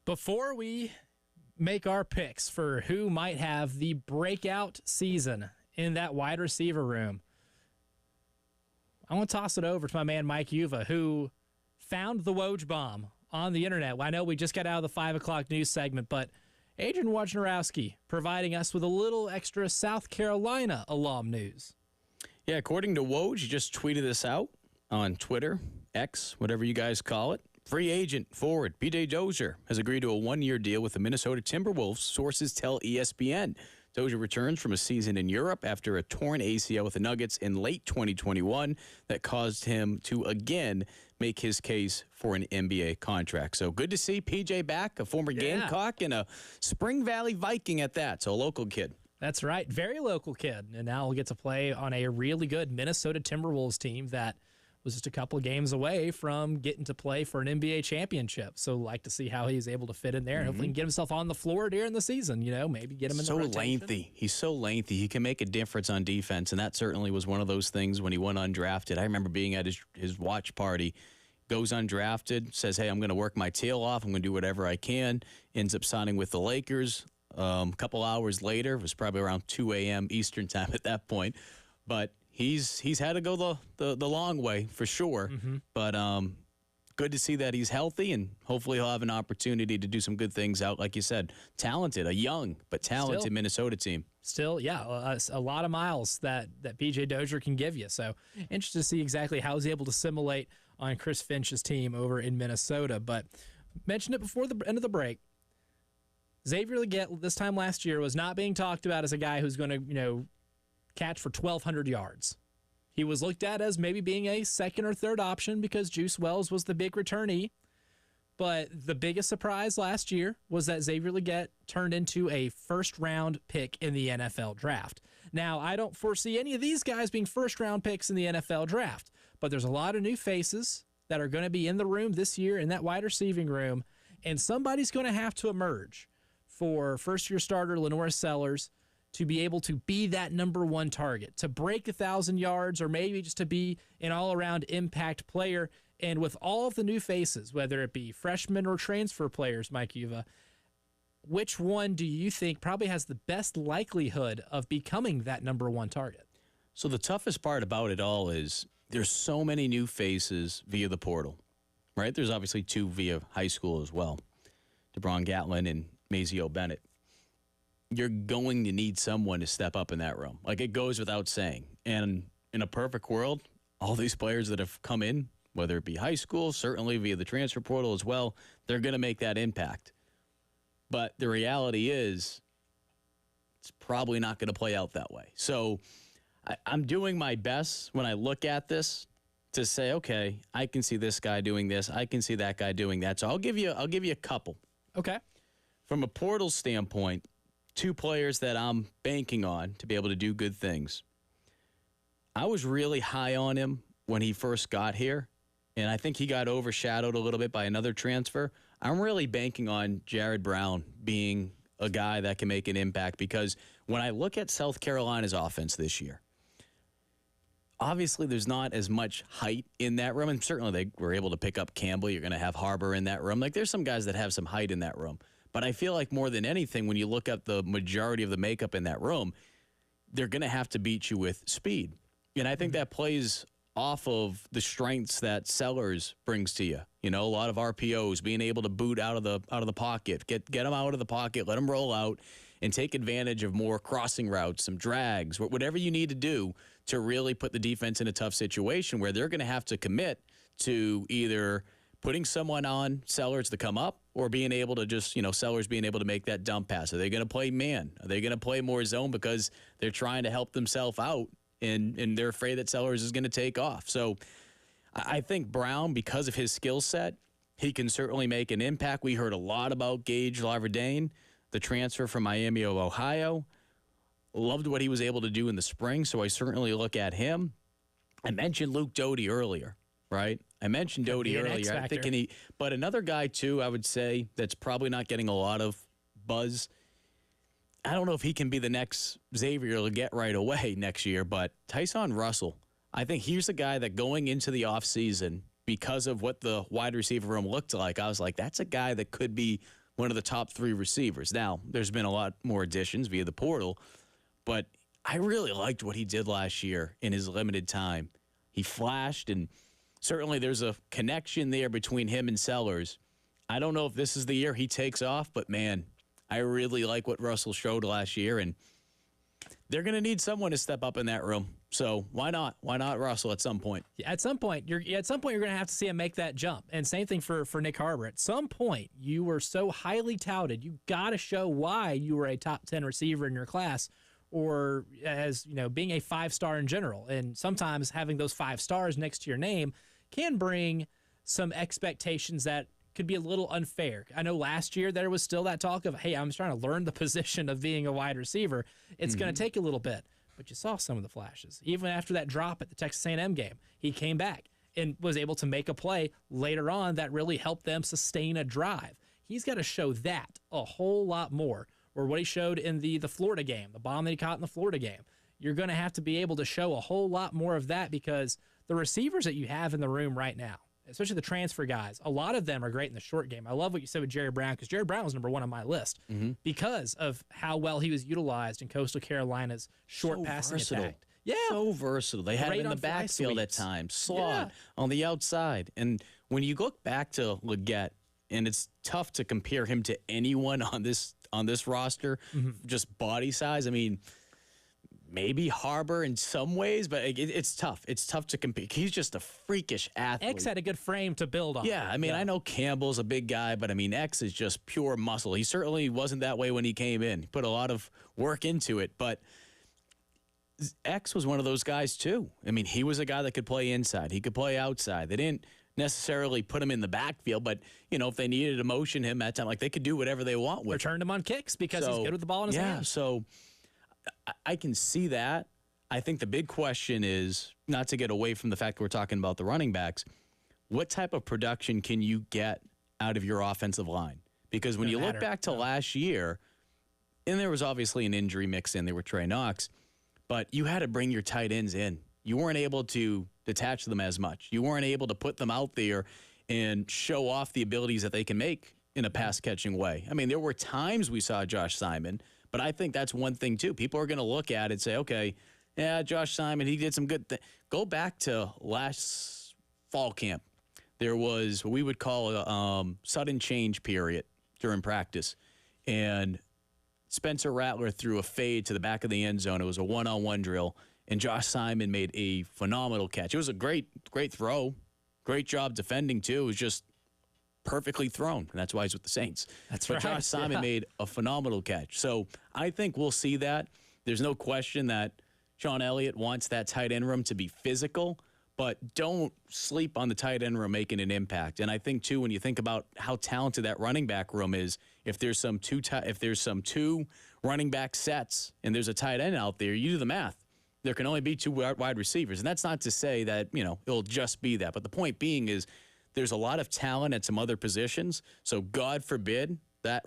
Before we make our picks for who might have the breakout season in that wide receiver room, I want to toss it over to my man Mike Eva, who found the Woj bomb on the internet. I know we just got out of the 5 o'clock news segment, but Adrian Wojnarowski providing us with a little extra South Carolina alum news. Yeah, according to Woj, he just tweeted this out on Twitter, X, whatever you guys call it. Free agent forward P.J. Dozier has agreed to a one-year deal with the Minnesota Timberwolves, sources tell ESPN. Dozier returns from a season in Europe after a torn ACL with the Nuggets in late 2021 that caused him to again make his case for an NBA contract. So good to see PJ back, a former Gamecock and a Spring Valley Viking at that, so a local kid. That's right, very local kid, and now he'll get to play on a really good Minnesota Timberwolves team that was just a couple of games away from getting to play for an NBA championship. So like to see how he's able to fit in there and hopefully get himself on the floor during the season, maybe get him in the rotation. So lengthy. He's so lengthy. He can make a difference on defense, and that certainly was one of those things when he went undrafted. I remember being at his watch party, goes undrafted, says, hey, I'm going to work my tail off. I'm going to do whatever I can. Ends up signing with the Lakers. A couple hours later, it was probably around 2 a.m. Eastern time at that point, but He's had to go the long way for sure, but good to see that he's healthy, and hopefully he'll have an opportunity to do some good things out, like you said, talented, a young but talented Minnesota team. Still, yeah, a lot of miles that P.J. Dozier can give you. So interested to see exactly how he's able to assimilate on Chris Finch's team over in Minnesota. But mentioned it before the end of the break. Xavier Legette this time last year was not being talked about as a guy who's going to, catch for 1,200 yards. He was looked at as maybe being a second or third option because Juice Wells was the big returnee. But the biggest surprise last year was that Xavier Legette turned into a first-round pick in the NFL draft. Now, I don't foresee any of these guys being first-round picks in the NFL draft, but there's a lot of new faces that are going to be in the room this year in that wide receiving room, and somebody's going to have to emerge for first-year starter Lenore Sellers to be able to be that number one target, to break 1,000 yards, or maybe just to be an all-around impact player. And with all of the new faces, whether it be freshmen or transfer players, Mike Eva, which one do you think probably has the best likelihood of becoming that number one target? So the toughest part about it all is there's so many new faces via the portal, right? There's obviously 2 via high school as well, DeBron Gatlin and Mazio Bennett. You're going to need someone to step up in that room. Like, it goes without saying. And in a perfect world, all these players that have come in, whether it be high school, certainly via the transfer portal as well, they're going to make that impact. But the reality is it's probably not going to play out that way. So I'm doing my best when I look at this to say, okay, I can see this guy doing this. I can see that guy doing that. So I'll give you a couple. Okay. From a portal standpoint, 2 players that I'm banking on to be able to do good things. I was really high on him when he first got here, and I think he got overshadowed a little bit by another transfer. I'm really banking on Jared Brown being a guy that can make an impact, because when I look at South Carolina's offense this year, obviously there's not as much height in that room, and certainly they were able to pick up Campbell. You're going to have Harbor in that room. Like, there's some guys that have some height in that room. But I feel like more than anything, when you look at the majority of the makeup in that room, they're going to have to beat you with speed. And I think that plays off of the strengths that Sellers brings to you. A lot of RPOs, being able to boot out of the pocket, get them out of the pocket, let them roll out, and take advantage of more crossing routes, some drags, whatever you need to do to really put the defense in a tough situation where they're going to have to commit to either putting someone on Sellers to come up, or being able to just, Sellers being able to make that dump pass. Are they going to play man? Are they going to play more zone because they're trying to help themselves out and they're afraid that Sellers is going to take off? So I think Brown, because of his skill set, he can certainly make an impact. We heard a lot about Gage Laverdane, the transfer from Miami of Ohio. Loved what he was able to do in the spring, so I certainly look at him. I mentioned Luke Doty earlier, right? I mentioned Doty earlier. But another guy too, I would say, that's probably not getting a lot of buzz. I don't know if he can be the next Xavier Legette right away next year, but Tyson Russell, I think he's a guy that going into the offseason, because of what the wide receiver room looked like, I was like, that's a guy that could be one of the top 3 receivers. Now, there's been a lot more additions via the portal, but I really liked what he did last year in his limited time. He flashed, and certainly there's a connection there between him and Sellers. I don't know if this is the year he takes off, but, man, I really like what Russell showed last year, and they're going to need someone to step up in that room. So why not? Why not Russell at some point? Yeah, at some point, you're going to have to see him make that jump. And same thing for Nick Harbor. At some point, you were so highly touted, you got to show why you were a top 10 receiver in your class, or as being a 5-star in general. And sometimes having those 5 stars next to your name can bring some expectations that could be a little unfair. I know last year there was still that talk of, hey, I'm just trying to learn the position of being a wide receiver. It's going to take a little bit. But you saw some of the flashes. Even after that drop at the Texas A&M game, he came back and was able to make a play later on that really helped them sustain a drive. He's got to show that a whole lot more, or what he showed in the Florida game, the bomb that he caught in the Florida game. You're going to have to be able to show a whole lot more of that, because the receivers that you have in the room right now, especially the transfer guys, a lot of them are great in the short game. I love what you said with Jerry Brown, because Jerry Brown was number 1 on my list because of how well he was utilized in Coastal Carolina's short passing attack. Yeah. So versatile. They had him in the backfield at times, slot on the outside. And when you look back to Leggett, and it's tough to compare him to anyone on this roster, just body size. I mean, maybe Harbor in some ways, but it's tough. It's tough to compete. He's just a freakish athlete. X had a good frame to build on. Yeah, I mean, I know Campbell's a big guy, but I mean, X is just pure muscle. He certainly wasn't that way when he came in. He put a lot of work into it, but X was one of those guys too. I mean, he was a guy that could play inside. He could play outside. They didn't necessarily put him in the backfield, but, if they needed to motion him at time, like, they could do whatever they want with him. Returned him on kicks because he's good with the ball in his hands. Yeah, so I can see that. I think the big question is, not to get away from the fact that we're talking about the running backs, what type of production can you get out of your offensive line? Because when you look back to last year, and there was obviously an injury mix in there with Trey Knox, but you had to bring your tight ends in. You weren't able to detach them as much. You weren't able to put them out there and show off the abilities that they can make in a pass-catching way. I mean, there were times we saw Josh Simon, but I think that's one thing, too. People are going to look at it and say, okay, yeah, Josh Simon, he did some good things. Go back to last fall camp. There was what we would call a sudden change period during practice, and Spencer Rattler threw a fade to the back of the end zone. It was a one-on-one drill, and Josh Simon made a phenomenal catch. It was a great throw. Great job defending, too. It was just perfectly thrown, and that's why he's with the Saints. But right. Josh Simon made a phenomenal catch. So I think we'll see that. There's no question that Sean Elliott wants that tight end room to be physical, but don't sleep on the tight end room making an impact. And I think, too, when you think about how talented that running back room is, if there's some two running back sets and there's a tight end out there, you do the math. There can only be 2 wide receivers. And that's not to say that, it'll just be that. But the point being is there's a lot of talent at some other positions. So God forbid that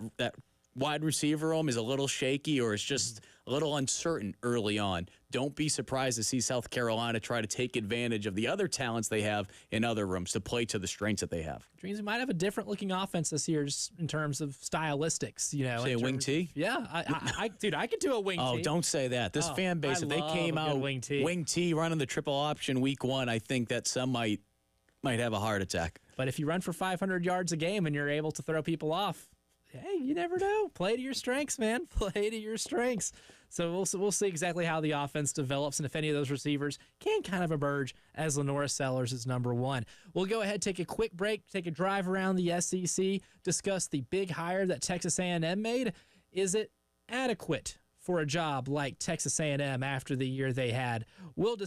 wide receiver room is a little shaky or it's just a little uncertain early on. Don't be surprised to see South Carolina try to take advantage of the other talents they have in other rooms to play to the strengths that they have. Dreams, we might have a different looking offense this year just in terms of stylistics. Say a wing T? Yeah. Dude, I could do a wing T. Oh, don't say that. This fan base, if they came out wing T running the triple option week 1, I think that some might have a heart attack. But if you run for 500 yards a game and you're able to throw people off, hey, you never know. Play to your strengths, man. Play to your strengths. So we'll see exactly how the offense develops and if any of those receivers can kind of emerge as Lenora Sellers is number 1. We'll go ahead, take a quick break, take a drive around the SEC, discuss the big hire that Texas A&M made. Is it adequate for a job like Texas A&M after the year they had? We'll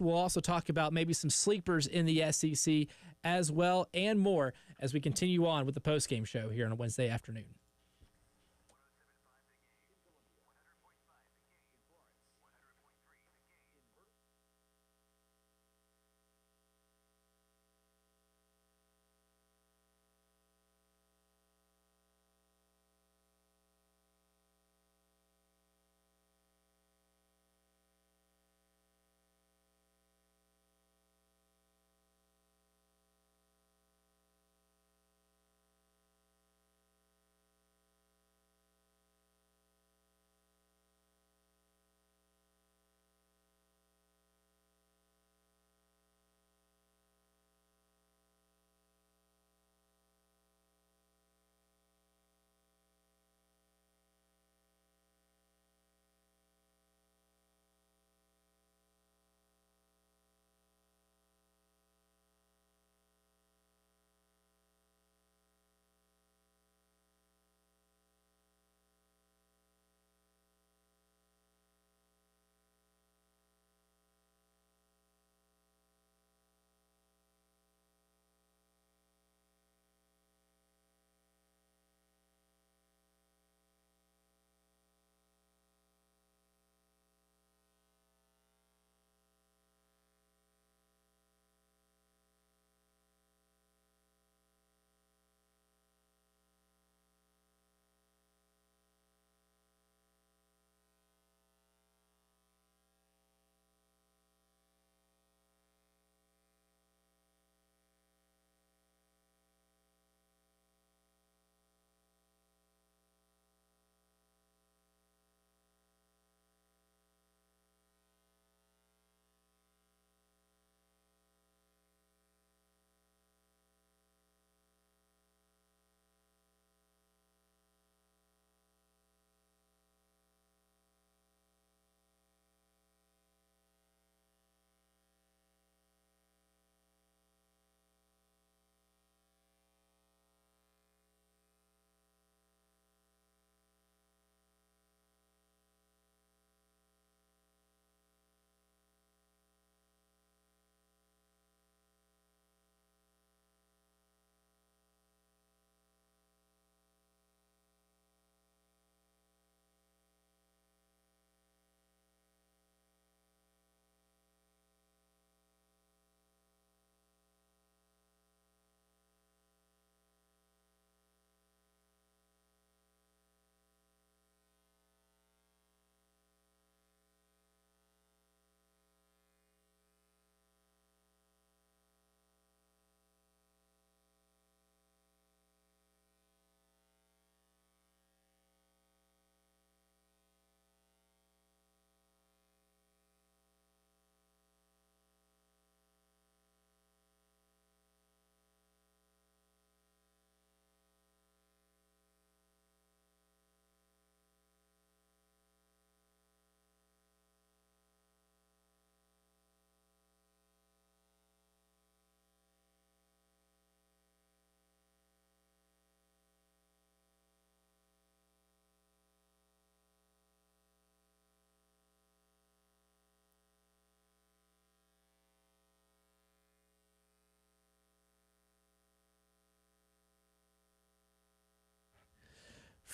also talk about maybe some sleepers in the SEC as well and more as we continue on with the postgame show here on a Wednesday afternoon.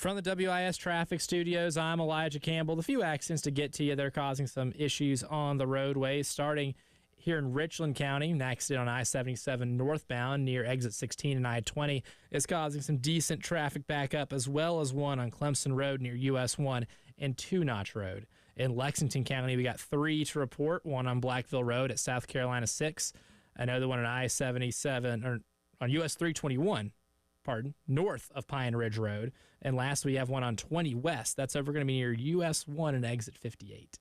From the WIS Traffic Studios, I'm Elijah Campbell. The few accidents to get to you, they're causing some issues on the roadways, starting here in Richland County. An accident on I-77 northbound near exit 16 and I-20 is causing some decent traffic backup, as well as one on Clemson Road near US 1 and Two Notch Road. In Lexington County, we got 3 to report, one on Blackville Road at South Carolina 6, another one on I-77, or on US 321, north of Pine Ridge Road. And last, we have one on 20 West. That's over going to be near US 1 and exit 58.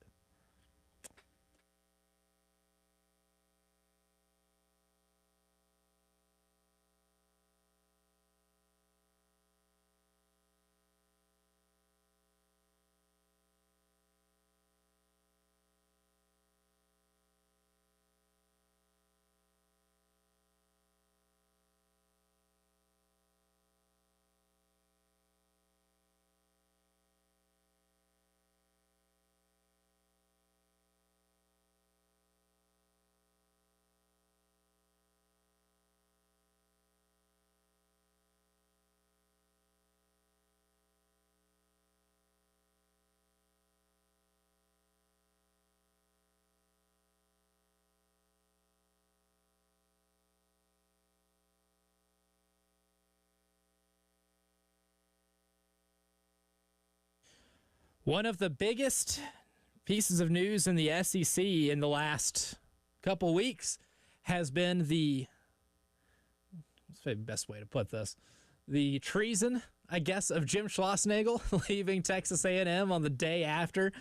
One of the biggest pieces of news in the SEC in the last couple weeks has been what's the best way to put this? The treason, I guess, of Jim Schlossnagle leaving Texas A&M on the day after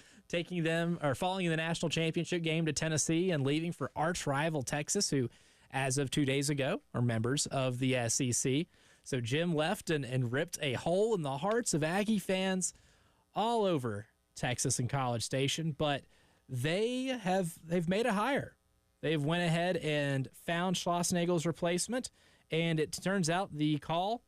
falling in the national championship game to Tennessee and leaving for arch rival Texas, who, as of 2 days ago, are members of the SEC. So Jim left and ripped a hole in the hearts of Aggie fans all over Texas and College Station, but they've made a hire. They've went ahead and found Schlossnagle's replacement, and it turns out the call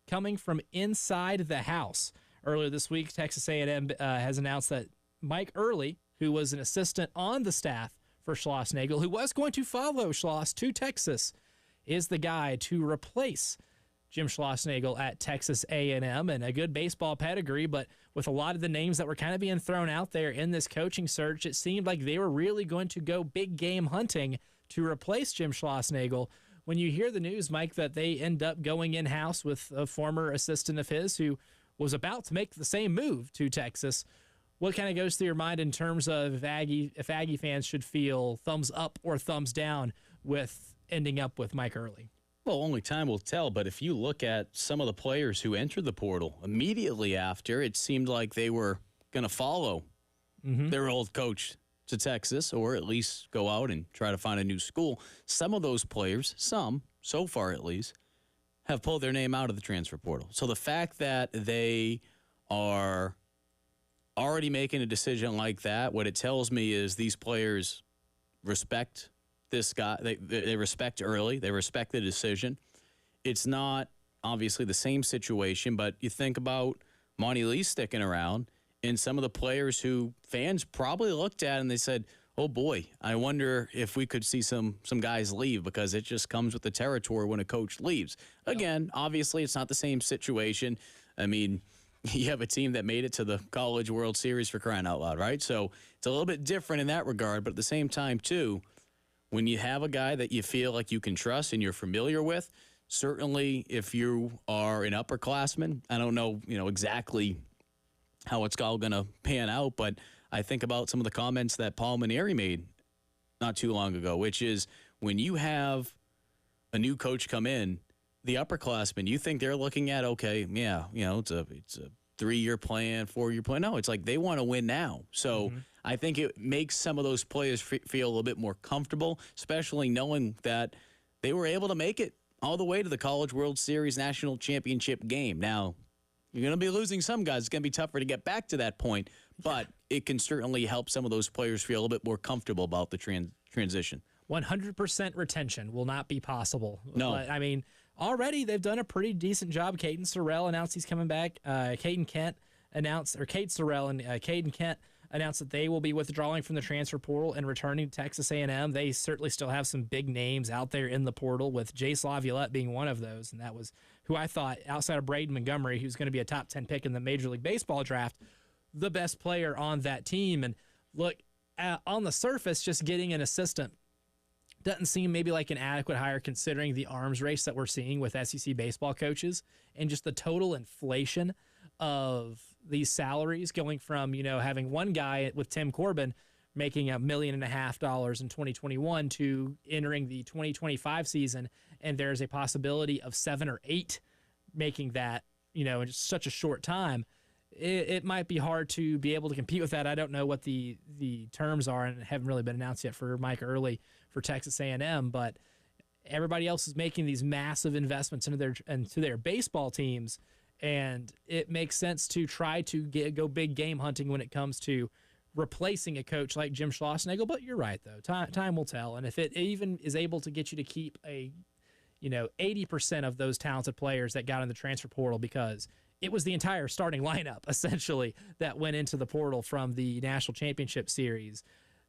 coming from inside the house. Earlier this week, Texas A&M has announced that Mike Early, who was an assistant on the staff for Schlossnagle, who was going to follow Schloss to Texas, is the guy to replace Jim Schlossnagle at Texas A&M, and a good baseball pedigree, but with a lot of the names that were kind of being thrown out there in this coaching search, it seemed like they were really going to go big game hunting to replace Jim Schlossnagle. When you hear the news, Mike, that they end up going in-house with a former assistant of his who was about to make the same move to Texas, what kind of goes through your mind in terms of if Aggie fans should feel thumbs up or thumbs down with ending up with Mike Early? Well, only time will tell, but if you look at some of the players who entered the portal immediately after, it seemed like they were going to follow their old coach to Texas, or at least go out and try to find a new school. Some of those players, so far at least, have pulled their name out of the transfer portal. So the fact that they are already making a decision like that, what it tells me is these players respect this guy. They respect Early. They respect the decision. It's not obviously the same situation, but you think about Monty Lee sticking around and some of the players who fans probably looked at and they said, oh boy, I wonder if we could see some guys leave, because it just comes with the territory when a coach leaves. Again, obviously it's not the same situation. I mean, you have a team that made it to the College World Series, for crying out loud, right? So it's a little bit different in that regard, but at the same time too, when you have a guy that you feel like you can trust and you're familiar with, certainly if you are an upperclassman, I don't know, exactly how it's all going to pan out, but I think about some of the comments that Paul Maneri made not too long ago, which is when you have a new coach come in, the upperclassmen, you think they're looking at, okay, yeah, it's a 3-year plan, 4-year plan. No, it's like they want to win now. So I think it makes some of those players feel a little bit more comfortable, especially knowing that they were able to make it all the way to the College World Series National Championship game. Now, you're going to be losing some guys. It's going to be tougher to get back to that point, but it can certainly help some of those players feel a little bit more comfortable about the transition. 100% retention will not be possible. No. But, I mean, already they've done a pretty decent job. Caden Sorrell announced he's coming back. Kate Sorrell and Caden Kent announced that they will be withdrawing from the transfer portal and returning to Texas A&M. They certainly still have some big names out there in the portal, with Jace Laviolette being one of those, and that was who I thought, outside of Braden Montgomery, who's going to be a top 10 pick in the Major League Baseball draft, the best player on that team. And look, on the surface, just getting an assistant doesn't seem maybe like an adequate hire, considering the arms race that we're seeing with SEC baseball coaches and just the total inflation of these salaries, going from, having one guy with Tim Corbin making $1.5 million in 2021 to entering the 2025 season, and there's a possibility of 7 or 8 making that, in just such a short time. It might be hard to be able to compete with that. I don't know what the terms are, and haven't really been announced yet for Mike Early for Texas A&M, but everybody else is making these massive investments into their baseball teams, and it makes sense to try to go big game hunting when it comes to replacing a coach like Jim Schlossnagle. But you're right, though. Time will tell, and if it even is able to get you to keep 80% of those talented players that got in the transfer portal, because it was the entire starting lineup, essentially, that went into the portal from the National Championship Series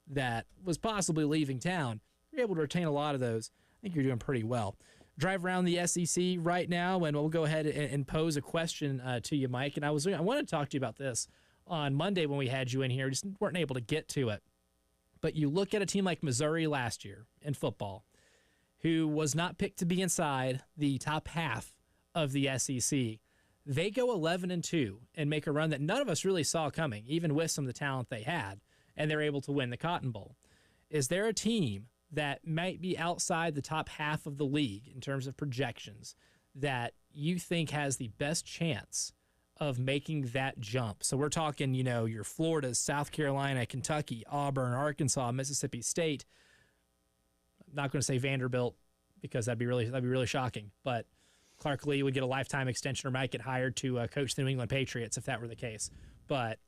that was possibly leaving town. You're able to retain a lot of those. I think you're doing pretty well. Drive around the SEC right now, and we'll go ahead and pose a question to you, Mike. And I wanted to talk to you about this on Monday when we had you in here. We just weren't able to get to it. But you look at a team like Missouri last year in football, who was not picked to be inside the top half of the SEC. They go 11-2 and make a run that none of us really saw coming, even with some of the talent they had, and they're able to win the Cotton Bowl. Is there a team that might be outside the top half of the league in terms of projections that you think has the best chance of making that jump? So we're talking, your Floridas, South Carolina, Kentucky, Auburn, Arkansas, Mississippi State. I'm not going to say Vanderbilt, because that'd be really shocking, but Clark Lee would get a lifetime extension or might get hired to coach the New England Patriots if that were the case. But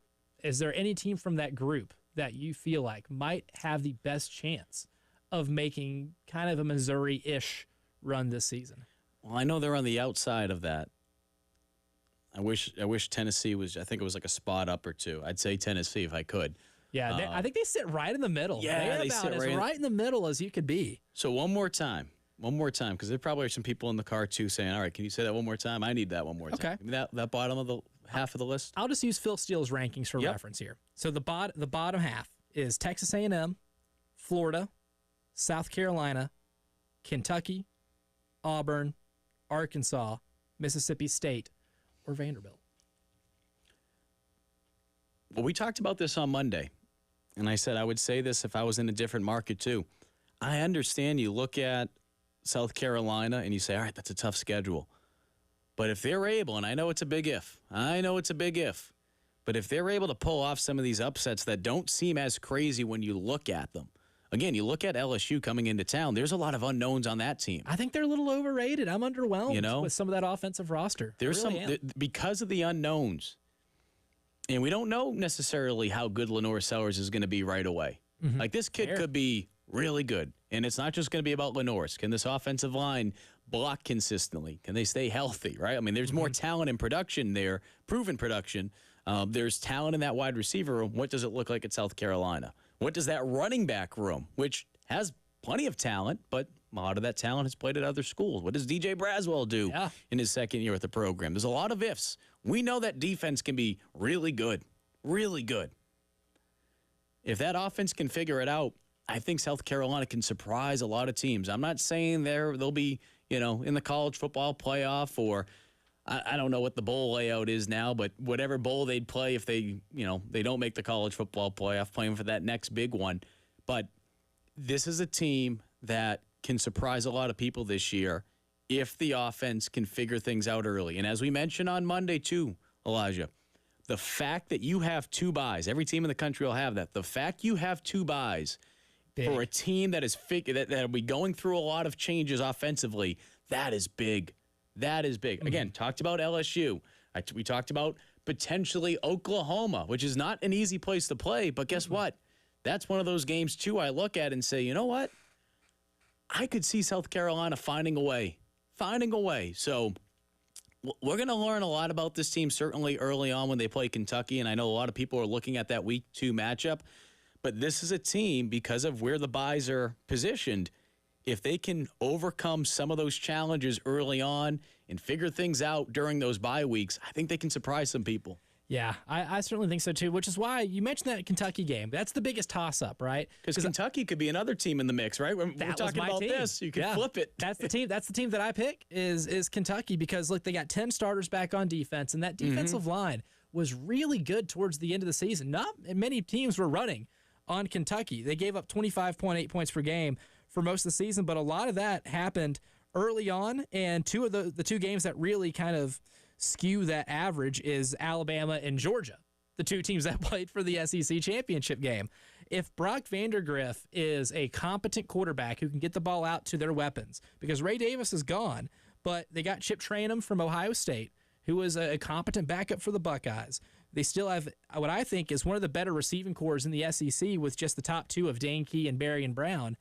is there any team from that group that you feel like might have the best chance of making kind of a Missouri-ish run this season? Well, I know they're on the outside of that. I wish Tennessee was, I think it was like a spot up or two. I'd say Tennessee if I could. Yeah, I think they sit right in the middle. Yeah, they sit right in the middle as you could be. So one more time, because there probably are some people in the car too saying, all right, can you say that one more time? I need that one more time. Okay. Give me that bottom of the half of the list. I'll just use Phil Steele's rankings for reference here. So the bottom half is Texas A&M, Florida, South Carolina, Kentucky, Auburn, Arkansas, Mississippi State, or Vanderbilt. Well, we talked about this on Monday, and I said I would say this if I was in a different market too. I understand you look at South Carolina and you say, all right, that's a tough schedule. But if they're able, and I know it's a big if, but if they're able to pull off some of these upsets that don't seem as crazy when you look at them. Again, you look at LSU coming into town, there's a lot of unknowns on that team. I think they're a little overrated. I'm underwhelmed with some of that offensive roster. There's because of the unknowns. And we don't know necessarily how good Lenore Sellers is going to be right away. Mm-hmm. Like, this kid could be really good. And it's not just going to be about Lenore's. Can this offensive line block consistently? Can they stay healthy, right? I mean, there's more talent in production there, proven production. There's talent in that wide receiver room. What does it look like at South Carolina? What does that running back room, which has plenty of talent, but a lot of that talent has played at other schools? What does DJ Braswell do in his second year at the program? There's a lot of ifs. We know that defense can be really good, really good. If that offense can figure it out, I think South Carolina can surprise a lot of teams. I'm not saying they'll be, in the college football playoff, or I don't know what the bowl layout is now, but whatever bowl they'd play if they don't make the college football playoff, playing for that next big one. But this is a team that can surprise a lot of people this year if the offense can figure things out early. And as we mentioned on Monday too, Elijah, the fact that you have 2 byes, every team in the country will have that. The fact you have 2 byes for a team that is that'll be going through a lot of changes offensively, that is big. That is big. Again, talked about LSU. We talked about potentially Oklahoma, which is not an easy place to play. But guess what? That's one of those games, too, I look at and say, you know what? I could see South Carolina finding a way. So We're going to learn a lot about this team certainly early on when they play Kentucky, and I know a lot of people are looking at that Week 2 matchup. But this is a team, because of where the buys are positioned, if they can overcome some of those challenges early on and figure things out during those bye weeks, I think they can surprise some people. Yeah, I certainly think so too, which is why you mentioned that Kentucky game. That's the biggest toss-up, right? Because Kentucky could be another team in the mix, right? We're talking about team. This. You can flip it. That's the team. That's the team that I pick is Kentucky, because look, they got 10 starters back on defense, and that defensive line was really good towards the end of the season. Not many teams were running on Kentucky. They gave up 25.8 points per game for most of the season, but a lot of that happened early on, and two of the two games that really kind of skew that average is Alabama and Georgia, the two teams that played for the SEC championship game. If Brock Vandagriff is a competent quarterback who can get the ball out to their weapons, because Ray Davis is gone, but they got Chip Trayanum from Ohio State, who was a competent backup for the Buckeyes. They still have what I think is one of the better receiving cores in the SEC, with just the top two of Dane Key and Berrien Brown.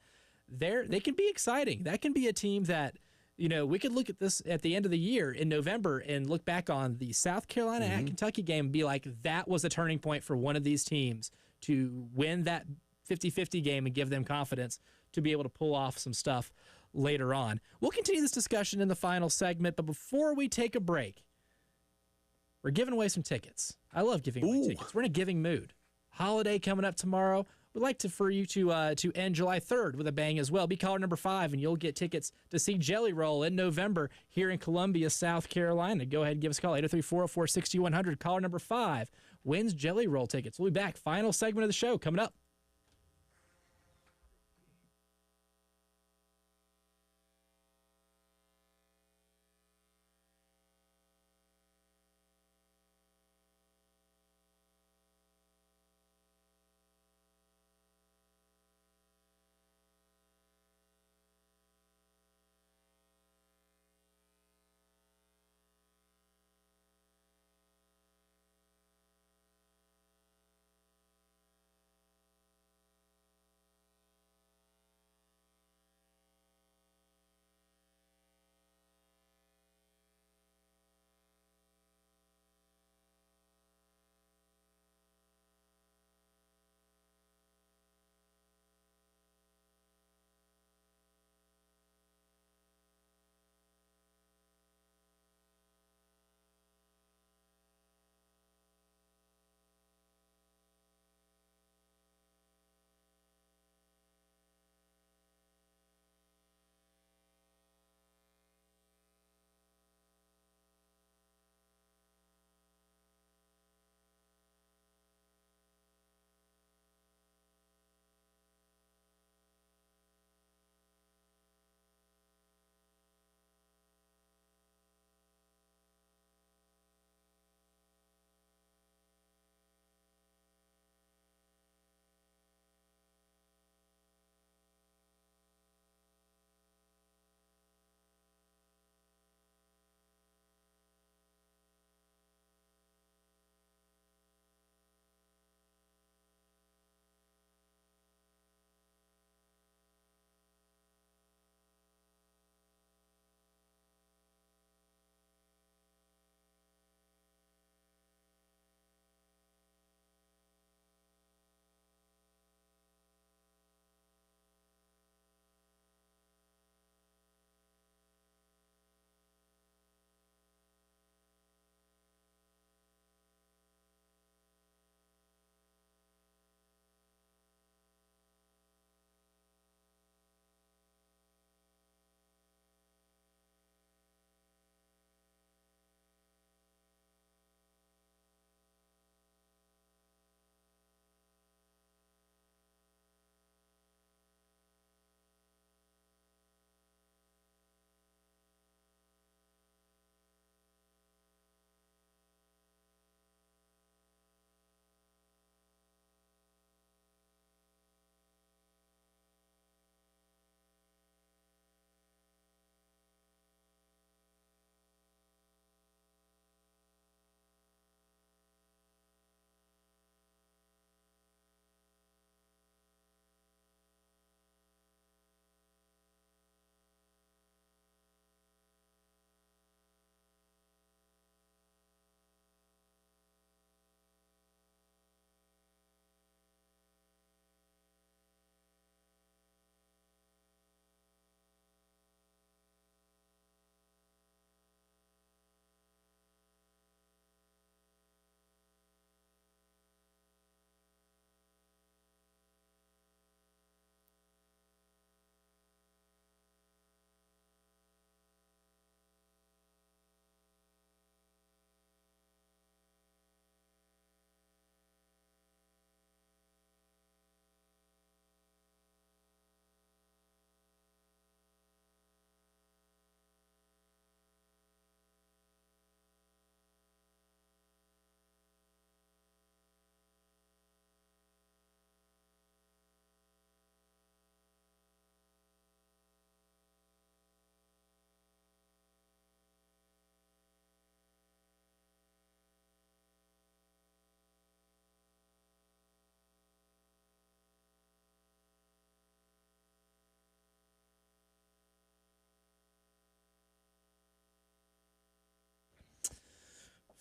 They can be exciting. That can be a team that, we could look at this at the end of the year in November and look back on the South Carolina at Kentucky game and be like, that was a turning point for one of these teams to win that 50-50 game and give them confidence to be able to pull off some stuff later on. We'll continue this discussion in the final segment, but before we take a break, we're giving away some tickets. I love giving away tickets. We're in a giving mood. Holiday coming up tomorrow. We'd like for you to end July 3rd with a bang as well. Be caller number 5, and you'll get tickets to see Jelly Roll in November here in Columbia, South Carolina. Go ahead and give us a call, 803-404-6100. Caller number 5 wins Jelly Roll tickets. We'll be back. Final segment of the show coming up.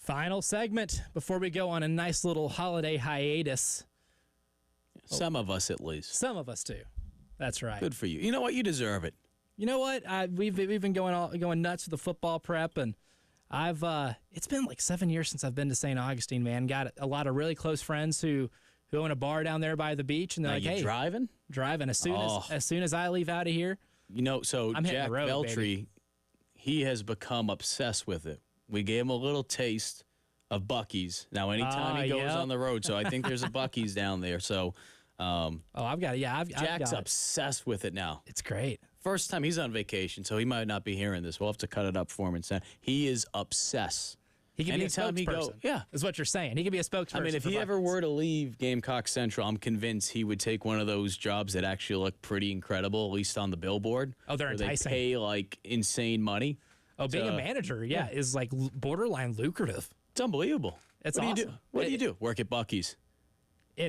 Final segment before we go on a nice little holiday hiatus. Some of us, at least. Some of us do. That's right. Good for you. You know what? You deserve it. You know what? We've been going nuts with the football prep, and it's been like 7 years since I've been to St. Augustine, man. Got a lot of really close friends who own a bar down there by the beach, and they're like, you "Hey, driving? As soon as I leave out of here." You know, so I'm hitting Jack the road, Beltry, baby. he has become obsessed with it. We gave him a little taste of Buc-ee's. Now, anytime he goes on the road, so I think there's a Buc-ee's down there. So, I've got it. Yeah, Jack's got obsessed with it now. It's great. First time he's on vacation, so he might not be hearing this. We'll have to cut it up for him and send. He is obsessed. He can Anytime be a spokesperson. yeah, is what you're saying. He can be a spokesperson. I mean, if he ever were to leave Gamecock Central, I'm convinced he would take one of those jobs that actually look pretty incredible, at least on the billboard. Oh, they're where enticing. They pay like insane money. Oh, being a manager, is like borderline lucrative. It's unbelievable. It's what awesome. Do you do? What do you do? Work at Buc-ee's.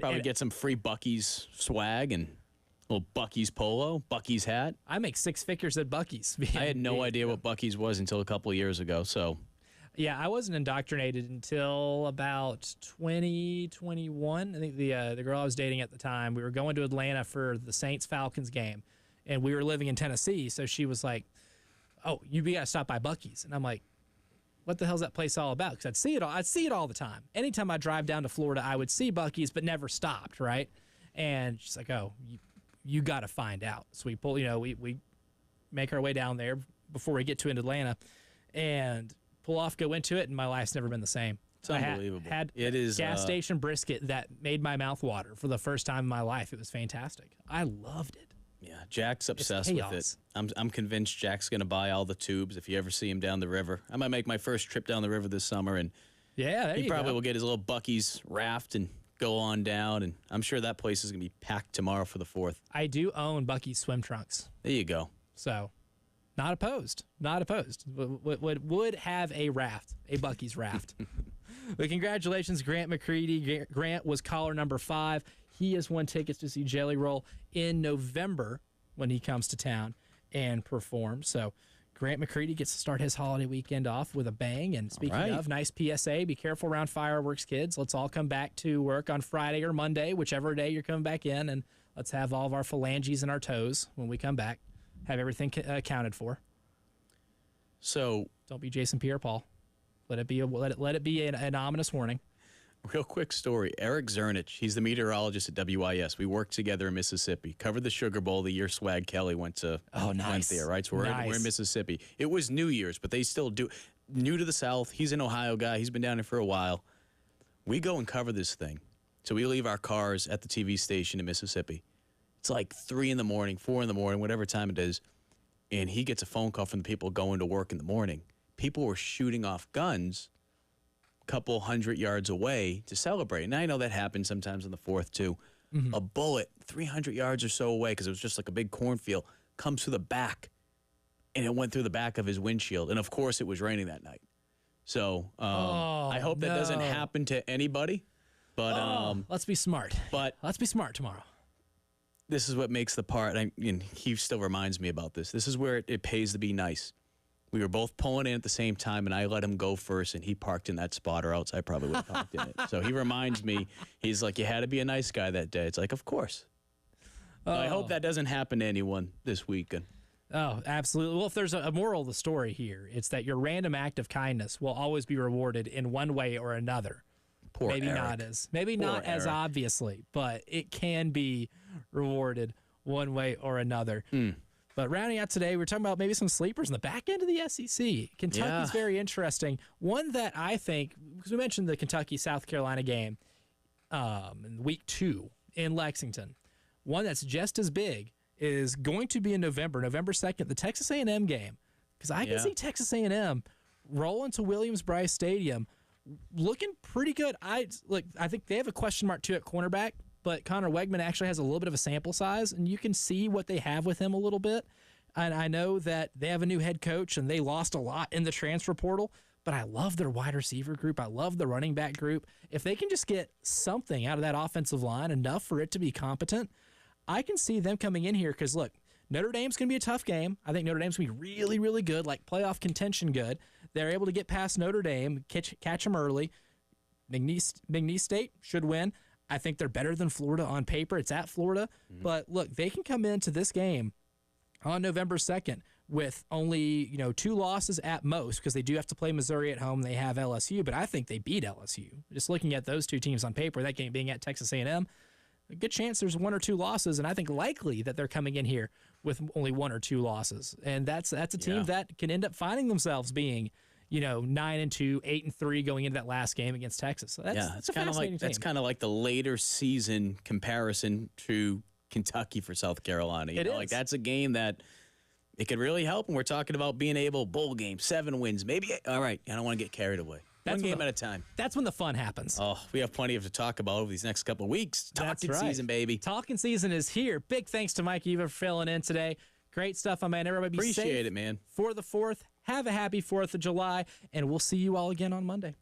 Probably get some free Buc-ee's swag and a little Buc-ee's polo, Buc-ee's hat. I make six figures at Buc-ee's. I had no idea what Buc-ee's was until a couple of years ago. So, yeah, I wasn't indoctrinated until about 2021. I think the girl I was dating at the time, we were going to Atlanta for the Saints-Falcons game, and we were living in Tennessee. So she was like, "Oh, you got to stop by Buc-ee's," and I'm like, "What the hell's that place all about?" Because I'd see it all the time. Anytime I drive down to Florida, I would see Buc-ee's, but never stopped, right? And she's like, "Oh, you got to find out." So we pull, we make our way down there before we get to Atlanta, and pull off, go into it, and my life's never been the same. It's unbelievable. It is gas station brisket that made my mouth water for the first time in my life. It was fantastic. I loved it. Yeah, Jack's obsessed with it. I'm convinced Jack's going to buy all the tubes if you ever see him down the river. I might make my first trip down the river this summer, and he probably will get his little Buc-ee's raft and go on down, and I'm sure that place is going to be packed tomorrow for the 4th. I do own Buc-ee's swim trunks. There you go. So, not opposed. Not opposed. Would have a raft, a Buc-ee's raft. But congratulations, Grant McCready. Grant was caller number 5. He has won tickets to see Jelly Roll in November when he comes to town and performs. So Grant McCready gets to start his holiday weekend off with a bang. And speaking of, nice PSA, be careful around fireworks, kids. Let's all come back to work on Friday or Monday, whichever day you're coming back in, and let's have all of our phalanges and our toes when we come back. Have everything accounted for. So don't be Jason Pierre-Paul. Let it be an ominous warning. Real quick story. Eric Zernich, he's the meteorologist at WIS. We worked together in Mississippi. Covered the Sugar Bowl the year Swag Kelly went there, right? So we're in Mississippi. It was New Year's, but they still do. New to the South. He's an Ohio guy. He's been down here for a while. We go and cover this thing. So we leave our cars at the TV station in Mississippi. It's like 3 in the morning, 4 in the morning, whatever time it is. And he gets a phone call from the people going to work in the morning. People were shooting off guns couple 100 yards away to celebrate. And I know that happens sometimes on the 4th too. Mm-hmm. A bullet 300 yards or so away, because it was just like a big cornfield, comes through the back, and it went through the back of his windshield. And of course, it was raining that night. So I hope that doesn't happen to anybody. But let's be smart. But let's be smart tomorrow. This is what makes the part. And he still reminds me about this. This is where it pays to be nice. We were both pulling in at the same time, and I let him go first, and he parked in that spot, or else I probably would have parked in it. So he reminds me, he's like, you had to be a nice guy that day. It's like, of course. So I hope that doesn't happen to anyone this weekend. Oh, absolutely. Well, if there's a moral of the story here, it's that your random act of kindness will always be rewarded in one way or another. Poor maybe Eric. not as obviously, but it can be rewarded one way or another. But rounding out today, we're talking about maybe some sleepers in the back end of the SEC. Kentucky's very interesting. One that I think, because we mentioned the Kentucky-South Carolina game in week 2 in Lexington. One that's just as big is going to be in November 2nd, the Texas A&M game. Because I can see Texas A&M rolling to Williams-Brice Stadium looking pretty good. I think they have a question mark too at cornerback, but Connor Wegman actually has a little bit of a sample size, and you can see what they have with him a little bit. And I know that they have a new head coach, and they lost a lot in the transfer portal, but I love their wide receiver group. I love the running back group. If they can just get something out of that offensive line, enough for it to be competent, I can see them coming in here because, look, Notre Dame's going to be a tough game. I think Notre Dame's going to be really, really good, like playoff contention good. they're able to get past Notre Dame, catch them early. McNeese State should win. I think they're better than Florida on paper. It's at Florida. But look, they can come into this game on November 2nd with only 2 losses at most, because they do have to play Missouri at home. They have LSU, but I think they beat LSU. Just looking at those 2 teams on paper, that game being at Texas A&M, a good chance there's 1 or 2 losses, and I think likely that they're coming in here with only 1 or 2 losses. And that's a team that can end up finding themselves being 9-2, 8-3 going into that last game against Texas. So that's a fascinating team. That's kind of like the later season comparison to Kentucky for South Carolina. You know, like that's a game that it could really help. And we're talking about being able, bowl game, 7 wins, maybe. All right, I don't want to get carried away. One game at a time. That's when the fun happens. Oh, we have plenty to talk about over these next couple of weeks. Talking season, baby. Talking season is here. Big thanks to Mike Eva for filling in today. Great stuff, my man. Everybody be safe. Appreciate it, man. For the 4th. Have a happy 4th of July, and we'll see you all again on Monday.